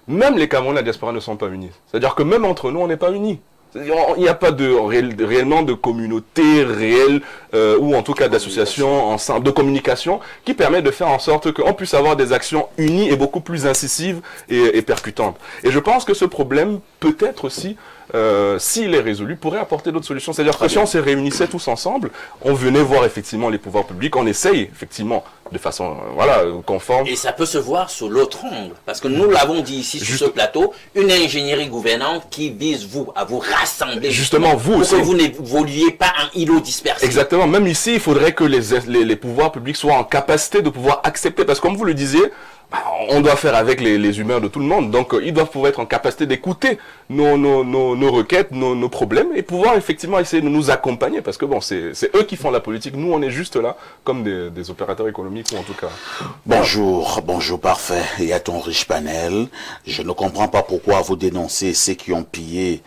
[SPEAKER 3] même les Camerounais de la diaspora ne sont pas unis. C'est-à-dire que même entre nous, on n'est pas unis. Il n'y a pas réellement de communauté réelle, ou en tout cas d'association, de communication, qui permet de faire en sorte qu'on puisse avoir des actions unies et beaucoup plus incisives et percutantes. Et je pense que ce problème peut être aussi s'il est résolu, pourrait apporter d'autres solutions. C'est-à-dire que si on se réunissait tous ensemble, on venait voir effectivement les pouvoirs publics, on essaye effectivement de façon conforme.
[SPEAKER 4] Et ça peut se voir sous l'autre angle, parce que nous l'avons dit ici sur ce plateau, une ingénierie gouvernante qui vise à vous rassembler.
[SPEAKER 3] Justement, vous
[SPEAKER 4] pour
[SPEAKER 3] aussi.
[SPEAKER 4] que vous n'évoluiez pas en îlot dispersé.
[SPEAKER 3] Exactement. Même ici, il faudrait que les pouvoirs publics soient en capacité de pouvoir accepter, parce que comme vous le disiez, on doit faire avec les humeurs de tout le monde, donc ils doivent pouvoir être en capacité d'écouter nos requêtes, nos problèmes, et pouvoir effectivement essayer de nous accompagner, parce que bon, c'est eux qui font la politique, nous on est juste là, comme des opérateurs économiques, ou en tout cas.
[SPEAKER 1] Bonjour, parfait, il y a ton riche panel, je ne comprends pas pourquoi vous dénoncez ceux qui ont pillé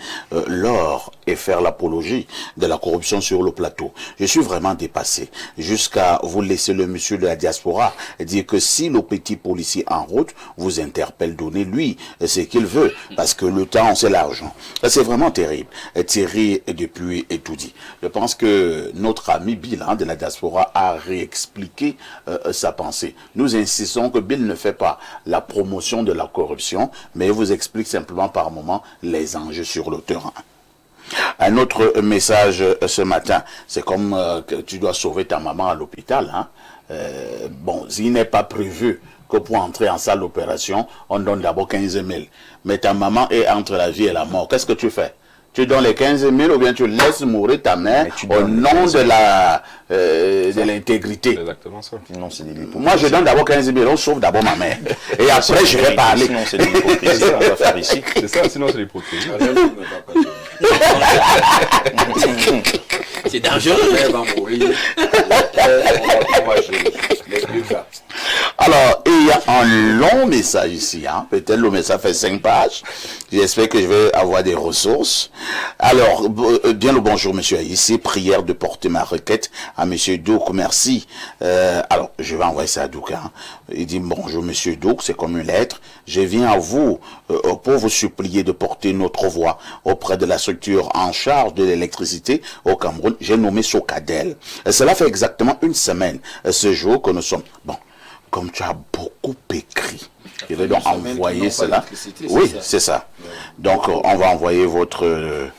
[SPEAKER 1] l'or et faire l'apologie de la corruption sur le plateau. Je suis vraiment dépassé, jusqu'à vous laisser le monsieur de la diaspora dire que si le petit policier en route vous interpelle, donnez-lui ce qu'il veut, parce que le temps c'est l'argent. C'est vraiment terrible. Thierry depuis est tout dit. Je pense que notre ami Bill de la diaspora a réexpliqué sa pensée. Nous insistons que Bill ne fait pas la promotion de la corruption, mais il vous explique simplement par moment les enjeux sur le terrain. Un autre message ce matin, c'est comme que tu dois sauver ta maman à l'hôpital. Bon, il n'est pas prévu que pour entrer en salle d'opération, on donne d'abord 15 000. Mais ta maman est entre la vie et la mort. Qu'est-ce que tu fais? Tu donnes les 15 000 ou bien tu laisses mourir ta mère au nom de l'intégrité.
[SPEAKER 3] Exactement ça.
[SPEAKER 6] Sinon, c'est de l'hypocrisie.
[SPEAKER 1] Moi, je donne d'abord 15 000, on sauve d'abord ma mère. Et après, je vais parler.
[SPEAKER 6] Sinon, c'est de l'hypocrisie qu'on va faire ici.
[SPEAKER 3] C'est ça, sinon c'est l'hypocrisie.
[SPEAKER 4] C'est dangereux.
[SPEAKER 8] Elle va mourir. On va gérer les deux cas.
[SPEAKER 1] Alors, il y a un long message ici, peut-être le message fait 5 pages. J'espère que je vais avoir des ressources. Alors, bien le bonjour, monsieur. Ici, prière de porter ma requête à monsieur Douk. Merci. Alors, je vais envoyer ça à Douk. Il dit, bonjour, monsieur Douk, c'est comme une lettre. Je viens à vous pour vous supplier de porter notre voix auprès de la structure en charge de l'électricité au Cameroun. J'ai nommé Socadel. Cela fait exactement une semaine, ce jour que nous sommes... Bon. Comme tu as beaucoup écrit, je vais donc envoyer cela. Oui, c'est ça. Donc, on va envoyer votre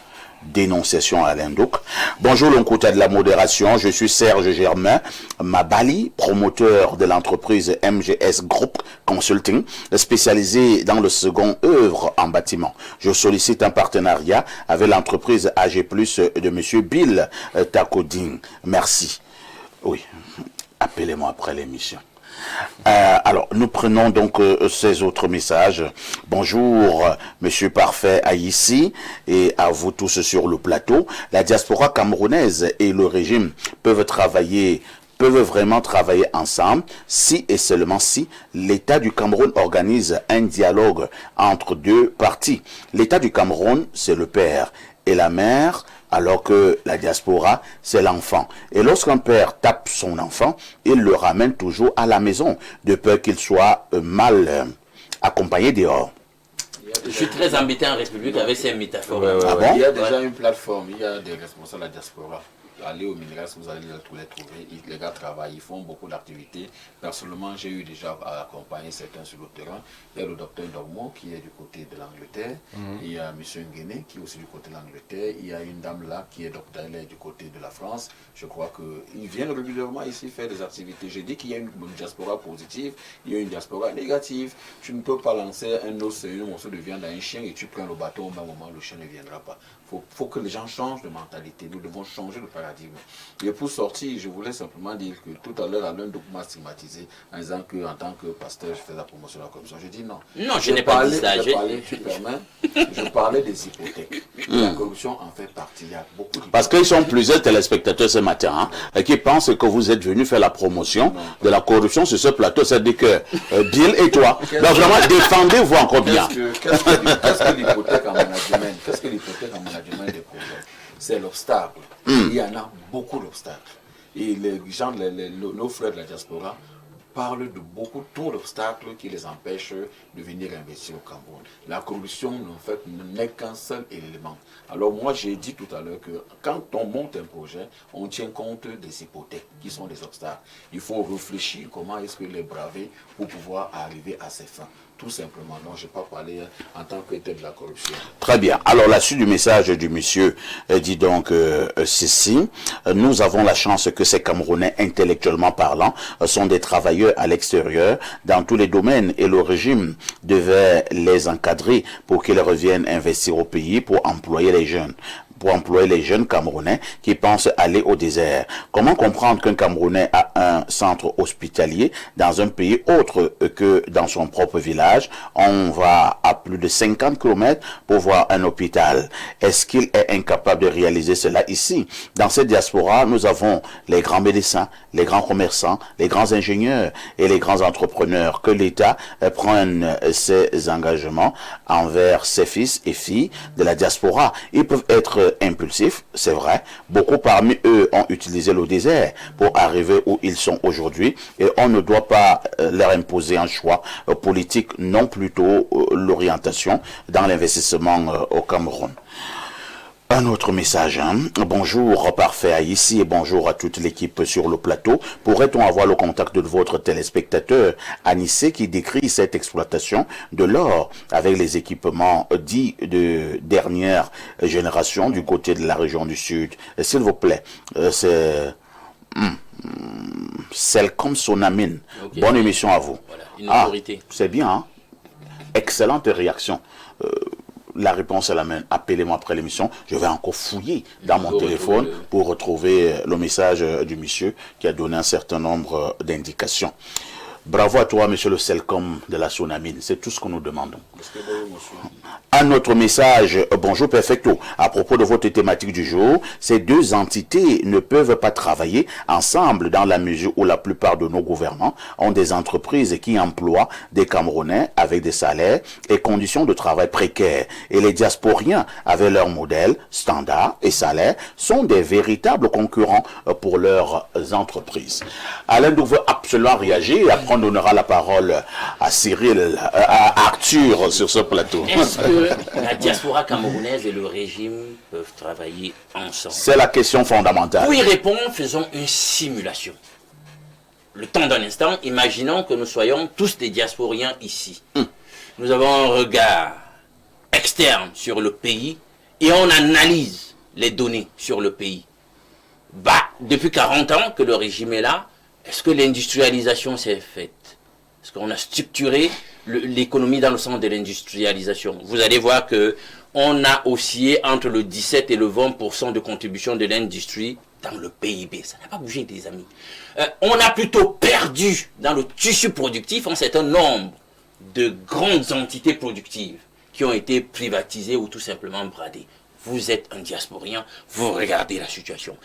[SPEAKER 1] dénonciation à Alain Douk. Bonjour, l'Onkouta de la modération. Je suis Serge Germain Mabali, promoteur de l'entreprise MGS Group Consulting, spécialisé dans le second œuvre en bâtiment. Je sollicite un partenariat avec l'entreprise AG+, de monsieur Bill Takoding. Merci. Oui, appelez-moi après l'émission. Alors, nous prenons donc ces autres messages. Bonjour, monsieur Parfait Aïssi et à vous tous sur le plateau. La diaspora camerounaise et le régime peuvent vraiment travailler ensemble si et seulement si l'État du Cameroun organise un dialogue entre deux parties. L'État du Cameroun, c'est le père et la mère, alors que la diaspora, c'est l'enfant. Et lorsqu'un père tape son enfant, il le ramène toujours à la maison, de peur qu'il soit mal accompagné dehors.
[SPEAKER 4] Je suis très embêté en République avec ces métaphores.
[SPEAKER 1] Ah bon?
[SPEAKER 8] Il y a déjà une plateforme, il y a des responsables de la diaspora. Allez au Mineras, vous allez les trouver. Les gars travaillent, ils font beaucoup d'activités. Personnellement, j'ai eu déjà à accompagner certains sur le terrain. Il y a le docteur Dormo qui est du côté de l'Angleterre. Il y a M. Nguene qui est aussi du côté de l'Angleterre. Il y a une dame là qui est docteur du côté de la France. Je crois qu'ils viennent régulièrement ici faire des activités. J'ai dit qu'il y a une diaspora positive, il y a une diaspora négative. Tu ne peux pas lancer un morceau de viande à un chien et tu prends le bateau au même moment, le chien ne viendra pas. Faut que les gens changent de mentalité. Nous devons changer de paradigme. Et pour sortir, je voulais simplement dire que tout à l'heure, Alain Douk m'a stigmatisé en disant qu'en tant que pasteur, je fais la promotion de la corruption. Je dis non.
[SPEAKER 4] Non, je n'ai pas dit ça.
[SPEAKER 8] Je parlais des hypothèques. La corruption en fait partie. Il y a beaucoup d'hypothèques.
[SPEAKER 1] Parce qu'ils sont plusieurs téléspectateurs ce matin qui pensent que vous êtes venus faire la promotion de la corruption sur ce plateau. C'est-à-dire que Bill et toi, donc vraiment défendez-vous encore bien.
[SPEAKER 8] Qu'est-ce que l'hypothèque en management? Qu'est-ce que l'hypothèque en management des projets? C'est l'obstacle. Il y en a beaucoup d'obstacles. Et les gens, nos frères de la diaspora parlent de beaucoup trop d'obstacles qui les empêchent de venir investir au Cameroun. La corruption, en fait, n'est qu'un seul élément. Alors moi, j'ai dit tout à l'heure que quand on monte un projet, on tient compte des hypothèques qui sont des obstacles. Il faut réfléchir comment est-ce que les braver pour pouvoir arriver à ses fins. tout simplement. Non, je n'ai pas parlé en tant que tel de la corruption.
[SPEAKER 1] Très bien. Alors, la suite du message du monsieur dit donc ceci. Nous avons la chance que ces Camerounais, intellectuellement parlant, sont des travailleurs à l'extérieur dans tous les domaines et le régime devait les encadrer pour qu'ils reviennent investir au pays pour employer les jeunes. Camerounais qui pensent aller au désert. Comment comprendre qu'un Camerounais a un centre hospitalier dans un pays autre que dans son propre village? On va à plus de 50 km pour voir un hôpital. Est-ce qu'il est incapable de réaliser cela ici? Dans cette diaspora, nous avons les grands médecins, les grands commerçants, les grands ingénieurs et les grands entrepreneurs. Que l'État prenne ses engagements envers ses fils et filles de la diaspora. Ils peuvent être impulsifs, c'est vrai. Beaucoup parmi eux ont utilisé le désert pour arriver où ils sont aujourd'hui et on ne doit pas leur imposer un choix politique, non plutôt l'orientation dans l'investissement au Cameroun. Un autre message. Bonjour Parfait ici et bonjour à toute l'équipe sur le plateau. Pourrait-on avoir le contact de votre téléspectateur Anissé qui décrit cette exploitation de l'or avec les équipements dits de dernière génération du côté de la région du Sud? S'il vous plaît, c'est Selcom Sonamine. Okay. Bonne émission à vous.
[SPEAKER 4] Voilà, une autorité.
[SPEAKER 1] C'est bien. Hein? Excellente réaction. La réponse est la même. Appelez-moi après l'émission. Je vais encore fouiller dans mon téléphone pour retrouver le message du monsieur qui a donné un certain nombre d'indications. Bravo à toi, monsieur le Selcom de la Sonamine. C'est tout ce que nous demandons. Un autre message. Bonjour Perfecto. À propos de votre thématique du jour, ces deux entités ne peuvent pas travailler ensemble dans la mesure où la plupart de nos gouvernants ont des entreprises qui emploient des Camerounais avec des salaires et conditions de travail précaires. Et les diasporiens, avec leurs modèles, standards et salaires, sont des véritables concurrents pour leurs entreprises. Alain nous veut absolument réagir et après on donnera la parole à Cyril, à Arthur sur ce plateau.
[SPEAKER 4] Est-ce que la diaspora camerounaise et le régime peuvent travailler ensemble?
[SPEAKER 1] C'est la question fondamentale.
[SPEAKER 4] Pour y répondre, faisons une simulation. Le temps d'un instant, imaginons que nous soyons tous des diasporiens ici. Nous avons un regard externe sur le pays et on analyse les données sur le pays. Depuis 40 ans que le régime est là, est-ce que l'industrialisation s'est faite? Est-ce qu'on a structuré l'économie dans le sens de l'industrialisation? Vous allez voir que on a oscillé entre le 17 et le 20% de contribution de l'industrie dans le PIB. Ça n'a pas bougé, des amis. On a plutôt perdu dans le tissu productif un certain nombre de grandes entités productives qui ont été privatisées ou tout simplement bradées. Vous êtes un diasporien, vous regardez la situation.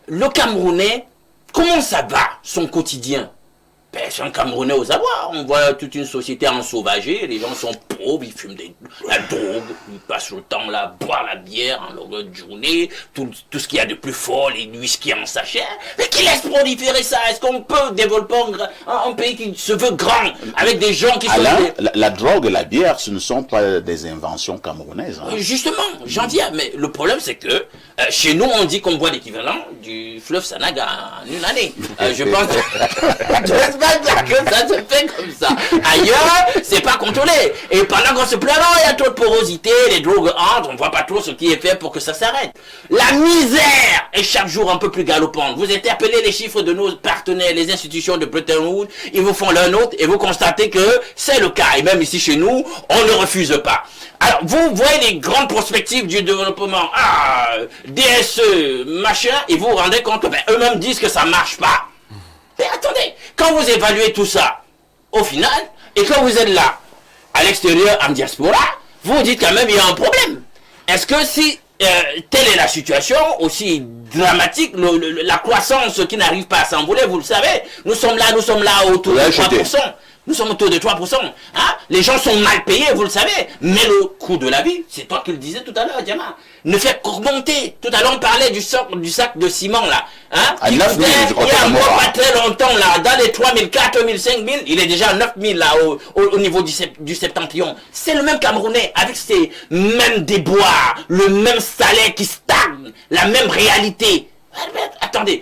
[SPEAKER 4] Le Camerounais, comment ça va, son quotidien? C'est un Camerounais aux abois. On voit toute une société ensauvagée. Les gens sont pauvres, ils fument la drogue, ils passent le temps là, boire la bière en longueur de journée, tout ce qu'il y a de plus fort, les whisky en sachet. Mais qui laisse proliférer ça? Est-ce qu'on peut développer un pays qui se veut grand, avec des gens qui
[SPEAKER 1] Alain, la drogue et la bière, ce ne sont pas des inventions camerounaises. Hein.
[SPEAKER 4] Justement, j'en viens. Mais le problème, c'est que chez nous, on dit qu'on boit l'équivalent du fleuve Sanaga en une année. Je pense que ça se fait comme ça. Ailleurs, c'est pas contrôlé. Et pendant qu'on se plaint, il y a trop de porosité, les drogues entrent, on voit pas trop ce qui est fait pour que ça s'arrête. La misère est chaque jour un peu plus galopante. Vous interpellez les chiffres de nos partenaires, les institutions de Bretton Woods, ils vous font leur note et vous constatez que c'est le cas. Et même ici chez nous, on ne refuse pas. Alors, vous voyez les grandes perspectives du développement, DSE, machin, et vous vous rendez compte que eux-mêmes disent que ça marche pas. Mais attendez, quand vous évaluez tout ça, au final, et quand vous êtes là, à l'extérieur, en diaspora, vous vous dites quand même il y a un problème. Est-ce que si telle est la situation, aussi dramatique, la croissance qui n'arrive pas à s'envoler, vous le savez, nous sommes là autour de 3%. Nous sommes autour de 3%. Hein? Les gens sont mal payés, vous le savez. Mais le coût de la vie, c'est toi qui le disais tout à l'heure, Diama, ne fait qu'augmenter. Tout à l'heure, on parlait du sac de ciment, là. Hein? Il y a pas très longtemps, là, dans les 3 000, 4 000, 5 000, il est déjà à 9 000, là, au niveau du septentrion. C'est le même Camerounais, avec ces mêmes déboires, le même salaire qui stagne, la même réalité. Attendez,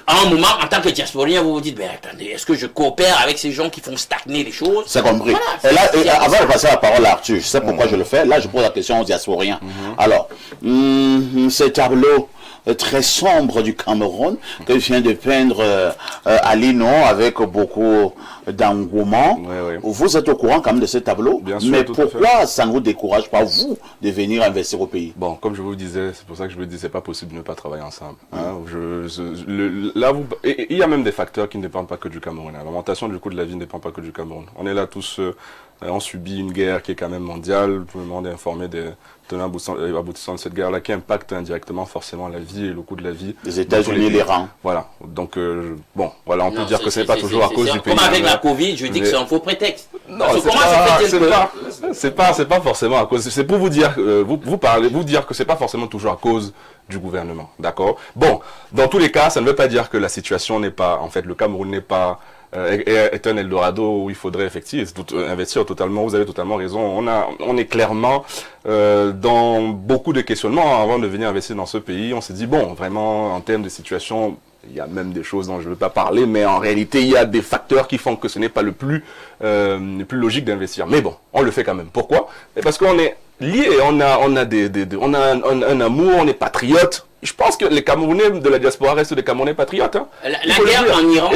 [SPEAKER 4] à un moment, en tant que diasporien, vous vous dites, mais attendez, est-ce que je coopère avec ces gens qui font stagner les choses?
[SPEAKER 1] C'est compris.
[SPEAKER 4] Voilà,
[SPEAKER 1] et là, avant de passer la parole à Arthur, je sais pourquoi je le fais. Là, je pose la question aux diasporiens. Alors, ces tableaux très sombres du Cameroun que vient de peindre Alino avec beaucoup d'engouement. Vous êtes au courant quand même de ces tableaux.
[SPEAKER 3] Bien sûr,
[SPEAKER 1] mais pourquoi ça ne vous décourage pas, vous, de venir investir au pays?
[SPEAKER 3] Bon, comme je vous le disais, c'est pour ça que je vous le dis, c'est pas possible de ne pas travailler ensemble. Hein. Il y a même des facteurs qui ne dépendent pas que du Cameroun. L'augmentation du coût de la vie ne dépend pas que du Cameroun. On est là tous, on subit une guerre qui est quand même mondiale. Tout le monde est informé des tenants aboutissants de cette guerre-là qui impacte indirectement forcément la vie et le coût de la vie.
[SPEAKER 1] Les États-Unis, l'Iran.
[SPEAKER 3] Voilà. Donc, bon, voilà, on peut dire que ce n'est pas toujours à cause du pays.
[SPEAKER 4] Comme avec la Covid, je dis que c'est un faux prétexte.
[SPEAKER 3] Non, c'est pas forcément à cause. C'est pour vous dire, vous dire que c'est pas forcément toujours à cause du gouvernement, d'accord. Bon, dans tous les cas, ça ne veut pas dire que la situation n'est pas, en fait, le Cameroun n'est pas est un Eldorado où il faudrait investir totalement. Vous avez totalement raison. On est clairement dans beaucoup de questionnements avant de venir investir dans ce pays. On s'est dit bon, vraiment en termes de situation. Il y a même des choses dont je ne veux pas parler, mais en réalité, il y a des facteurs qui font que ce n'est pas le plus logique d'investir. Mais bon, on le fait quand même. Pourquoi? Parce qu'on est liés, on a un amour, on est patriote. Je pense que les Camerounais de la diaspora restent des Camerounais patriotes. Hein.
[SPEAKER 4] La guerre en Iran,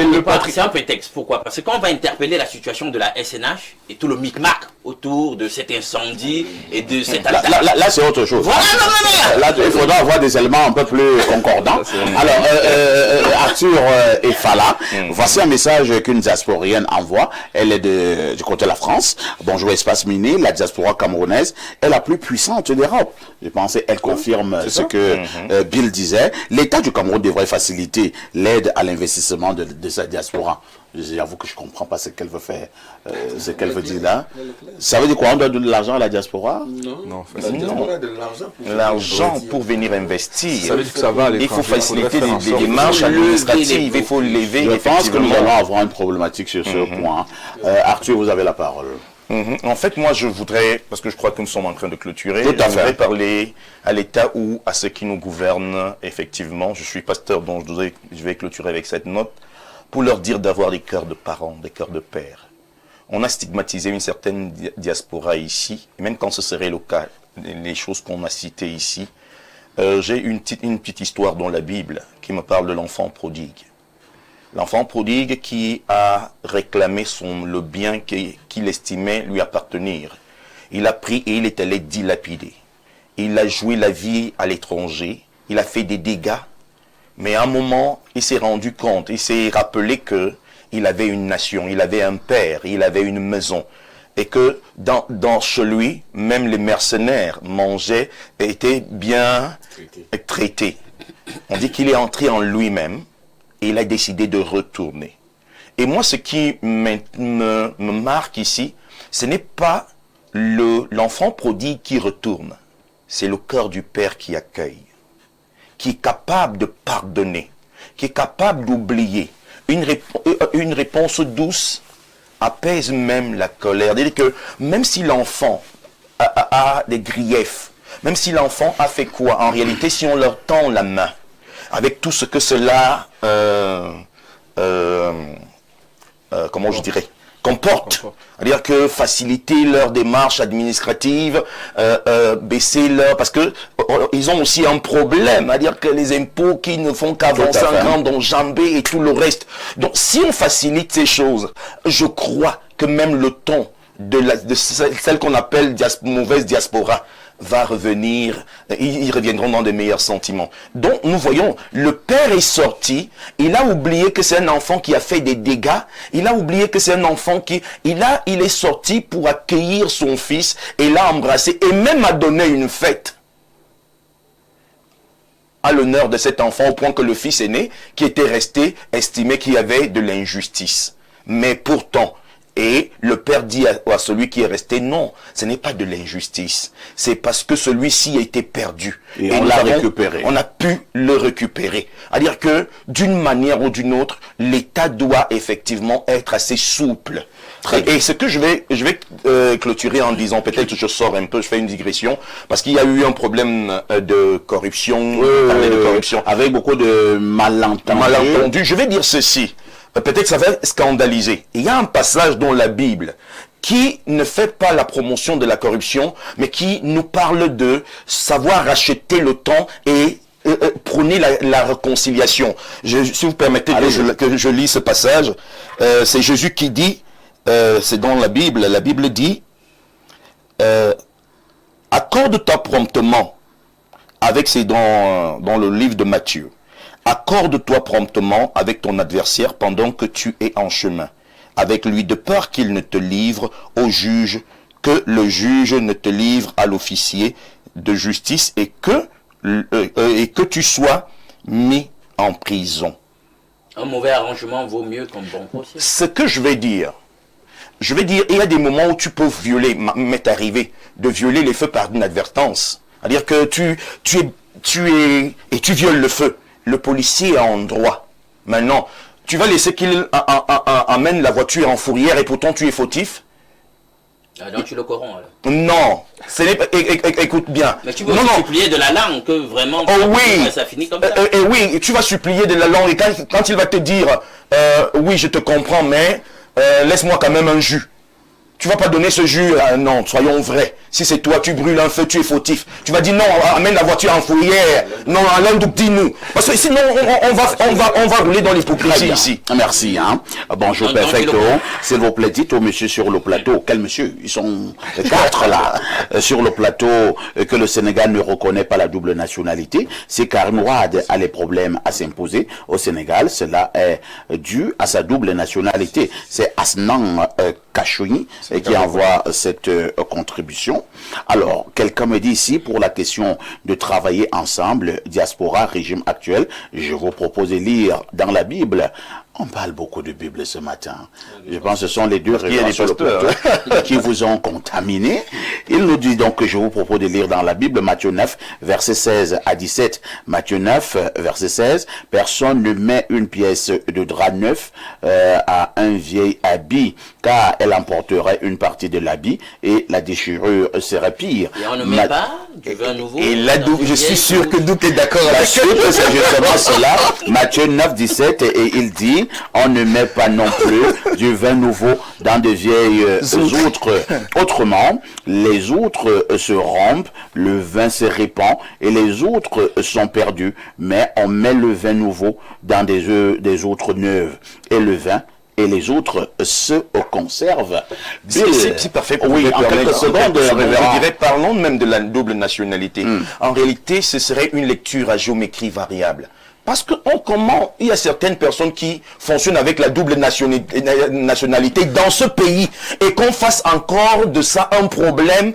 [SPEAKER 4] c'est un prétexte. Pourquoi? Parce que quand on va interpeller la situation de la SNH et tout le micmac autour de cet incendie et de cette attaque.
[SPEAKER 1] Là c'est autre chose.
[SPEAKER 4] Voilà, non.
[SPEAKER 1] Là, il faudra avoir des éléments un peu plus concordants. Alors, Arthur et Fala, voici un message qu'une diasporienne envoie. Elle est du côté de la France. Bonjour Espace Mini, la diaspora camerounaise est la plus puissante d'Europe. Je pense elle confirme ce que Bill disait. L'État du Cameroun devrait faciliter l'aide à l'investissement de sa diaspora. J'avoue que je ne comprends pas ce qu'elle veut faire, ce qu'elle veut dire là. Ça veut dire quoi? On doit donner de l'argent à la diaspora?
[SPEAKER 2] Non. La diaspora a de
[SPEAKER 6] l'argent pour venir investir.
[SPEAKER 3] Ça veut dire que ça va,
[SPEAKER 6] il faut faciliter les démarches administratives, il faut lever.
[SPEAKER 1] Je pense que nous allons avoir une problématique sur ce point. Arthur, vous avez la parole.
[SPEAKER 6] En fait, moi, je voudrais, parce que je crois que nous sommes en train de clôturer,
[SPEAKER 1] je voudrais
[SPEAKER 6] parler à l'État ou à ceux qui nous gouvernent, effectivement. Je suis pasteur, donc je vais clôturer avec cette note, pour leur dire d'avoir des cœurs de parents, des cœurs de pères. On a stigmatisé une certaine diaspora ici, et même quand ce serait le cas, les choses qu'on a citées ici. J'ai une petite histoire dans la Bible qui me parle de l'enfant prodigue. L'enfant prodigue qui a réclamé le bien qu'il estimait lui appartenir. Il a pris et il est allé dilapider. Il a joué la vie à l'étranger. Il a fait des dégâts. Mais à un moment, il s'est rendu compte, il s'est rappelé que il avait une nation, il avait un père, il avait une maison. Et que chez lui, même les mercenaires mangeaient et étaient bien traités. On dit qu'il est entré en lui-même. Et il a décidé de retourner. Et moi, ce qui me marque ici, ce n'est pas l'enfant prodigue qui retourne. C'est le cœur du Père qui accueille, qui est capable de pardonner, qui est capable d'oublier. Une réponse douce apaise même la colère. C'est-à-dire que même si l'enfant a des griefs, même si l'enfant a fait quoi, en réalité, si on leur tend la main, avec tout ce que cela, comment je dirais, comporte. C'est-à-dire que faciliter leur démarche administrative, baisser leur... Parce que ils ont aussi un problème, c'est-à-dire que les impôts qui ne font qu'avancer un grand enjambé et tout le reste. Donc si on facilite ces choses, je crois que même le ton de celle qu'on appelle mauvaise diaspora va revenir, ils reviendront dans de meilleurs sentiments. Donc nous voyons, le père est sorti, il a oublié que c'est un enfant qui a fait des dégâts, il a oublié que c'est un enfant il est sorti pour accueillir son fils et l'a embrassé et même a donné une fête à l'honneur de cet enfant au point que le fils aîné qui était resté estimé qu'il y avait de l'injustice. Mais pourtant, Et le père dit à celui qui est resté, non, ce n'est pas de l'injustice. C'est parce que celui-ci a été perdu.
[SPEAKER 1] Et on l'a récupéré.
[SPEAKER 6] On a pu le récupérer. C'est-à-dire que d'une manière ou d'une autre, l'État doit effectivement être assez souple. Et ce que je vais clôturer en disant, peut-être que je sors un peu, je fais une digression, parce qu'il y a eu un problème de corruption, de corruption,
[SPEAKER 1] avec beaucoup de malentendus.
[SPEAKER 6] Je vais dire ceci, peut-être que ça va scandaliser. Il y a un passage dans la Bible qui ne fait pas la promotion de la corruption, mais qui nous parle de savoir racheter le temps et prôner la réconciliation. Si vous permettez que je lis ce passage, c'est Jésus qui dit, c'est dans la Bible dit, accorde-toi promptement, c'est dans le livre de Matthieu, accorde-toi promptement avec ton adversaire pendant que tu es en chemin, avec lui de peur qu'il ne te livre au juge, que le juge ne te livre à l'officier de justice et que tu sois mis en prison.
[SPEAKER 4] Un mauvais arrangement vaut mieux qu'un bon procès.
[SPEAKER 6] Ce que je vais dire, il y a des moments où tu peux violer, m'est arrivé de violer les feux par inadvertance. C'est-à-dire que tu violes le feu. Le policier est en droit. Maintenant, tu vas laisser qu'il amène la voiture en fourrière et pourtant tu es fautif?
[SPEAKER 4] Alors tu le corromps alors.
[SPEAKER 6] Non, écoute bien.
[SPEAKER 4] Mais tu vas supplier de la langue que vraiment ça finit comme ça.
[SPEAKER 6] Oui, tu vas supplier de la langue et quand il va te dire oui, je te comprends, mais laisse-moi quand même un jus. Tu vas pas donner ce jus, non, soyons vrais. Si c'est toi, tu brûles un feu, tu es fautif. Tu vas dire non, amène la voiture en fourrière. Non, Alain, dis-nous. Parce que sinon, on va rouler dans l'hypocrisie ici.
[SPEAKER 1] Merci, hein. Bonjour, perfecto. S'il vous plaît, dites au monsieur sur le plateau. Quel monsieur? Ils sont 4 là, sur le plateau, que le Sénégal ne reconnaît pas la double nationalité. C'est Karim Wade a les problèmes à s'imposer au Sénégal. Cela est dû à sa double nationalité. C'est Asnan Kachouni qui envoie cette contribution. Alors, quelqu'un me dit ici, pour la question de travailler ensemble, diaspora, régime actuel, je vous propose de lire dans la Bible. On parle beaucoup de Bible ce matin. Je pense que ce sont les deux références sur le plateau qui vous ont contaminé. Il nous dit donc que je vous propose de lire dans la Bible Matthieu 9, versets 16 à 17. Matthieu 9, verset 16. Personne ne met une pièce de drap neuf à un vieil habit, car elle emporterait une partie de l'habit et la déchirure serait pire.
[SPEAKER 4] Et on ne met pas du vin nouveau.
[SPEAKER 6] Et là, je suis sûr que Douk est d'accord
[SPEAKER 1] avec
[SPEAKER 6] la
[SPEAKER 1] suite. C'est justement cela. Matthieu 9, 17, et il dit, on ne met pas non plus du vin nouveau dans de vieilles outres. Autrement, les outres se rompent, le vin se répand et les outres sont perdues. Mais on met le vin nouveau dans des outres neuves. Et le vin et les autres se conservent.
[SPEAKER 6] C'est parfait.
[SPEAKER 1] Oui, en quelques secondes,
[SPEAKER 6] je dirais, parlons même de la double nationalité. En réalité, ce serait une lecture à géométrie variable. Parce que comment il y a certaines personnes qui fonctionnent avec la double nationalité dans ce pays et qu'on fasse encore de ça un problème.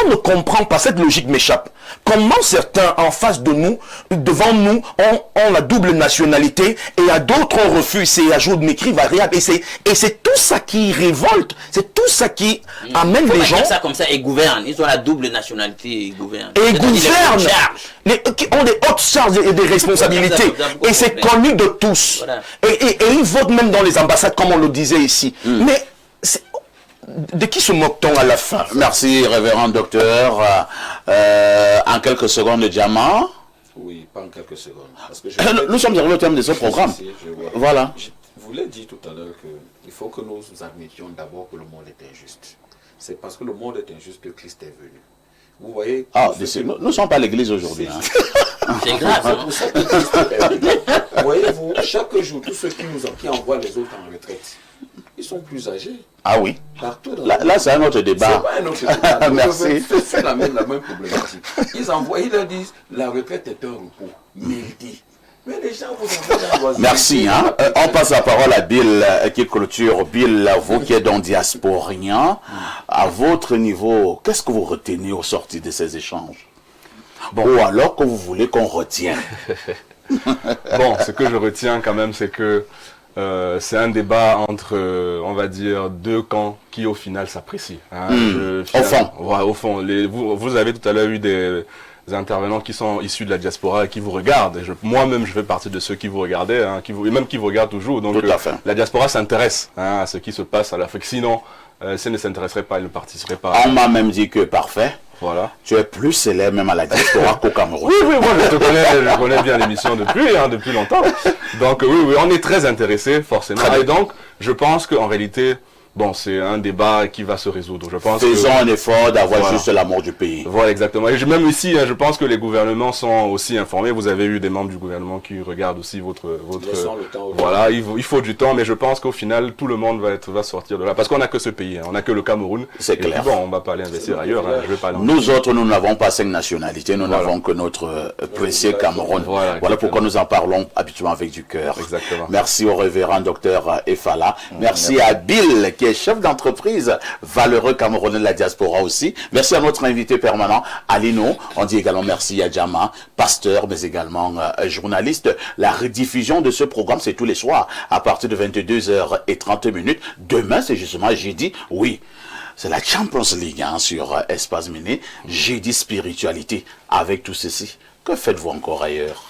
[SPEAKER 6] On ne comprend pas, cette logique m'échappe. Comment certains en face de nous, devant nous, ont la double nationalité et à d'autres on refuse, c'est à géométrie variable. Et c'est tout ça qui révolte, c'est tout ça qui amène les gens.
[SPEAKER 4] Ça comme ça, ils gouvernent, ils ont la double nationalité et ils gouvernent.
[SPEAKER 6] Et ils gouvernent, qui ont des hautes charges et des responsabilités. Et c'est connu de tous. Voilà. Et ils votent même dans les ambassades, comme on le disait ici. Mais de qui se moque-t-on à la fin?
[SPEAKER 1] Merci, révérend docteur. En quelques secondes, Diamant.
[SPEAKER 2] Oui, pas en quelques secondes. Parce que
[SPEAKER 1] nous sommes arrivés au terme de ce programme. Voilà.
[SPEAKER 2] Je vous l'ai dit tout à l'heure qu'il faut que nous admettions d'abord que le monde est injuste. C'est parce que le monde est injuste que Christ est venu. Vous voyez...
[SPEAKER 1] nous ne sommes pas à l'église aujourd'hui.
[SPEAKER 4] C'est grave.
[SPEAKER 2] C'est pour ça que Christ est venu. Voyez-vous, chaque jour, tous ceux qui envoient les autres en retraite, ils sont plus âgés.
[SPEAKER 6] Ah oui.
[SPEAKER 2] Partout dans
[SPEAKER 1] là c'est un autre débat.
[SPEAKER 2] C'est pas un autre débat.
[SPEAKER 1] Merci.
[SPEAKER 2] C'est la même problématique. Ils leur disent, la retraite est un repos mérité. Mais les gens vous envoient.
[SPEAKER 1] Merci. On passe la parole à Bill qui clôture. Bill, vous qui êtes donc diasporien, à votre niveau, qu'est-ce que vous retenez au sortir de ces échanges? Ou alors que vous voulez qu'on retienne?
[SPEAKER 3] Bon, ce que je retiens quand même, c'est que c'est un débat entre, on va dire, deux camps qui au final s'apprécient. Hein.
[SPEAKER 1] Au fond.
[SPEAKER 3] Ouais, au fond. Vous avez tout à l'heure eu des intervenants qui sont issus de la diaspora et qui vous regardent. Et moi-même, je fais partie de ceux qui vous regardaient, hein, et même qui vous regardent toujours. Donc, la diaspora s'intéresse à ce qui se passe à l'Afrique. Sinon, si elle ne s'intéresserait pas, elle ne participerait pas.
[SPEAKER 1] On m'a même dit que, parfait,
[SPEAKER 3] voilà.
[SPEAKER 1] Tu es plus célèbre même à la diaspora qu'au Cameroun.
[SPEAKER 3] Oui, moi je connais bien l'émission depuis longtemps. Donc oui, on est très intéressés, forcément. Et donc, je pense qu'en réalité, bon, c'est un débat qui va se résoudre. Je pense
[SPEAKER 1] Faisons un effort d'avoir juste l'amour du pays.
[SPEAKER 3] Voilà, exactement. Et même ici, je pense que les gouvernements sont aussi informés. Vous avez eu des membres du gouvernement qui regardent aussi votre voilà, il faut du temps, mais je pense qu'au final, tout le monde va sortir de là. Parce qu'on n'a que ce pays, hein. On n'a que le Cameroun.
[SPEAKER 1] C'est clair.
[SPEAKER 3] Bon, on ne va pas aller investir ailleurs. Hein. Je vais pas
[SPEAKER 1] nous autres, nous n'avons pas 5 nationalités. Nous n'avons que notre précieux Cameroun. Voilà pourquoi nous en parlons habituellement avec du cœur.
[SPEAKER 3] Exactement.
[SPEAKER 1] Merci au révérend docteur Efala. Merci à Bill, qui est chef d'entreprise valeureux camerounais de la diaspora aussi. Merci à notre invité permanent, Alino. On dit également merci à Djama, pasteur, mais également journaliste. La rediffusion de ce programme, c'est tous les soirs à partir de 22h30. Demain, c'est justement jeudi. Oui, c'est la Champions League hein, sur Espace Mini. Jeudi spiritualité. Avec tout ceci, que faites-vous encore ailleurs?